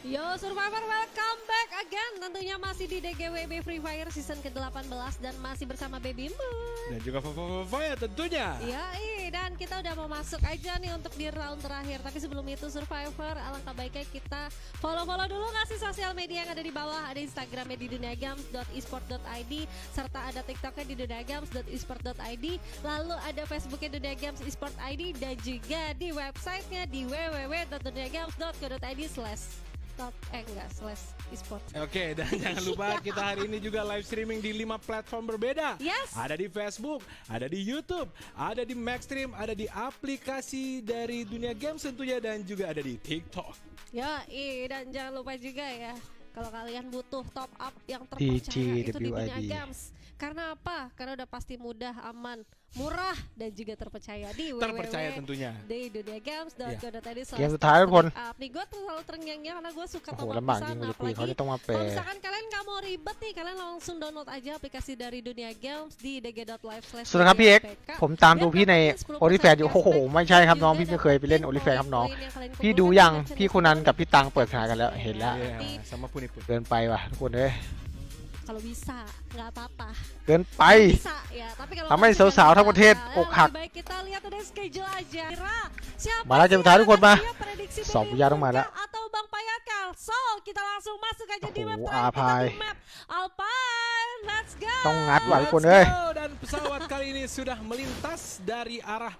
Yo Survivor, welcome back again. Tentunya masih di DGWB Free Fire season ke-18 dan masih bersama Baby Moon. Dan juga Fire tentunya. Ya, dan kita udah mau masuk aja nih untuk di round terakhir. Tapi sebelum itu Survivor, alangkah baiknya kita follow dulu ngasih sosial media yang ada di bawah. Ada Instagramnya di duniagames.esport.id, serta ada TikToknya di duniagames.esport.id, lalu ada Facebooknya Dunia Games Esport ID, dan juga di websitenya di www.duniagames.co.id/esport. Oke, dan jangan lupa kita hari ini juga live streaming di 5 platform berbeda. Yes. Ada di Facebook, ada di YouTube, ada di Maxstream, ada di aplikasi dari Dunia Games tentunya, dan juga ada di TikTok. Ya, dan jangan lupa juga ya, kalau kalian butuh top up yang terpercaya itu di Dunia Games. Karena apa? Karena udah pasti mudah, aman, murah, dan juga terpercaya di Terpercaya tentunya. di duniagames.co.id. Game sudahทุกคน Nih gue tuh selalu terngiang-ngiang karena gue suka โอ้โห top up ลำบาก di จริง sana. คุยเขาจะต้องมาแปล Kalau misalkan kalian nggak mau ribet nih, kalian langsung download aja aplikasi dari Dunia Games di dg.live/. สวัสดีครับพี่เอ็กซ์ผมตามดูพี่ใน OnlyFans อยู่โอ้โหไม่ใช่ครับน้องพี่ไม่เคยไปเล่น OnlyFans ครับน้องพี่ดูยังพี่คนนั้นกับพี่ตังเปิดสถานกันแล้วเห็นแล้ว Iya, sama Punipun. เกินไปว่ะทุกคนเอ้ย Kalau bisa nggak apa-apa. เกินไป Bisa ya, tapi kalau ทำให้ masih สาวๆ nggak ทั้งประเทศ bisa, อกหัก lebih baik kita lihat dari schedule aja. Kira siapa มาแล้ว sih เกมสุดท้ายทุกคน yang มา siap prediksi สอง Baby วิญญาณต้องมาแล้ว Moon atau Bang Payakal? So kita langsung masuk aja di โอ้ map โห terakhir อา kita พาย di map Alpine. Let's go. ต้องงัดว่ะทุกคน Let's เอ้ย go. Dan pesawat kali ini sudah melintas dari arah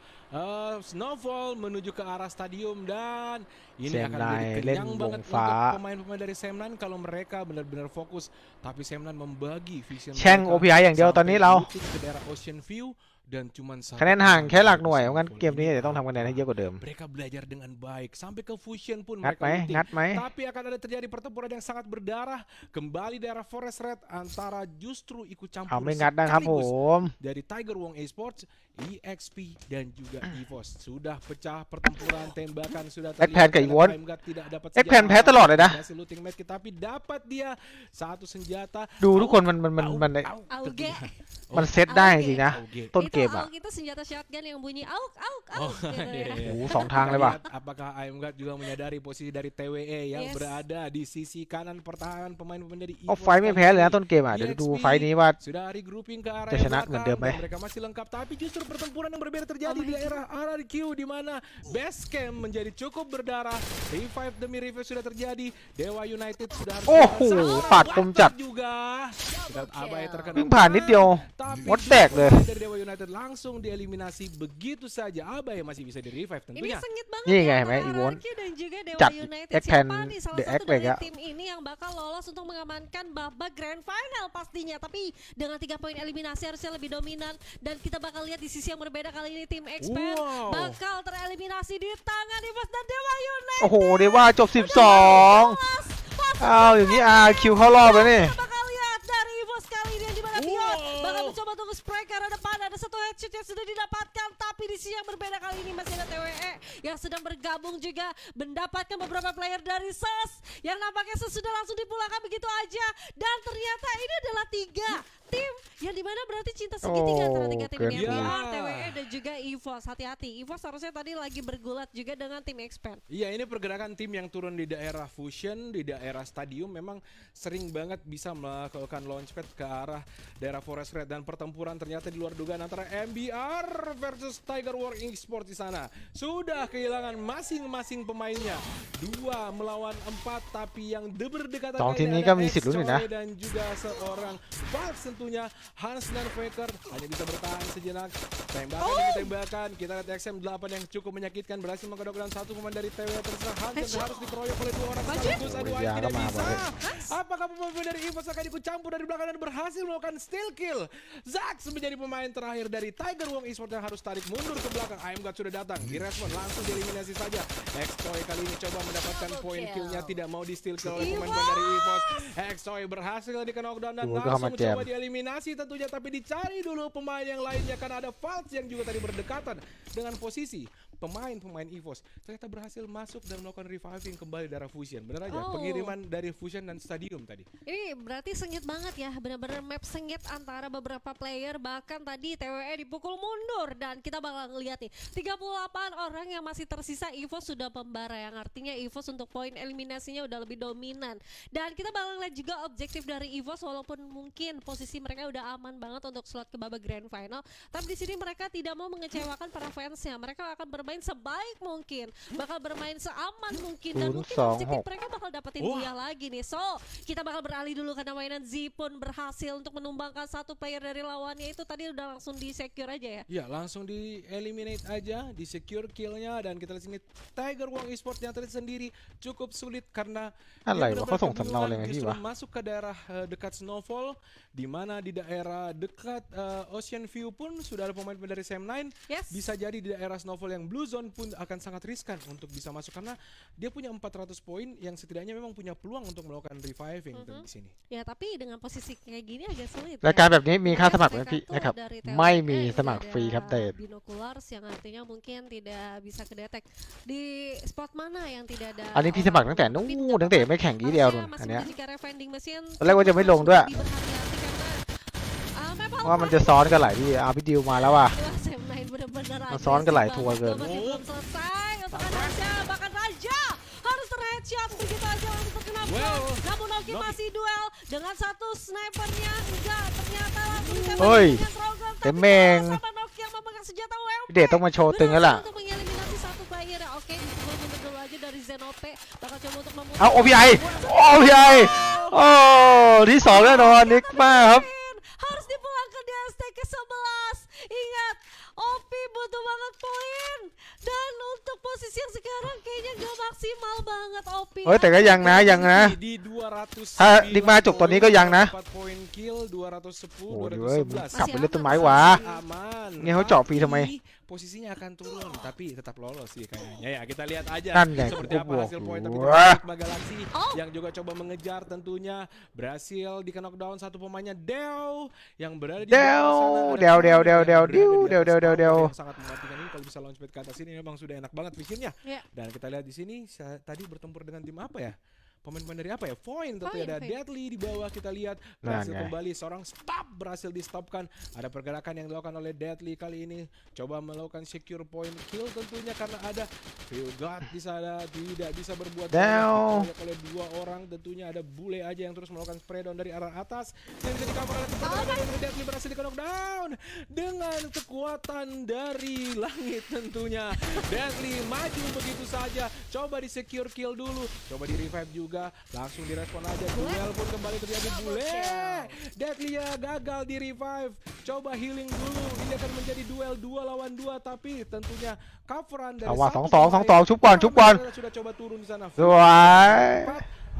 Snowfall menuju ke arah stadium, dan ini akan menjadi Sam9 kenyang len banget Bung Fa. untuk pemain-pemain dari Sam9 kalau mereka benar-benar fokus. Tapi Sam9 membagi vision แช่ง OPI อย่างเดียวตอนนี้เรา sampai ke daerah Ocean View dan cuman คะแนนห่างแค่หลักหน่วยเพราะงั้นเกมนี้เดี๋ยวต้องทำคะแนนให้เยอะกว่าเดิม Mereka belajar dengan baik sampai ke Fusion pun งัด mereka ไหม looting. งัดไหม Tapi akan ada terjadi pertempuran yang sangat berdarah kembali daerah Forest Red antara justru ikut เอา campur ไม่งัดนะครับผ sekaligus ม dari Tiger Wong Esports, EXP, dan juga EVOS. Sudah pecah pertempuran, tembakan sudah Ekpan terlihat. ke Iwon. Enggak tidak dapat Ekpan senjata แพ้ตลอดเลยนะ hasil looting match, tapi dapat dia satu senjata. ดูทุกคนมัน Auge. มันเซตได้จริงๆนะ Auge. ต้น Itu เกมอ่ะ AUG itu senjata shotgun yang bunyi auk Oh, gitu ya. iya. โอ้โหสองทางเลยว่ะ Kita lihat apakah IMGAT juga menyadari posisi dari TWE yang Yes. berada di sisi kanan pertahanan pemain-pemain dari เอา EVOS ไฟท์ไม่แพ้เลยนะต้นเกมอ่ะเดี๋ยวดูไฟท์นี้ว่า sudah regrouping ke arah Kita yang senang belakang mendem, dan mereka masih lengkap, tapi justru pertempuran yang berbeda terjadi di daerah RRQ di mana base camp menjadi cukup berdarah. Revive demi revive sudah terjadi. Dewa United sudah harus โอ้โห sangat ปาดคมจัด juga. Kita lihat Abai terkena วิ่งผ่านนิดเดียว tapi มดแตกเลย dari Dewa United langsung dieliminasi begitu saja. Abai masih bisa di revive Ini tentunya. sengit banget Iya, ya Mbak antara Iwon. RRQ dan juga Dewa Cat United. Ekpan Siapa nih salah The satu Egg dari ya. tim ini yang bakal lolos untuk mengamankan babak Grand Final pastinya. Tapi dengan 3 poin eliminasi harusnya lebih dominan, dan kita bakal lihat di sisi yang berbeda kali ini tim Expand Wow. bakal tereliminasi di tangan EVOS dan Dewa United. โอ้โหเดี๋ยวว่าจบ 12 อ้าวอย่างนี้ RQ เข้ารอบแล้วนี่ Kita bakal lihat dari EVOS kali ini yang dimana Wow. Dion bakal mencoba untuk spray ke arah depan. Ada satu headshot yang sudah didapatkan, tapi di sisi yang berbeda kali ini masih ada TWE yang sedang bergabung juga mendapatkan beberapa player dari SES yang nampaknya SES sudah langsung dipulangkan begitu aja, dan ternyata ini adalah 3 tim yang dimana berarti cinta segitiga antara 3 tim ini, keren. MBR, TWE, dan juga EVOS. Hati-hati, EVOS harusnya tadi lagi bergulat juga dengan tim Expand. Iya, ini pergerakan tim yang turun di daerah Fusion, di daerah Stadium memang sering banget bisa melakukan launchpad ke arah daerah Forest Red, dan pertempuran ternyata di luar dugaan antara MBR versus Tiger War Esports di sana. Sudah kehilangan masing-masing pemainnya. 2 melawan 4, tapi yang berdekatan สองทีม kali นี้ ada ก็มีสิทธิ์ลุ้นอยู่นะ X-Choi dan juga seorang Valve tentunya. Hans dan Faker hanya bisa bertahan sejenak. Tembakan demi tembakan. Kita lihat XM8 yang cukup menyakitkan berhasil menggodok dan satu pemain dari TW terserah Hans yang harus dikeroyok oleh 2 orang sekaligus. Aduh, Ya, tidak lemah bisa. banget. Apakah pemain dari EVOS akan ikut campur dari belakang dan berhasil melakukan steal kill? Zax menjadi pemain terakhir dari Tiger Wong Esports yang harus tarik mundur ke belakang. IMGAT sudah datang, direspon langsung dieliminasi saja. X-Choi kali ini coba mendapatkan poin killnya, tidak mau di steal kill oleh pemain dari EVOS. X-Choi berhasil di knockdown dan Duh, itu langsung amat jam. coba dieliminasi tentunya, tapi dicari dulu pemain yang lainnya karena ada Valve yang juga tadi berdekatan dengan posisi pemain EVOS ternyata berhasil masuk dan melakukan reviving kembali darah Fusion. Benar aja, Oh. pengiriman dari Fusion dan Stadium tadi. Ini berarti sengit banget ya, benar-benar map sengit antara beberapa player. Bahkan tadi TWE dipukul mundur dan kita bakal ngeliat nih 38 orang yang masih tersisa. EVOS sudah membara, yang artinya EVOS untuk poin eliminasinya udah lebih dominan. Dan kita bakal ngeliat juga objektif dari EVOS, walaupun mungkin posisi mereka udah aman banget untuk slot ke babak grand final, tapi di sini mereka tidak mau mengecewakan para fansnya. Mereka akan bermain sebaik mungkin, bakal bermain seaman mungkin, dan mungkin objektif mereka bakal dapetin dia lagi nih. So kita bakal beralih dulu karena mainan Z pun berhasil untuk menumbangkan satu player dari lawannya. Itu tadi udah langsung di secure aja ya. Ya, langsung di eliminate aja, di secure killnya, dan kita lihat sini Tiger Wong Esports yang tadi sendiri cukup sulit karenaอะไร dia วะ benar-benar เขาส่งสำเนาอะไร kebingungan มาพี่ justru วะ masuk ke daerah dekat Snowfall, di mana di daerah dekat Ocean View pun sudah ada pemain dari Sam9. Yes. Bisa jadi di daerah Snowfall yang Blue Zone pun akan sangat riskan untuk bisa masuk karena dia punya 400 poin yang setidaknya memang punya peluang untuk melakukan reviving di sini. Ya tapi dengan posisi kayak gini agak sulit รายการ ya. แบบนี้มีค่าสมัครไหม Mereka พี่ tuh นะครับ dari ไม่ TWE มีสมัคร udah ฟรีครับ ada แต่ binoculars yang artinya mungkin tidak bisa kedetek di spot mana yang tidak ada อันนี้พี่สมัครตั้งแต่ orang. นู้ Tapi นตั้งแต่ไม่แข่งกี่เดียวนู่น harusnya อัน masih เนี้ย menjadi kayak vending machine. ตอนแรกว่าจะไม่ลงด้วย Lebih berhati-hati karena map เพราะว่ามันจะซ้อนกันหลายที่พี่ดิวมาแล้วว่ะ Sam9 benar-benar มันซ้อนกันหลาย agresif ทัวร์เกิน banget. Masih belum selesai untuk Raja, bahkan Raja harus terheadshot begitu aja langsung terkena block. Namun Noki masih duel dengan satu snipernya, enggak, ternyata langsung ditembak Oi, dengan Trogon, tapi temeng. sama Noki yang memegang senjata WP พี่เดชต้องมาโชว์ตึงแล้วล่ะ berhasil untuk mengeliminasi satu player ya. Oke, ditunggu mundur dulu aja dari Zenope, bakal coba untuk memutar. เอา OPI OPI โอ้ที่สองแน่นอนนิกมากครับ Harus dipulangkan di ST ke-11. Ingat, OP butuh banget poin. Dan untuk posisi yang sekarang kayaknya gak maksimal banget OP. เฮ้ยแต่ก็ยังนะยังนะ Di 200 ถ้านิกมาจบตอนนี้ก็ยังนะ 4 poin kill 210 โอ้ยเว้ย 211 กลับไปเล่นต้นไม้วะ aman. เนี่ยเขาเจาะฟรีทำไม Tapi posisinya akan turun tapi tetap lolos sih kayaknya ya. Kita lihat aja Kan ya, seperti gua apa bok. hasil poin. Tapi Wah. Sigma Galaxy yang juga coba mengejar tentunya berhasil di knockdown satu pemainnya Deo yang berada di Deo, bawah sana. Ada Deo, Kami Deo, yang Deo, berada di Deo, atas Deo, Deo, tower Deo. yang sangat mematikan ini. Kalau bisa launchpad ke atas ini memang sudah enak banget visionnya. Ya. Dan kita lihat di sini tadi bertempur dengan tim apa ya? Pemain-pemain dari apa ya? Void tentu ada Void. Deadly di bawah kita lihat Nah, berhasil nih. kembali seorang stop berhasil di stopkan. Ada pergerakan yang dilakukan oleh Deadly kali ini coba melakukan secure point kill tentunya karena ada Feel God di sana tidak bisa berbuat Deo. banyak. Dilihat oleh dua orang tentunya ada Bule aja yang terus melakukan spray down dari arah atas dan bisa di-cover oleh pergerakan dari Deadly berhasil di knockdown dengan kekuatan dari langit tentunya. Deadly maju begitu saja, coba di secure kill dulu, coba di revive juga. Langsung direspon aja, duel pun kembali terjadi. Bule Deadly ya gagal di revive, coba healing dulu. Ini akan menjadi duel 2 lawan 2 tapi tentunya coveran dari เอาว่ะ satu 2-2 pemain. 2-2 ชุบก่อนชุบก่อน Mereka sudah coba turun di sana. สวย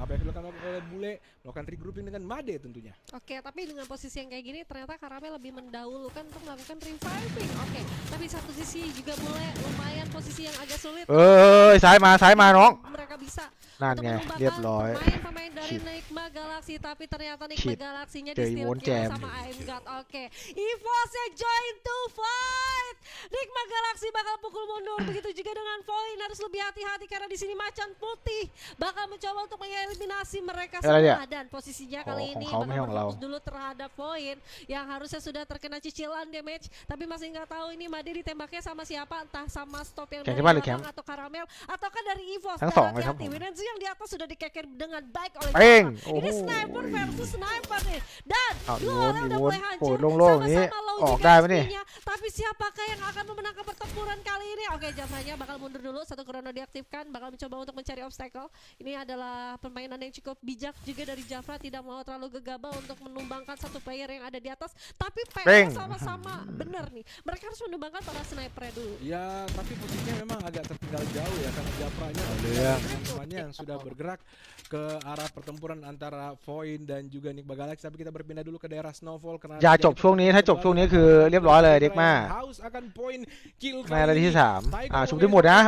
Apa yang dilakukan oleh Bule, melakukan regrouping dengan Made tentunya. Oke, tapi dengan posisi yang kayak gini ternyata Karamel lebih mendahulukan untuk melakukan reviving. Oke, tapi satu sisi juga boleh lumayan posisi yang agak sulit. เอ้ยซ้ายมาน้อง Mereka bisa นั่น untuk ไง menumbangkan เรียบร้อย pemain-pemain dari Shit. Nigma Galaxy, tapi ternyata Nigma Shit. Galaxy-nya di Dari steal Won kill Jam. sama AM God. Oke, EVOS-nya join to fight. Nigma Galaxy bakal pukul mundur. Begitu juga dengan Void, harus lebih hati-hati karena di sini Macan Putih bakal mencoba untuk mengeliminasi merekaอะไรเนี่ย semua. Dan posisinya Oh, kaliของ ini เขาไม่ bakal ใช่ของเรา berfokus dulu terhadap Void yang harusnya sudah terkena cicilan damage, tapi masih nggak tahu ini Made ditembaknya sama siapa, entah sama stop yang แข่ง dari ที่บ้านหรือแข่ง belakang atau Karamel ataukah dari EVOS. ทั้ง Dan สองเลยครับ hati-hati,ผม Winenzi yang di atas sudah dikeker dengan baik oleh เป้ง Jaffa. โอ้โห Ini sniper versus sniper nih. Dan เอาอี dua วน orang อี udah วน mulai โอ้ hancur. โล่งๆอย่างนี้ Sama-sama low ออก juga ได้ไหมนี่ SP-nya. Tapi siapakah yang akan memenangkan pertempuran kali ini? Oke, Jafranya bakal mundur dulu. Satu chrono diaktifkan, bakal mencoba untuk mencari obstacle. Ini adalah permainan yang cukup bijak juga dari Jafra, tidak mau terlalu gegabah untuk menumbangkan satu player yang ada di atas. Tapi Peng. PR sama-sama bener nih. Mereka harus menumbangkan para snipernya dulu. Ya, tapi posisinya memang agak tertinggal jauh ya karena Japranya Iya. teman-temannya yang sudah bergerak ke arah pertempuran antara Void dan juga Nick Bagalax. Tapi kita berpindah dulu ke daerah Snowfall karena อย่าจบช่วงนี้ถ้าจบช่วงนี้คือเรียบร้อยเลยเด็กมา House akan point kill แม่นาทีที่ 3 ชุบได้หมดนะ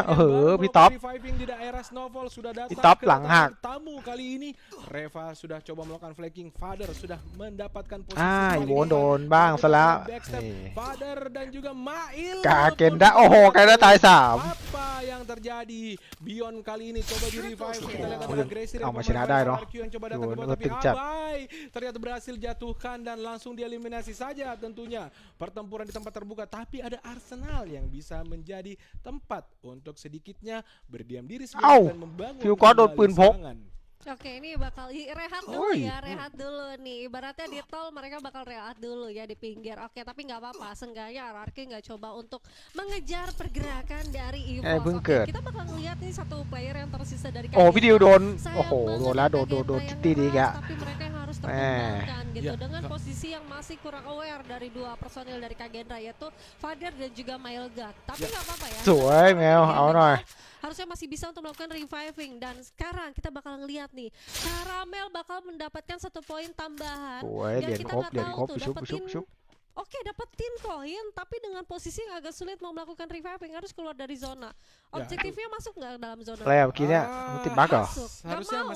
พี่ท็อป di daerah Snowfall sudah datang พี่ท็อป ke หลังหัก tamu kali ini. Reva sudah coba melakukan flanking, Father sudah mendapatkan posisi อีโวนโดนบ้างซะแล้ว backstep. นี่ Father dan juga Mail กาเกนดาโอ้โหกาเกนดาตาย3 apa yang terjadi Beyond kali ini coba di revive kita lihat ada agresi dari เอามาช pemain นะได้เนาะ RQ yang coba datang ke โอ้ bawah โห tapi ตึงจัด abai ternyata berhasil jatuhkan dan langsung dieliminasi saja tentunya pertempuran di tempat terbuka tapi ada Arsenal yang bisa menjadi tempat untuk sedikitnya berdiam diri sebentar dan membangun ฟิวก็อดโดนปืนพก serangan. Oke, ini bakal rehat dulu Oi. ya, rehat dulu nih. Ibaratnya di tol mereka bakal rehat dulu ya di pinggir. Oke, tapi nggak apa-apa. Seenggaknya RRQ nggak coba untuk mengejar pergerakan dari EVOS. เพิ่ง Oke, เกิด kita bakal ngeliat nih satu player yang tersisa dari โอ้พี่ดิวโดน Sayang โอ้โห banget โดนแล้ว ada โดน Gendra คิต yang ตี้ดีอีก keras, อะ tapi mereka yang harus Eh. terkembangkan gitu Ya, dengan Kak. posisi yang masih kurang aware dari dua personil dari Kagendra yaitu Father dan juga Mailgat. Tapi Ya. nggak apa-apa ya. สวยแมวเอาหน่อย Harusnya masih bisa untuk melakukan reviving dan sekarang kita bakal ngeliat nih Caramel bakal mendapatkan 1 poin tambahan สวย yang เหรียญ kita ครบ nggak เหรียญ tahu ครบ tuh ไปชุบไปชุบ dapetin ชุบ Oke, dapetin koin tapi dengan posisi yang agak sulit mau melakukan reviving harus keluar dari zona. Objektifnya masuk nggak dalam zona? อะไรอะเมื่อกี้เนี่ยมันติดบั๊กเหรอ Masuk. Nggak Harusnya mau.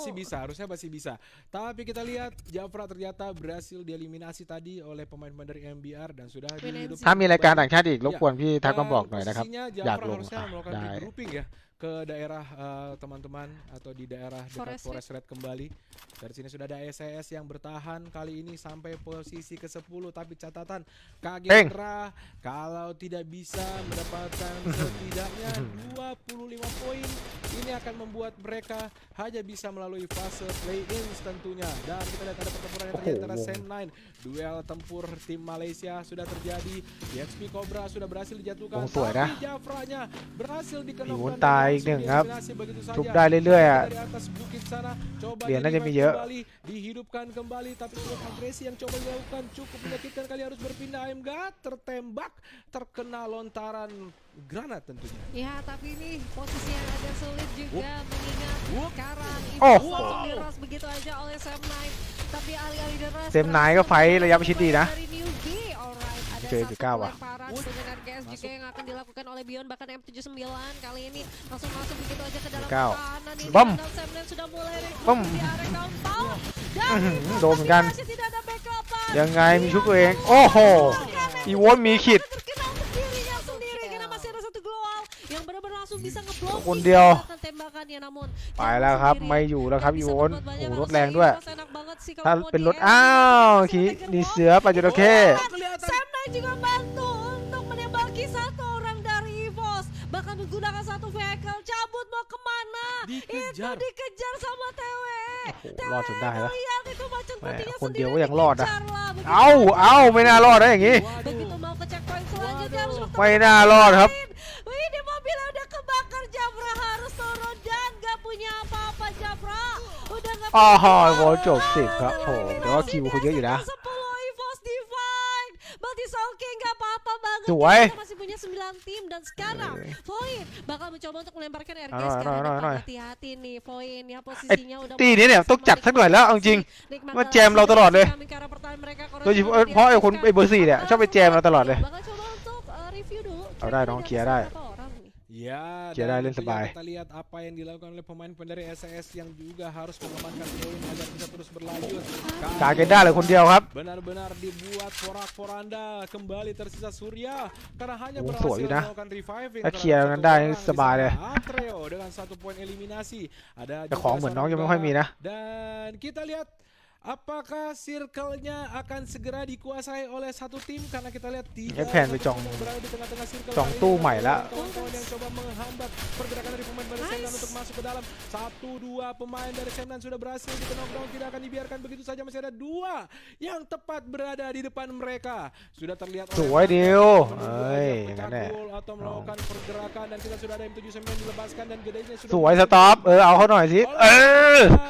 harusnya masih bisa. Tapi kita lihat Jafra ternyata berhasil dieliminasi tadi oleh pemain-pemain dari MBR dan sudah dihidupkan ถ้ามีรายการ kembali. ต่างชาติอีกรบกวนพี่ทักมาบอกหน่อยนะครับ Posisinya อยาก Jafra ลง harusnya melakukan ได้ regrouping ya ke daerah teman-teman atau di daerah dekat Forest Forest Red kembali. Dari sini sudah ada SES yang bertahan kali ini sampai posisi ke-10 tapi catatan Kagendra kalau tidak bisa mendapatkan setidaknya 25 poin ini akan membuat mereka hanya bisa melalui fase play-in tentunya. Dan kita lihat ada pertempuran yang terjadi antara Sam9, duel tempur tim Malaysia sudah terjadi. DXP Cobra sudah berhasil dijatuhkan สวยนะ tapi Jafranya berhasil dikenokkan มีวุ้น dan ตายอีก langsung หนึ่งครับ dieliminasi begitu saja. ชุบได้เรื่อยๆอ่ะ Dari atas bukit sana coba เหรียญน่าจะมี di-revive เยอะ kembali, dihidupkan kembali tapi sudah agresi yang coba dilakukan cukup menyakitkan kali harus berpindah. AMG tertembak terkena lontaran granat tentunya. Ya, tapi ini posisi yang agak sulit juga mengingat sekarang ini Oh. langsung diras begitu aja oleh Sam9. Tapi alih-alih diras Sam9 ก็ไฟท์ระยะประชิดดีนะ dari Newbie. Alright, ada Oke, satu Kak, wah. pelemparan dengan RGS juga yang akan dilakukan oleh Beyond bahkan M79 kali ini langsung masuk begitu aja ke dalam Kak. pertahanan ini. Bom. Dan Sam9 sudah mulai Bom. di area compound. Dan โดนเหมือนกัน masih tidak ada backupan. ยังไงมีชุบตัวเอง โอ้โห อีโวนมีขิด Terkenal untuk dirinya sendiri karena masih ada satu global yang benar-benar langsung bisa ngeblok คนเดียว tembakannya namun ไปแล้วครับ sendiri ไม่อยู่แล้วครับ yang อี bisa โวน berbuat โอ้ banyak โหรถ harus แรงด้วย Evos enak banget sih ถ้า kalau mau เป็นรถ di อ้าว Evos ขี masih ada ดี Genwall. เสือปาจระเข้ Sam9 juga bantu untuk menembaki 1 orang dari EVOS bahkan menggunakan 1 vehicle cabut mau kemana Dikejar. itu dikejar sama TWE โอ้โหรอดจนได้แล้ว lihat itu macan แหม่ putihnya คนเดียว sendiri ก็ยังรอดนะ dikejar lah. Begitu เอ้าเอ้าไม่น่ารอดนะอย่างงี้ begitu mau ke checkpoint selanjutnya harus bertemu ไม่น่ารอดครับ Wih, ini mobilnya udah kebakar. Jafra harus turun dan gak punya apa-apa. Jafra udah gak อ้า punya ว apa-apa. โหจบ10 ครับโหแต่ว่าคิวเขาเยอะอยู่นะ 10 EVOS Divine. Berarti Soulking gak apa-apa banget. สวย Kita masih punya 9 tim dan sekarang Void bakal mencoba untuk melemparkan RGS Halo, karena halo. hati-hati nih Void ya posisinya udah ตีนี้เนี่ยต้องจัดสักหน่อยแล้วเอาจริง มาแจมเราตลอดเลย โดยเฉพาะเพราะไอ้คนไอ้เบอร์ 4เนี่ยชอบไปแจมเราตลอดเลย bakal coba untuk review dulu.เอาได้น้องเคลียร์ได้ Berapa orang nih? Ya, Kira dan Len tentunya sebai. kita lihat apa yang dilakukan oleh pemain-pemain dari SES yang juga harus mengamankan poin agar bisa terus berlanjut. กาเกนด้าเลยคนเดียวครับ Benar-benar dibuat porak-poranda kembali tersisa Surya karena hanya Oh, berhasil sวยอยู่นะ melakukan reviving. ถ้าเคลียร์กันได้นี่สบายเลย Atreo dengan 1 poin eliminasi. Ada แต่ของเหมือนน้องยังไม่ค่อยมีนะ Dan kita lihat apakah circle-nya akan segera dikuasai oleh satu tim karena kita lihat tiga Evanไปจอง yang berada di tengah-tengah circle จอง kali ตู้ ini. ใหม่ละ Kawan-kawan yang coba menghambat pergerakan dari pemain dari Semnan untuk masuk ke dalam. 1-2 pemain dari Semnan sudah berhasil di knockdown, tidak akan dibiarkan begitu saja. Masih ada 2 yang tepat berada di depan mereka. Sudah terlihat สวยเดียว menunggu เอ้ย ajak นั่นแหละ pecah gol atau melakukan pergerakan dan kita sudah ada M79 dilepaskan dan gedenya sudah สวยสต็อปเอาเขาหน่อยสิ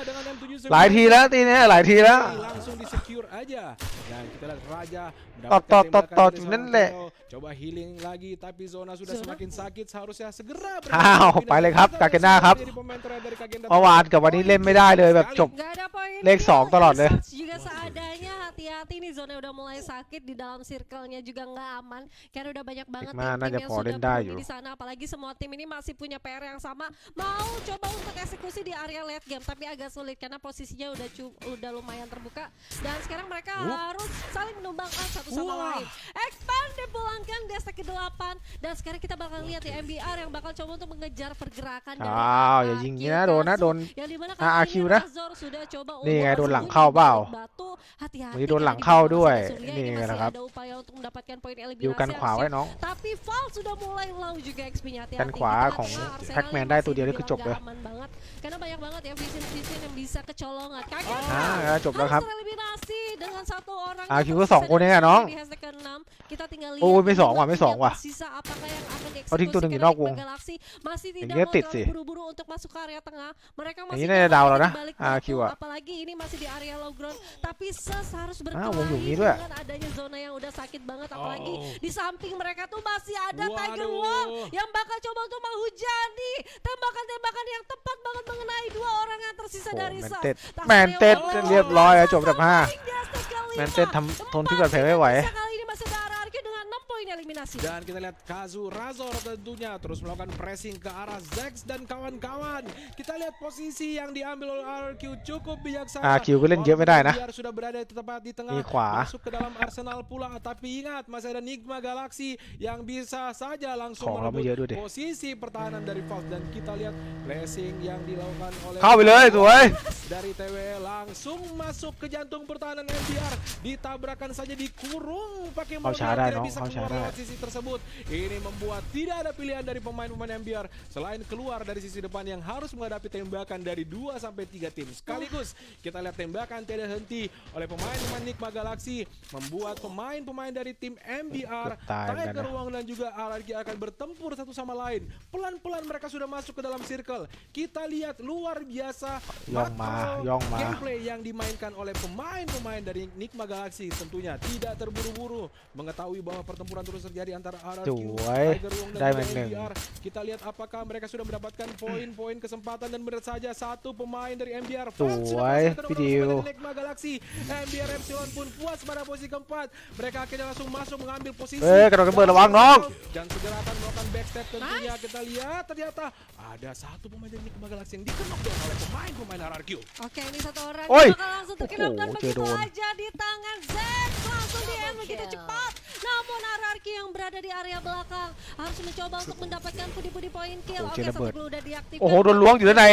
dengan M79 หลายทีแล้วตีเนี้ยหลายทีแล้ว langsung di secure aja dan kita lihat Raja Tot, tot, tot, tot, dariนั่น seorang แหละ Teo. Coba healing lagi, tapi zona sudah Zona. semakin sakit. Seharusnya segera อ้าวไปเลยครับกาเกน่าครับ Jadi pemain terakhir dari Kagenda เมื่อวานกับวันนี้เล่นไม่ได้เลยแบบจบ Nggak ada poin. Leg song tolong deh. Research juga seadanya, hati-hati nih zona udah mulai sakit di dalam circle-nya juga nggak aman karena udah banyak banget Hikmah tim-tim aja yang Paulin sudah dah pergi yuk. di sana, apalagi semua tim ini masih punya PR yang sama, mau coba untuk eksekusi di area late game tapi agak sulit karena posisinya udah lumayan terbuka dan sekarang mereka harus saling menumbangkan satu sama lain. Expand dipulangkan di stack ke-8 dan sekarang kita bakal lihat ya MBR yang bakal coba untuk mengejar pergerakan dari อ้าวอย่ายิงงี้นะโดนนะโดน yang dimana AQ kali ini dah. Razor sudah coba นี่ไง untuk โดนหลัง bersembunyi เข้าเปล่า di balik batu. Hati-hati วันนี้โดนหลัง karena di เข้า bawah ด้วย Surya ini นี่ masih นะครับ ada upaya untuk mendapatkan poin อยู่กัน eliminasi ขวาไว้ aksi. น้อง Tapi Val sudah mulai low juga XP-nya, hati-hati. กันขวา Di ของ tengah Arsenal Pac-Man ini ได้ masih ตัวเดียวนี่คือจบ dibilang เลย nggak aman banget karena banyak banget ya vision yang bisa kecolongan. Kaget จบแล้วครับ harus tereliminasi dengan satu orang AQ yangก็ tersisa 2 คนเองอะน้อง di hashtag ke-6. Kita tinggal lihat โอ้ยไม่ di 2 ว่ะ dua ไม่ tim 2 yang ว่ะ tersisa apakah yang akan เขาทิ้งตัวหนึ่ง dieksekusi อยู่นอก karena วง Enigma Galaxy masih Ini tidak dia mau tit terlalu sih. buru-buru untuk masuk ke area tengah. Mereka Yang masih ini ada down loh di dah. balik AQ batu,อะ apalagi ini masih di area low ground tapi harus อ้าววงอยู่ berkelahi นี้ด้วย dengan adanya zona yang udah sakit banget apalagi di samping mereka tuh masih ada Waduh. Tiger Wong yang bakal coba untuk menghujani tembakan-tembakan yang tepat banget mengenai dua orang yang tersisa โอ้ dari แมน Sas. เต็ด Tasnya แมนเต็ด oleh เรียบร้อยอะจบแบบ satu 5 poin di hashtag kelima. แมนเต็ดทนที่บาดแผลไม่ไหว Empat sisa kali ini masih ada RRQ dengan 6 poin eliminasi. Dan kita lihat Kazu Razor tentunya terus melakukan pressing ke arah Zex dan kawan-kawan. Kita lihat posisi yang diambil oleh RQ cukup bijaksana. RQ ก็เล่นเยอะไม่ได้นะ Biar sudah berada tepat di tengah, มีขวา masuk ke dalam Arsenal pula. Tapi ingat masih ada Enigma Galaxy yang bisa saja langsung ของเราไม่เยอะด้วยดิ posisi pertahanan dari Valve. Dan kita lihat pressing yang dilakukan oleh เข้าไปเลยสวย dari TW langsung masuk ke jantung pertahanan MBR, ditabrakan saja dikurung pakai Kau Morgan, cara, tidak Nong, bisa kau keluar cara. lewat sisi tersebut. Ini membuat tidak ada pilihan dari pemain-pemain MBR selain keluar dari sisi depan yang harus menghadapi tembakan dari 2 sampai 3 tim sekaligus. Kita lihat tembakan tidak henti oleh pemain-pemain Enigma Galaxy membuat pemain-pemain dari tim MBR, Ketai, Tiger Dana. Wong dan juga RRQ akan bertempur satu sama lain. Pelan-pelan mereka sudah masuk ke dalam circle. Kita lihat luar biasa Yong Ma, Yong Ma. gameplay yang dimainkan oleh pemain-pemain dari Enigma Galaxy tentunya tidak terburu-buru mengetahui bahwa pertempuran terus terjadi antara RRQ, Cuy, Tiger Wong dan Diamond juga Ning. MBR. Kita lihat apakah mereka sudah mendapatkan poin-poin kesempatan dan benar saja satu pemain dari MBR Cuy, sudah masuk ke dalam video. pemain dari Enigma Galaxy. MBR Epsilon pun puas pada posisi keempat. Mereka akhirnya langsung masuk mengambil posisi. กระโดดระเบิดระวังน้อง Dan segera akan melakukan backstep tentunya. Kita lihat ternyata ada satu pemain dari Enigma Galaxy yang dikenok oleh pemain RRQ. Oke, ini satu orang Oi. yang bakal langsung terkenok dan Oh, begitu Jedon. aja di tangan Zex langsung di-end begitu cepat. Namun RRQ yang berada di area belakang harus mencoba untuk mendapatkan pundi-pundi poin kill. Oh, Oke, satu Jedon. blue udah diaktifkan. โอ้โหโดนล้วงอยู่ด้านใน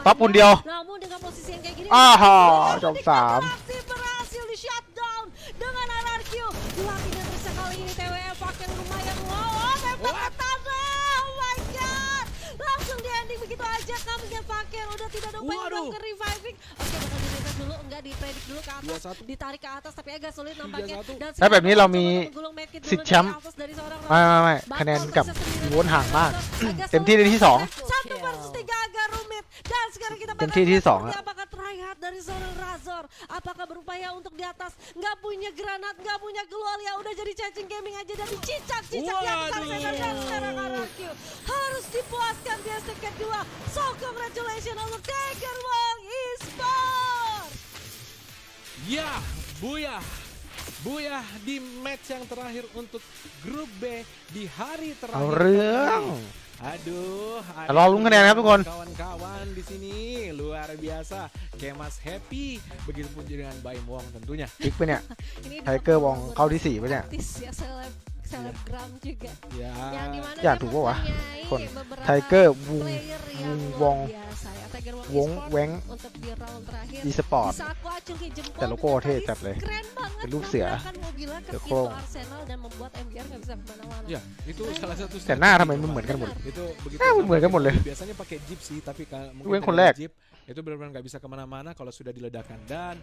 ปั๊บคนเดียว Namun dengan posisi yang kayak gini, อ้าว Enigma จบสาม Galaxy berhasil di shutdown dengan RRQ. Dua tim yang tersisa kali ini TWF pakai lumayan wow, tembak ke tanah. Oh my god. Langsung di-ending begitu aja kambingnya pakai udah tidak ada upaya Waduh. untuk reviving. Oke, bakal di-reset dulu, enggak dipredik dulu ke atas, 2-1. ditarik ke atas tapi agak sulit nampaknya. 3-1. Dan ถ้าแบบนี้เรามี sekarang menggulung medkit dulu สิทธิ์ dari แชมป์ Alphas dari seorang ไม่ Razor. คะแนน Bakal กับ tersisa sendiri อีโวนห่างมาก Agak เต็มที่ในที่ 2 1 versus 3 agak rumit. Dan sekarang kita Tem bakalที่ที่ lihat 2 seperti apakah tryhard dari seorang Razor. Apakah berupaya untuk di atas, nggak punya granat, nggak punya global ya udah jadi cacing gaming aja dan dicicak-cicak di atas Arsenal. Dan sekarang RRQ harus dipuaskan di hashtag kedua. So congratulations untuk Tiger Wong Esports. Ya, buyah. Buyah di match yang terakhir untuk grup B di hari เอา terakhir. เรื่อง Aduh,รอลุ้นคะแนนนะครับทุกคน kawan-kawan di sini luar biasa. Kemas happy, begitupun dengan Baim Wong tentunya. พลิกไปเนี่ย Ini Tiger Wong เข้าที่ 4 ไปเนี่ย artis ya selebgram juga. Ya. Yang dimana Ya, dia tuh gua, mempunyai kon. beberapa Tiger Wong player yang Wong luar biasa ya. Tiger Wong Wong Esports Weng untuk di round terakhir di sport bisa aku acungin jempol แต่โลโก้เท่จัดเลย keren banget เป็นรูปเสือ menggunakan mobilnya keเสือ pintu โคร่ง Arsenal dan membuat MBR nggak bisa kemana-mana. Ya, itu salah satu แต่หน้าทำไมมันเหมือนกันหมด itu begituเหมือนกันหมดเลย biasanya pakai jeep sih tapi mungkin Gue yang dengan kolek. jeep itu benar-benar nggak bisa kemana-mana kalau sudah diledakkan. Dan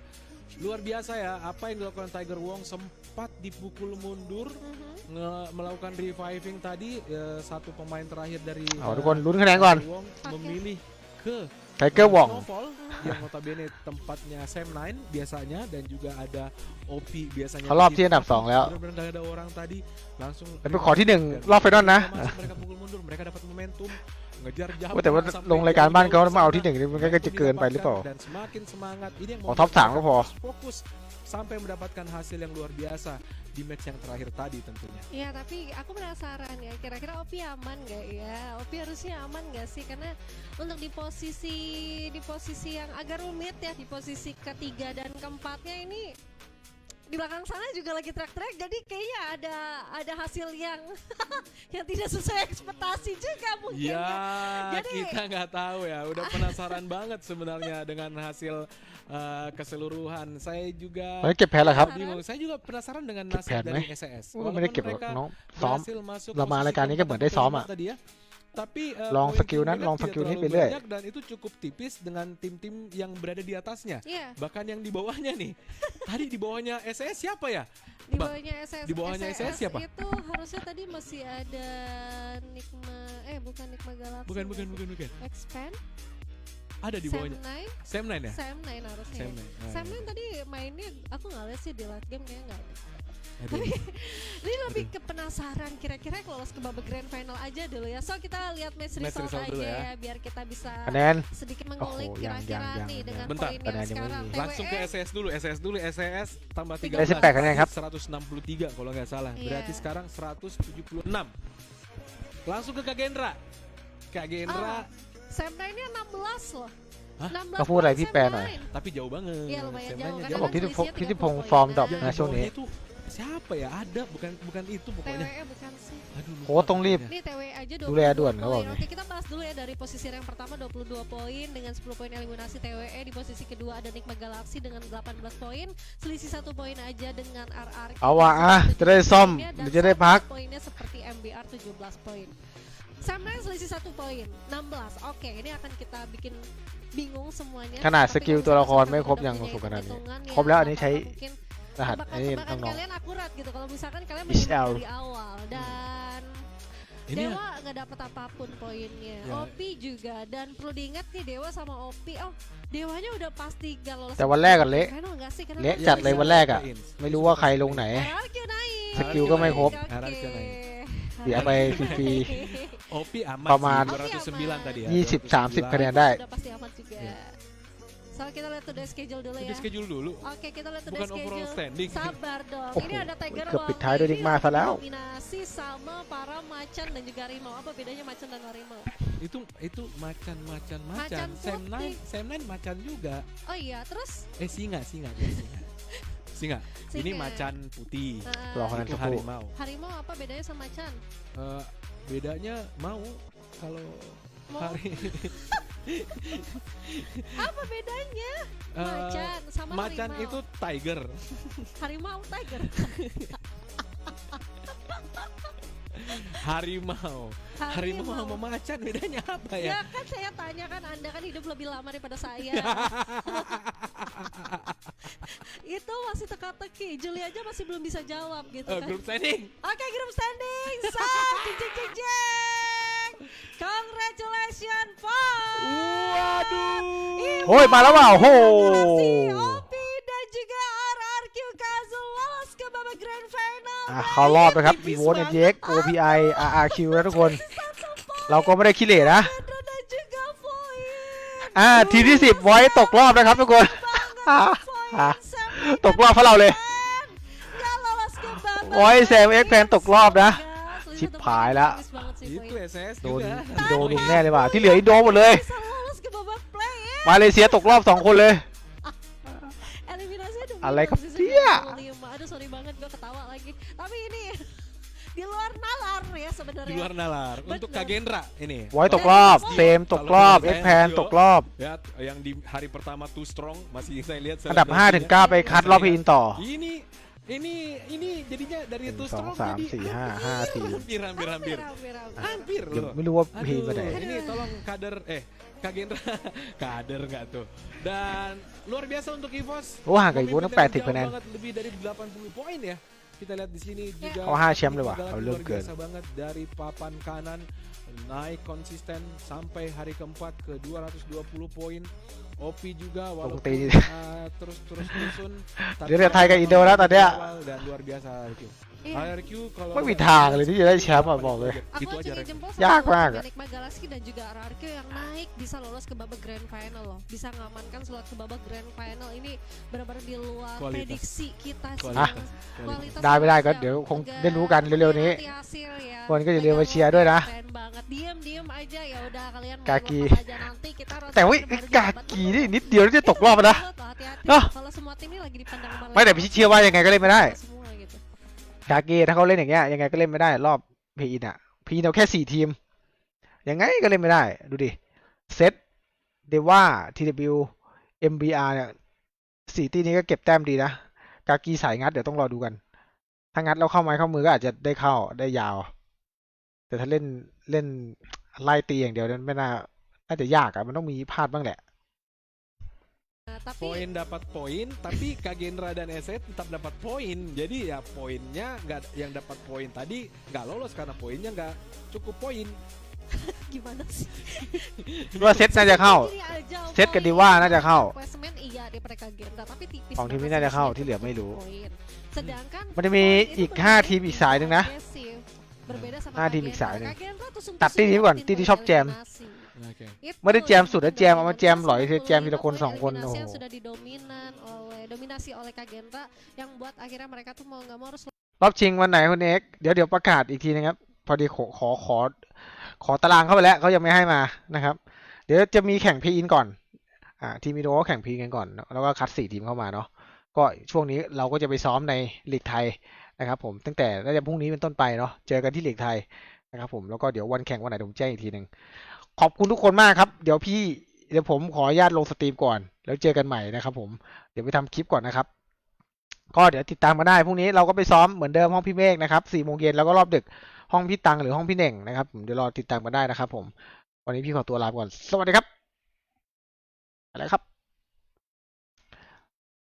luar biasa ya apa yang dilakukan Tiger Wong, sempat dipukul mundur melakukan reviving tadi. Satu pemain terakhir dari เอาทุกคนลุ้นคะแนนก่อน Tiger Wong memilih ke Tiger Wong Snowfall yang notabene tempatnya Sam9 biasanya, dan juga ada OP biasanya. เขารอบที่อันดับ2แล้ว Benar-benar nggak ada orang tadi langsung. แต่เป็นขอที่1รอบไฟนอลนะ Mereka pukul mundur, mereka dapat momentum, ngejar jauh. แต่ว่าลงรายการบ้านเขามาเอาที่1นี่มันก็จะเกินไปหรือเปล่า Dan semakin semangat ini yang เอาท็อป3ก็พอ fokus sampai mendapatkan hasil yang luar biasa di match yang terakhir tadi tentunya. Ya tapi aku penasaran ya, kira-kira Opi aman nggak ya? Opi harusnya aman nggak sih? Karena untuk di posisi yang agak rumit ya, di posisi ketiga dan keempatnya ini di belakang sana juga lagi track-track, jadi kayaknya ada hasil yang yang tidak sesuai ekspektasi juga mungkin Ya, Jadi- kita nggak tahu ya. Udah penasaran banget sebenarnya dengan hasil keseluruhan. Saya juga ตอนนี้เก็บแพ้แล้วครับ bingung. Saya juga penasaran dengan Ket nasib Pan dariไหม? SES. ไม่ได้เก็บหรอก mereka น้องซ้อม berhasil masuk เรามารายการนี้ก็เหมือนได้ซ้อมอะ tadi ya. Tapi ลอง poin สกิลนั้น mereka ลองส tidak กิลนี้ terlalu ไปเรื่อย banyak dan itu cukup tipis dengan tim-tim yang berada di atasnya. Iya, Bahkan yang di bawahnya nih. Tadi di bawahnya SES siapa ya? di Bang, bawahnya SS, di bawahnya SS siapa? Itu harusnya tadi masih ada bukan Nikma Galaxy. Bukan. Expand, Ada di bawahnya. Sam9 Sam9 ya? Sam9 harusnya. Sam9. Ah, Sam9 tadi mainnya aku nggak lihat sih di late game kayaknya nggak ada. aduh. Ini lebih ke penasaran kira-kira lolos ke babak grand final aja dulu ya. So kita lihat match Match result result aja dulu ya. ya biar kita bisa คะแนน sedikit mengulik Oh, kira-kira yang nih dengan Bentar, poin yangคะแนนยังไม่ sekarang.มี Langsung ke SES dulu, SES tambah 13. ได้18คะแนนครับ 163 kalau nggak salah. Iya. Berarti sekarang 176. Langsung ke Kak Gendra. Kak Gendra, Sam9 ini 16 loh. Hah? 16 เขาพูดอะไร poin พี่แปลหน่อย Sam9. tapi jauh banget. Iya, lumayan Sam9-nya jauh, Dia karenaบอกที่ selisihnya ที่ 30 พงฟอร์มดรอป poin. นะช่วงนี้ Bawahnya itu siapa ya? Ada, bukan itu pokoknya. TWE bukan sih. Aduh, lupa โค้ชต้องรีบ pokoknya. Ini TWE aja 22 ดูแลด่วนเขาบอก poin. นี่ Oke, kita bahas dulu ya dari posisi yang pertama 22 poin dengan 10 poin eliminasi TWE. Di posisi kedua ada Nikma Galaxy dengan 18 poin, selisih 1 poin aja dengan RRQ. เอาว่ะอ่ะจะได้ซ่อม Dan หรือจะได้พัก poinnya seperti MBR 17 poin. Sam9 selisih 1 poin, 16. Oke, ini akan kita bikin bingung semuanya. ขนาด Tapi สกิล kalau ตัวละคร misalkan ไม่ครบ udah ยัง punya สุขนาดนี้ hitung-hitungan ครบแล้วอันนี้ ya, ใช้ mungkin รหัสไอ้นี่ tebakan น้อง kalian akurat gitu kalau misalkan kalian Is menyimak out. dari awal dan Ini Dewa nggak dapat apapun poinnya, Ya. Opi juga, dan perlu diingat nih Dewa sama Opi, Dewanya udah pasti gak lolos. แต่วันแรกกันเละ Final nggak sih? Karena เละ kan จัด dia เลย bisa- วันแรกอ่ะ ไม่รู้ว่าใครลงไหน RRQ naik. สกิลก็ไม่ครบ Oke. RRQ naik. เสียไปฟรี Opi amanประมาณ sih, 209 tadi ya. 20-30 คะแนนได้ Udah pasti aman juga. Iya. So kita lihat tuh schedule dulu Di ya. schedule dulu. Oke, kita lihat tuh Bukan overall schedule. standing. Sabar dong. Oh, Ini ada Tiger ke Wang. pitai dari Ini masa lalu. dominasi sama para macan dan juga harimau. Apa bedanya macan dan harimau? Itu macan. Macan Sam9 macan juga. Oh iya, terus Singa. Singa. Ini Singa. macan putih. eh, รอคะแนน Itu สักครู่ harimau. harimau apa bedanya sama macan? Bedanya mau kalau Mau. hari Apa bedanya? Eh, Macan sama macan harimau. itu tiger. Harimau tiger. Harimau sama macan bedanya apa ya? Ya kan saya tanya kan, Anda kan hidup lebih lama daripada saya. Itu masih teka-teki. Juli aja masih belum bisa jawab gitu kan. Group standing. Oke, group standing. Sam, jeng. Congratulations, Pak. Waduh. โอ้ยมาแล้วว่ะโอ้โห Opi dan juga RRQ Kazu lolos ke babak grand final. อ่ะเขารอบนะครับ EVO เนี่ย JX OPI RRQ นะทุกคน เราก็ไม่ได้ขี้เหร่นะ Pedro dan juga Void. ทีที่ 10 ไว้ตกรอบนะครับทุกคน ตกรอบเพราะเราเลย Gak lolos ke babak โอ้ยแซมเอ็กแพนตกรอบนะ Selisih ชิบ satu หาย poin. แล้ว Bagus banget sih, Itu Void. SS โดน juga. อินโดลุมแน่เลยว่ะที่เหลืออินโดหมดเลย Bisa lolos ke babak play ya. มาเลเซียตกรอบ 2 คนเลย Eliminasinya dominan Alay posisi dia. 25. Aduh sorry banget gue ketawa lagi. Tapi ini di luar nalar ya sebenarnya. Di luar nalar. Untuk Kak Gendra ini. ไว้ตกรอบ เซมตกรอบ เอ็กแพนตกรอบ Ya, yang di hari pertama too strong masih saya lihat. อันดับ 5-9 ไปคัดรอบเพลย์อินต่อ Ini jadinya dari 1 too 2 strong 3 jadi 4 5 5 ทีม hampir. Hampir เดี๋ยว loh. ไม่รู้ว่าเพลย์มาไหน Ini tolong Kak Gendra kader nggak tuh. Dan luar biasa untuk EVOS. โอ้ห่างกับอีโวตั้ง80 คะแนน Banget, lebih dari 80 poin ya. Kita lihat di sini juga Oh, 5 champเลยว่ะ Ipagalanเอา luar เรื่องเกิน biasa banget dari papan kanan naik konsisten sampai hari keempat ke 220 poin. OP juga walaupunตี terus-terusun tapi เดี๋ยวไทยกับอินโดแล้วตอนเนี้ย dan luar biasa RQ. Iya. RQ kalau ไม่มีทางเลยที่จะได้แชมป์อะบอกเลย Aku gitu aja acungin RQ. jempol Yak sama banget. Enigma Galaxy dan juga RRQ yang naik bisa lolos ke babak grand final loh. Bisa ngamankan slot ke babak grand final. Ini benar-benar di luar Kualitas. prediksi kita sih. Kualitas. Kualitas ได้ไม่ได้ก็ bagus ya. เดี๋ยวคง Udah ได้รู้กันเร็วๆนี้ nanti hasil ya. คนก็อย่าลืมมาเชียร์ด้วยนะ Keren banget. Diem aja ya udah kalian main Kaki. lepas aja nanti kita แต่ว่า baru di กา babak กีนี่นิดเดียวที่จะตกรอบนะ hati-hati. Nah. Kalau semua tim ini lagi dipandang sama ไม่แต่พี่เชื่อว่ายังไงก็เล่นไม่ได้ semua gitu. กากีถ้าเขาเล่นอย่างเงี้ยยังไงก็เล่นไม่ได้รอบเพย์อินอ่ะพีเราแค่4 ทีมยังไงก็เล่นไม่ได้ดูดิเซตเดว่า TW MBR เนี่ย4 ทีนี้ก็เก็บแต้มดีนะกากีสายงัดเดี๋ยวต้องรอดูกัน ถ้างัดแล้วเข้าไม้เข้ามือก็อาจจะได้เข้าได้ยาว แต่ถ้าเล่นไล่ตีอย่างเดียวนั้นไม่น่าจะยากอะมันต้องมีพลาดบ้างแหละ Nah, tapi Poin dapat poin, tapi Kagendra dan Eset tetap dapat poin. Jadi ya poinnya nggak, yang dapat poin tadi nggak lolos karena poinnya nggak cukup poin. gimana sih? ว่าเซตน่าจะเข้า Ini aja เซตกับดีว่าน่าจะเข้า Placement iya di mereka Genda tapi tipis ของทีมนี้ banget น่าจะ sih เข้า di ที่เหลือไม่รู้ poin. Sedangkan มันจะมี poin itu อีก benar-benar 5 ทีมอีกสายหนึ่งนะ agresif. Berbeda sama 5 ทีมอีก Kagenda. สายหนึ่ง Kagenda tuh sungguh-sungguh ตัดที่นี้ก่อน dapetin ที่ poin ชอบแจม eliminasi. Oke. Itu ไม่ได้แจมสุดแล้วแจมเอามาแจมหลอย 95 แจมทีละคน poin 2 คน โอ้ eliminasi โห yang sudah dominasi oleh Kagenda yang buat akhirnya mereka tuh mau nggak mau harus รอบชิงวันไหนคุณเอกเดี๋ยวประกาศอีกทีนะครับ พอดีขอตารางเข้าไปแล้วเขายังไม่ให้มานะครับ เดี๋ยวจะมีแข่งพีอินก่อนทีมอินโดก็แข่งพีอินกันก่อน แล้วก็คัด4 ทีมเข้ามาเนาะก็ช่วงนี้เราก็จะไปซ้อมในลีกไทยนะครับผมตั้งแต่น่าจะพรุ่งนี้เป็นต้นไปเนาะเจอกันที่ลีกไทยนะครับผมแล้วก็เดี๋ยววันแข่งวันไหนผมแจ้งอีกทีหนึ่งขอบคุณทุกคนมากครับเดี๋ยวผมขออนุญาตลงสตรีมก่อนแล้วเจอกันใหม่นะครับผมเดี๋ยวไปทำคลิปก่อนนะครับก็เดี๋ยวติดตามมาได้พรุ่งนี้เราก็ไปซ้อมเหมือนเดิมห้องพี่เมฆนะครับ4 โมงเย็นแล้วก็รอบดึกห้องพี่ตังหรือห้องพี่เน่งนะครับผมเดี๋ยวรอติดตามมาได้นะครับผมวันนี้พี่ขอตัวลาไปก่อนสวัสดีครับอะไรครับ